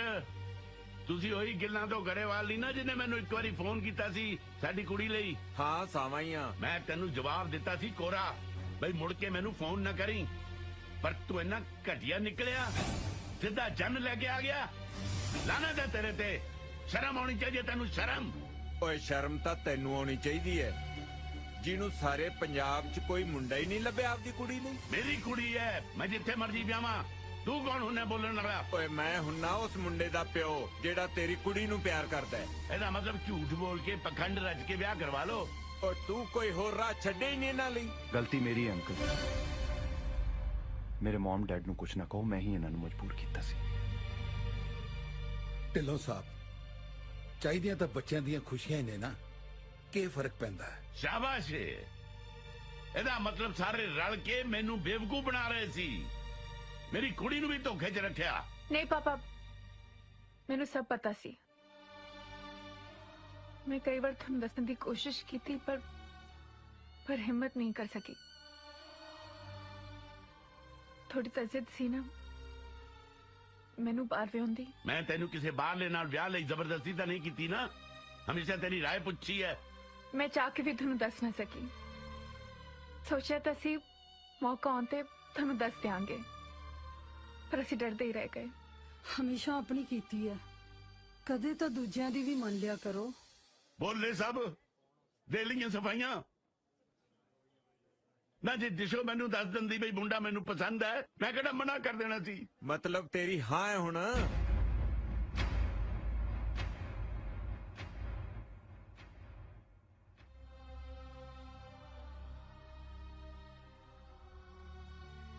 ਤੁਸੀਂ ਉਹੀ ਗਿੱਲਾਂ ਤੋਂ ਗਰੇਵਾਲ ਨਹੀਂ ਨਾ ਜਿਹਨੇ ਮੈਨੂੰ ਇੱਕ ਵਾਰੀ ਫੋਨ ਕੀਤਾ ਸੀ ਸਾਡੀ ਕੁੜੀ ਲਈ? ਹਾਂ ਸਾਵਾਂ ਹੀ ਆ। ਮੈਂ ਤੈਨੂੰ ਜਵਾਬ ਦਿੱਤਾ ਸੀ ਕੋਰਾ, ਬਈ ਮੁੜ ਕੇ ਮੈਨੂੰ ਫੋਨ ਨਾ ਕਰੀ, ਪਰ ਤੂੰ ਇੰਨਾ ਘਟੀਆ ਨਿਕਲਿਆ, ਸਿੱਧਾ ਜਨ ਲੈ ਕੇ ਆ ਗਿਆ। ਲਾਨਤ ਹੈ ਤੇਰੇ ਤੇ। ਸ਼ਰਮ ਆਉਣੀ ਚਾਹੀਦੀ ਤੈਨੂੰ, ਸ਼ਰਮ। ਓਏ ਸ਼ਰਮ ਤਾਂ ਤੈਨੂੰ ਆਉਣੀ ਚਾਹੀਦੀ ਹੈ, ਜਿਹਨੂੰ ਸਾਰੇ ਪੰਜਾਬ 'ਚ ਕੋਈ ਮੁੰਡਾ ਹੀ ਨਹੀਂ ਲੱਭਿਆ ਆਪਦੀ ਕੁੜੀ ਨੂੰ। ਮੇਰੀ ਕੁੜੀ ਹੈ, ਮੈਂ ਜਿੱਥੇ ਮਰਜੀ ਵਿਆਹਾਂ। ਤੂੰ ਕੌਣ ਹੁੰਨਾ ਬੋਲਣ ਵਾਲਾ? ਓਏ ਮੈਂ ਹੁੰਨਾ ਉਸ ਮੁੰਡੇ ਦਾ ਪਿਓ ਜਿਹੜਾ ਤੇਰੀ ਕੁੜੀ ਨੂੰ ਪਿਆਰ ਕਰਦਾ ਹੈ। ਇਹਦਾ ਮਤਲਬ ਝੂਠ ਬੋਲ ਕੇ ਪਖੰਡ ਰਚ ਕੇ ਵਿਆਹ ਕਰਵਾ ਲੋ। ਓ ਤੂੰ ਕੋਈ ਹੋਰ ਰਾਹ ਛੱਡੇ ਹੀ ਨਹੀਂ ਇਹਨਾਂ ਲਈ। ਗਲਤੀ ਮੇਰੀ ਹੈ ਅੰਕਲ। ਮੇਰੇ ਮਮ ਡੈਡ ਨੂੰ ਕੁਛ ਨਾ ਕਹੋ, ਮੈਂ ਹੀ ਇਹਨਾਂ ਨੂੰ ਮਜਬੂਰ ਕੀਤਾ ਸੀ। ਢਿੱਲੋਂ ਸਾਹਿਬ, ਚਾਹੀਦੀਆਂ ਤਾਂ ਬੱਚਿਆਂ ਦੀਆਂ ਖੁਸ਼ੀਆਂ ਹੀ ਨੇ ਨਾ, ਕੀ ਫਰਕ ਪੈਂਦਾ ਹੈ? ਸ਼ਾਬਾਸ਼। ਇਹਦਾ ਮਤਲਬ ਸਾਰੇ ਰਲ ਕੇ ਮੈਨੂੰ ਬੇਵਕੂਫ ਬਣਾ ਰਹੇ ਸੀ, ਮੇਰੀ ਕੁੜੀ ਨੂੰ ਵੀ ਧੋਖੇ 'ਚ ਰੱਖਿਆ। ਨਹੀਂ ਪਾਪਾ, ਮੈਨੂੰ ਸਭ ਪਤਾ ਸੀ। ਮੈਂ ਕਈ ਵਾਰ ਤੁਹਾਨੂੰ ਦੱਸਣ ਦੀ ਕੋਸ਼ਿਸ਼ ਕੀਤੀ, ਪਰ ਹਿੰਮਤ ਨਹੀਂ ਕਰ ਸਕੀ। ਥੋੜੀ ਤਾਂ ਜ਼ਿੱਦ ਸੀ ਨਾ, ਮੈਨੂੰ ਬਾਹਰ ਵਿਆਹੁੰਦੀ। ਮੈਂ ਤੈਨੂੰ ਕਿਸੇ ਬਾਹਰਲੇ ਨਾਲ ਵਿਆਹ ਲਈ ਜ਼ਬਰਦਸਤੀ ਤਾਂ ਨਹੀਂ ਕੀਤੀ ਨਾ, ਹਮੇਸ਼ਾ ਤੇਰੀ ਰਾਏ ਪੁੱਛੀ ਹੈ। ਮੈਂ ਚਾਹ ਕੇ ਵੀ ਤੁਹਾਨੂੰ ਦੱਸ ਨਾ ਸਕੀ। ਸੋਚਿਆ ਤਾਂ ਸੀ ਮੌਕਾ ਆਉਣ ਤੇ ਤੁਹਾਨੂੰ ਦੱਸ ਦਿਆਂਗੇ, ਪਰ ਅਸੀਂ ਡਰਦੇ ਹੀ ਰਹਿ ਗਏ। ਹਮੇਸ਼ਾ ਆਪਣੀ ਕੀਤੀ ਹੈ, ਕਦੇ ਤਾਂ ਦੂਜਿਆਂ ਦੀ ਵੀ ਮੰਨ ਲਿਆ ਕਰੋ। ਬੋਲੇ ਸਭ ਦੇ ਲਈਆਂ ਸਫਾਈਆਂ ਨਾ। ਜੇ ਦਿਸ਼ੋ ਮੈਨੂੰ ਦੱਸ ਦਿੰਦੀ ਬਈ ਮੁੰਡਾ ਮੈਨੂੰ ਪਸੰਦ ਹੈ, ਮੈਂ ਕਿਹੜਾ ਮਨਾ ਕਰ ਦੇਣਾ ਸੀ? ਮਤਲਬ ਤੇਰੀ ਹਾਂ ਹੈ ਹੁਣ?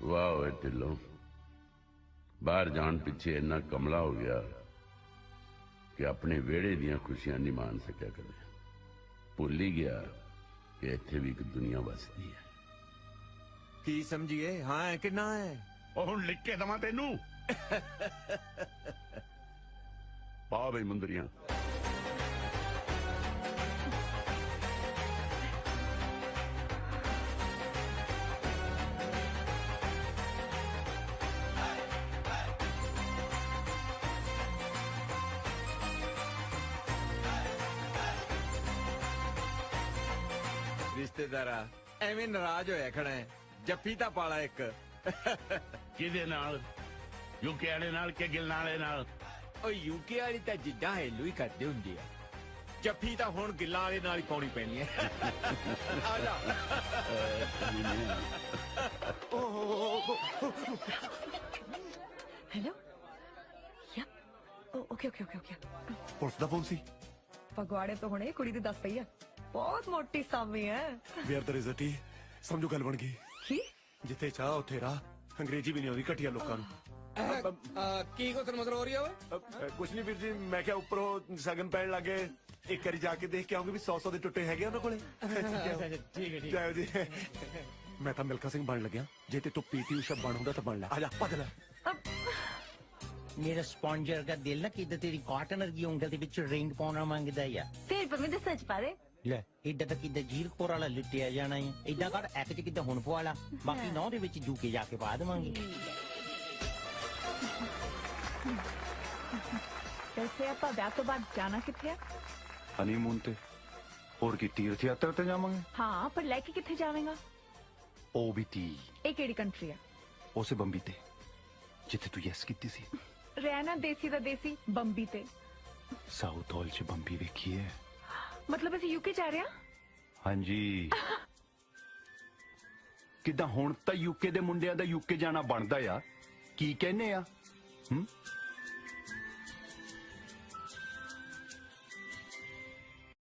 ਵਾਹ ਓਏ ਢਿੱਲੋਂ, ਬਾਹਰ ਜਾਣ ਪਿੱਛੇ ਇੰਨਾ ਕਮਲਾ ਹੋ ਗਿਆ ਕਿ ਆਪਣੇ ਵਿਹੜੇ ਦੀਆਂ ਖੁਸ਼ੀਆਂ ਨਹੀਂ ਮਾਣ ਸਕਿਆ ਕਦੇ। ਭੁੱਲ ਹੀ ਗਿਆ ਕਿ ਇੱਥੇ ਵੀ ਇੱਕ ਦੁਨੀਆ ਵਸਦੀ ਹੈ। ਕੀ ਸਮਝੀਏ? ਹਾਂ ਹੈ ਕਿ ਨਾ ਹੈ? ਉਹ ਹੁਣ ਲਿਖ ਕੇ ਦਵਾਂ ਤੈਨੂੰ? ਪਾ ਬਈ ਮੁੰਦਰੀਆਂ। ਰਿਸ਼ਤੇਦਾਰਾ ਐਵੇਂ ਨਾਰਾਜ਼ ਹੋਇਆ ਖੜਾ ਹੈ। ਜੱਫੀ ਤਾਂ ਪਾਲਾ ਇੱਕ। ਕਿਹਦੇ ਨਾਲ? ਯੂਕੇ ਵਾਲੇ ਨਾਲ ਕਿ ਗਿਲਨਾਂ ਵਾਲੇ ਨਾਲ? ਉਹ ਯੂਕੇ ਵਾਲੀ ਤਾਂ ਜਿੱਦਾਂ ਹੈਲੂ ਹੀ ਕਰਦੇ ਹੁੰਦੇ ਆ। ਜੱਫੀ ਤਾਂ ਹੁਣ ਗਿੱਲਾਂ ਵਾਲੇ ਨਾਲ ਹੀ ਪਾਉਣੀ ਪੈਣੀ ਹੈ। ਆ ਜਾ। Hello yeah okay okay okay okay police ਦਾ ਫੋਨ ਸੀ। ਫਗਵਾੜੇ ਤੋਂ ਹੁਣੇ ਕੁੜੀ ਦੀ ਦੱਸ ਪਈ ਆ ਬਹੁਤ ਮੋਟੀ ਸਾਮੀ ਹੈ ਵੇਅਰ ਦਰ ਇਜ਼ ਅ ਟੀ। ਸਮਝੋ ਗੱਲ ਬਣ ਗਈ। ਕੀ? ਜਿੱਥੇ ਚਾਹ ਉੱਥੇ ਰਾਹ। ਅੰਗਰੇਜ਼ੀ ਵੀ ਨਹੀਂ ਆਉਂਦੀ ਘਟੀਆ ਲੋਕਾਂ ਨੂੰ। ਕੀ ਕੁਛ ਮਤਲਬ ਹੋ ਰਹੀ ਆ ਓਏ? ਕੁਛ ਨਹੀਂ ਵੀਰ ਜੀ, ਮੈਂ ਕਿਹਾ ਉੱਪਰੋਂ ਸ਼ਗਨ ਪੈਣ ਲੱਗੇ, ਇੱਕ ਵਾਰੀ ਜਾ ਕੇ ਦੇਖ ਕੇ ਆਉਂਗੇ ਵੀ 100 ਦੇ ਟੁੱਟੇ ਹੈਗੇ ਉਹਨਾਂ ਕੋਲੇ। ਠੀਕ ਜਾਓ ਜੀ। ਮੈਂ ਤਾਂ ਮਿਲਖਾ ਸਿੰਘ ਬਣ ਲੱਗਿਆ। ਜੇ ਤੇ ਤੂੰ ਪੀਟੀ ਊਸ਼ਾ ਬਣ ਹੁੰਦਾ ਤਾਂ ਬਣ ਲੈ। ਆ ਜਾ ਭੱਜ ਲੈ। ਮੇਰਾ ਸਪੌਂਜਰ ਦਾ ਦਿਲ ਨਾ ਕਿਦਾਂ ਤੇਰੀ ਕਾਟਨ ਵਰਗੀ ਉਂਗਲ ਦੇ ਵਿੱਚ ਰਿੰਗ ਪਾਉਣਾ ਮੰਗਦਾ ਆ। ਫਿਰ ਪਰਮਿੰਦਰ ਸੱਚ ਪਾ ਦੇ। ਲੈ ਏਦਾਂ ਤਾਂ ਕਿਦਾਂ ਜੀਰਕਪੁਰ ਵਾਲਾ ਲੁੱਟਿਆ ਜਾਣਾ ਹੈ। ਏਦਾਂ ਕਰ ਇੱਕ ਚ ਕਿਦਾਂ ਹੁਣ ਪਵਾ ਲਾ, ਬਾਕੀ 9 ਦੇ ਵਿੱਚ ਜੂ ਕੇ ਜਾ ਕੇ ਪਾ ਦੇਵਾਂਗੇ। ਵੈਸੇ ਆਪਾਂ ਵਿਆਹ ਤੋਂ ਬਾਅਦ ਜਾਣਾ ਕਿੱਥੇ ਆ? ਹਨੀਮੂਨ ਤੇ। ਹੋਰ ਕੀ ਤੀਰਥ ਯਾਤਰਾ ਤੇ ਜਾਵਾਂਗੇ? ਹਾਂ ਪਰ ਲੈ ਕੇ ਕਿੱਥੇ ਜਾਵੇਂਗਾ? ਉਹ ਵੀ ਤੀ ਇਹ ਕਿਹੜੀ ਕੰਟਰੀ ਆ? ਉਸੇ ਬੰਬੀ ਤੇ ਜਿੱਥੇ ਤੂੰ ਯੈਸ ਕੀਤੀ ਸੀ। ਰਹਿਣਾ ਦੇਸੀ ਦਾ ਦੇਸੀ ਬੰਬੀ ਤੇ। ਸਾਊਥ ਹਾਲ ਚ ਬੰਬੀ ਵੇਖੀ ਹੈ? ਮਤਲਬ ਅਸੀਂ ਯੂਕੇ ਜਾ ਰਹੇ ਹਾਂ? ਹਾਂਜੀ। ਕਿਦਾਂ ਹੁਣ ਤਾਂ ਯੂਕੇ ਦੇ ਮੁੰਡਿਆਂ ਦਾ ਯੂਕੇ ਜਾਣਾ ਬਣਦਾ ਆ। ਕੀ ਕਹਿੰਦੇ ਆ?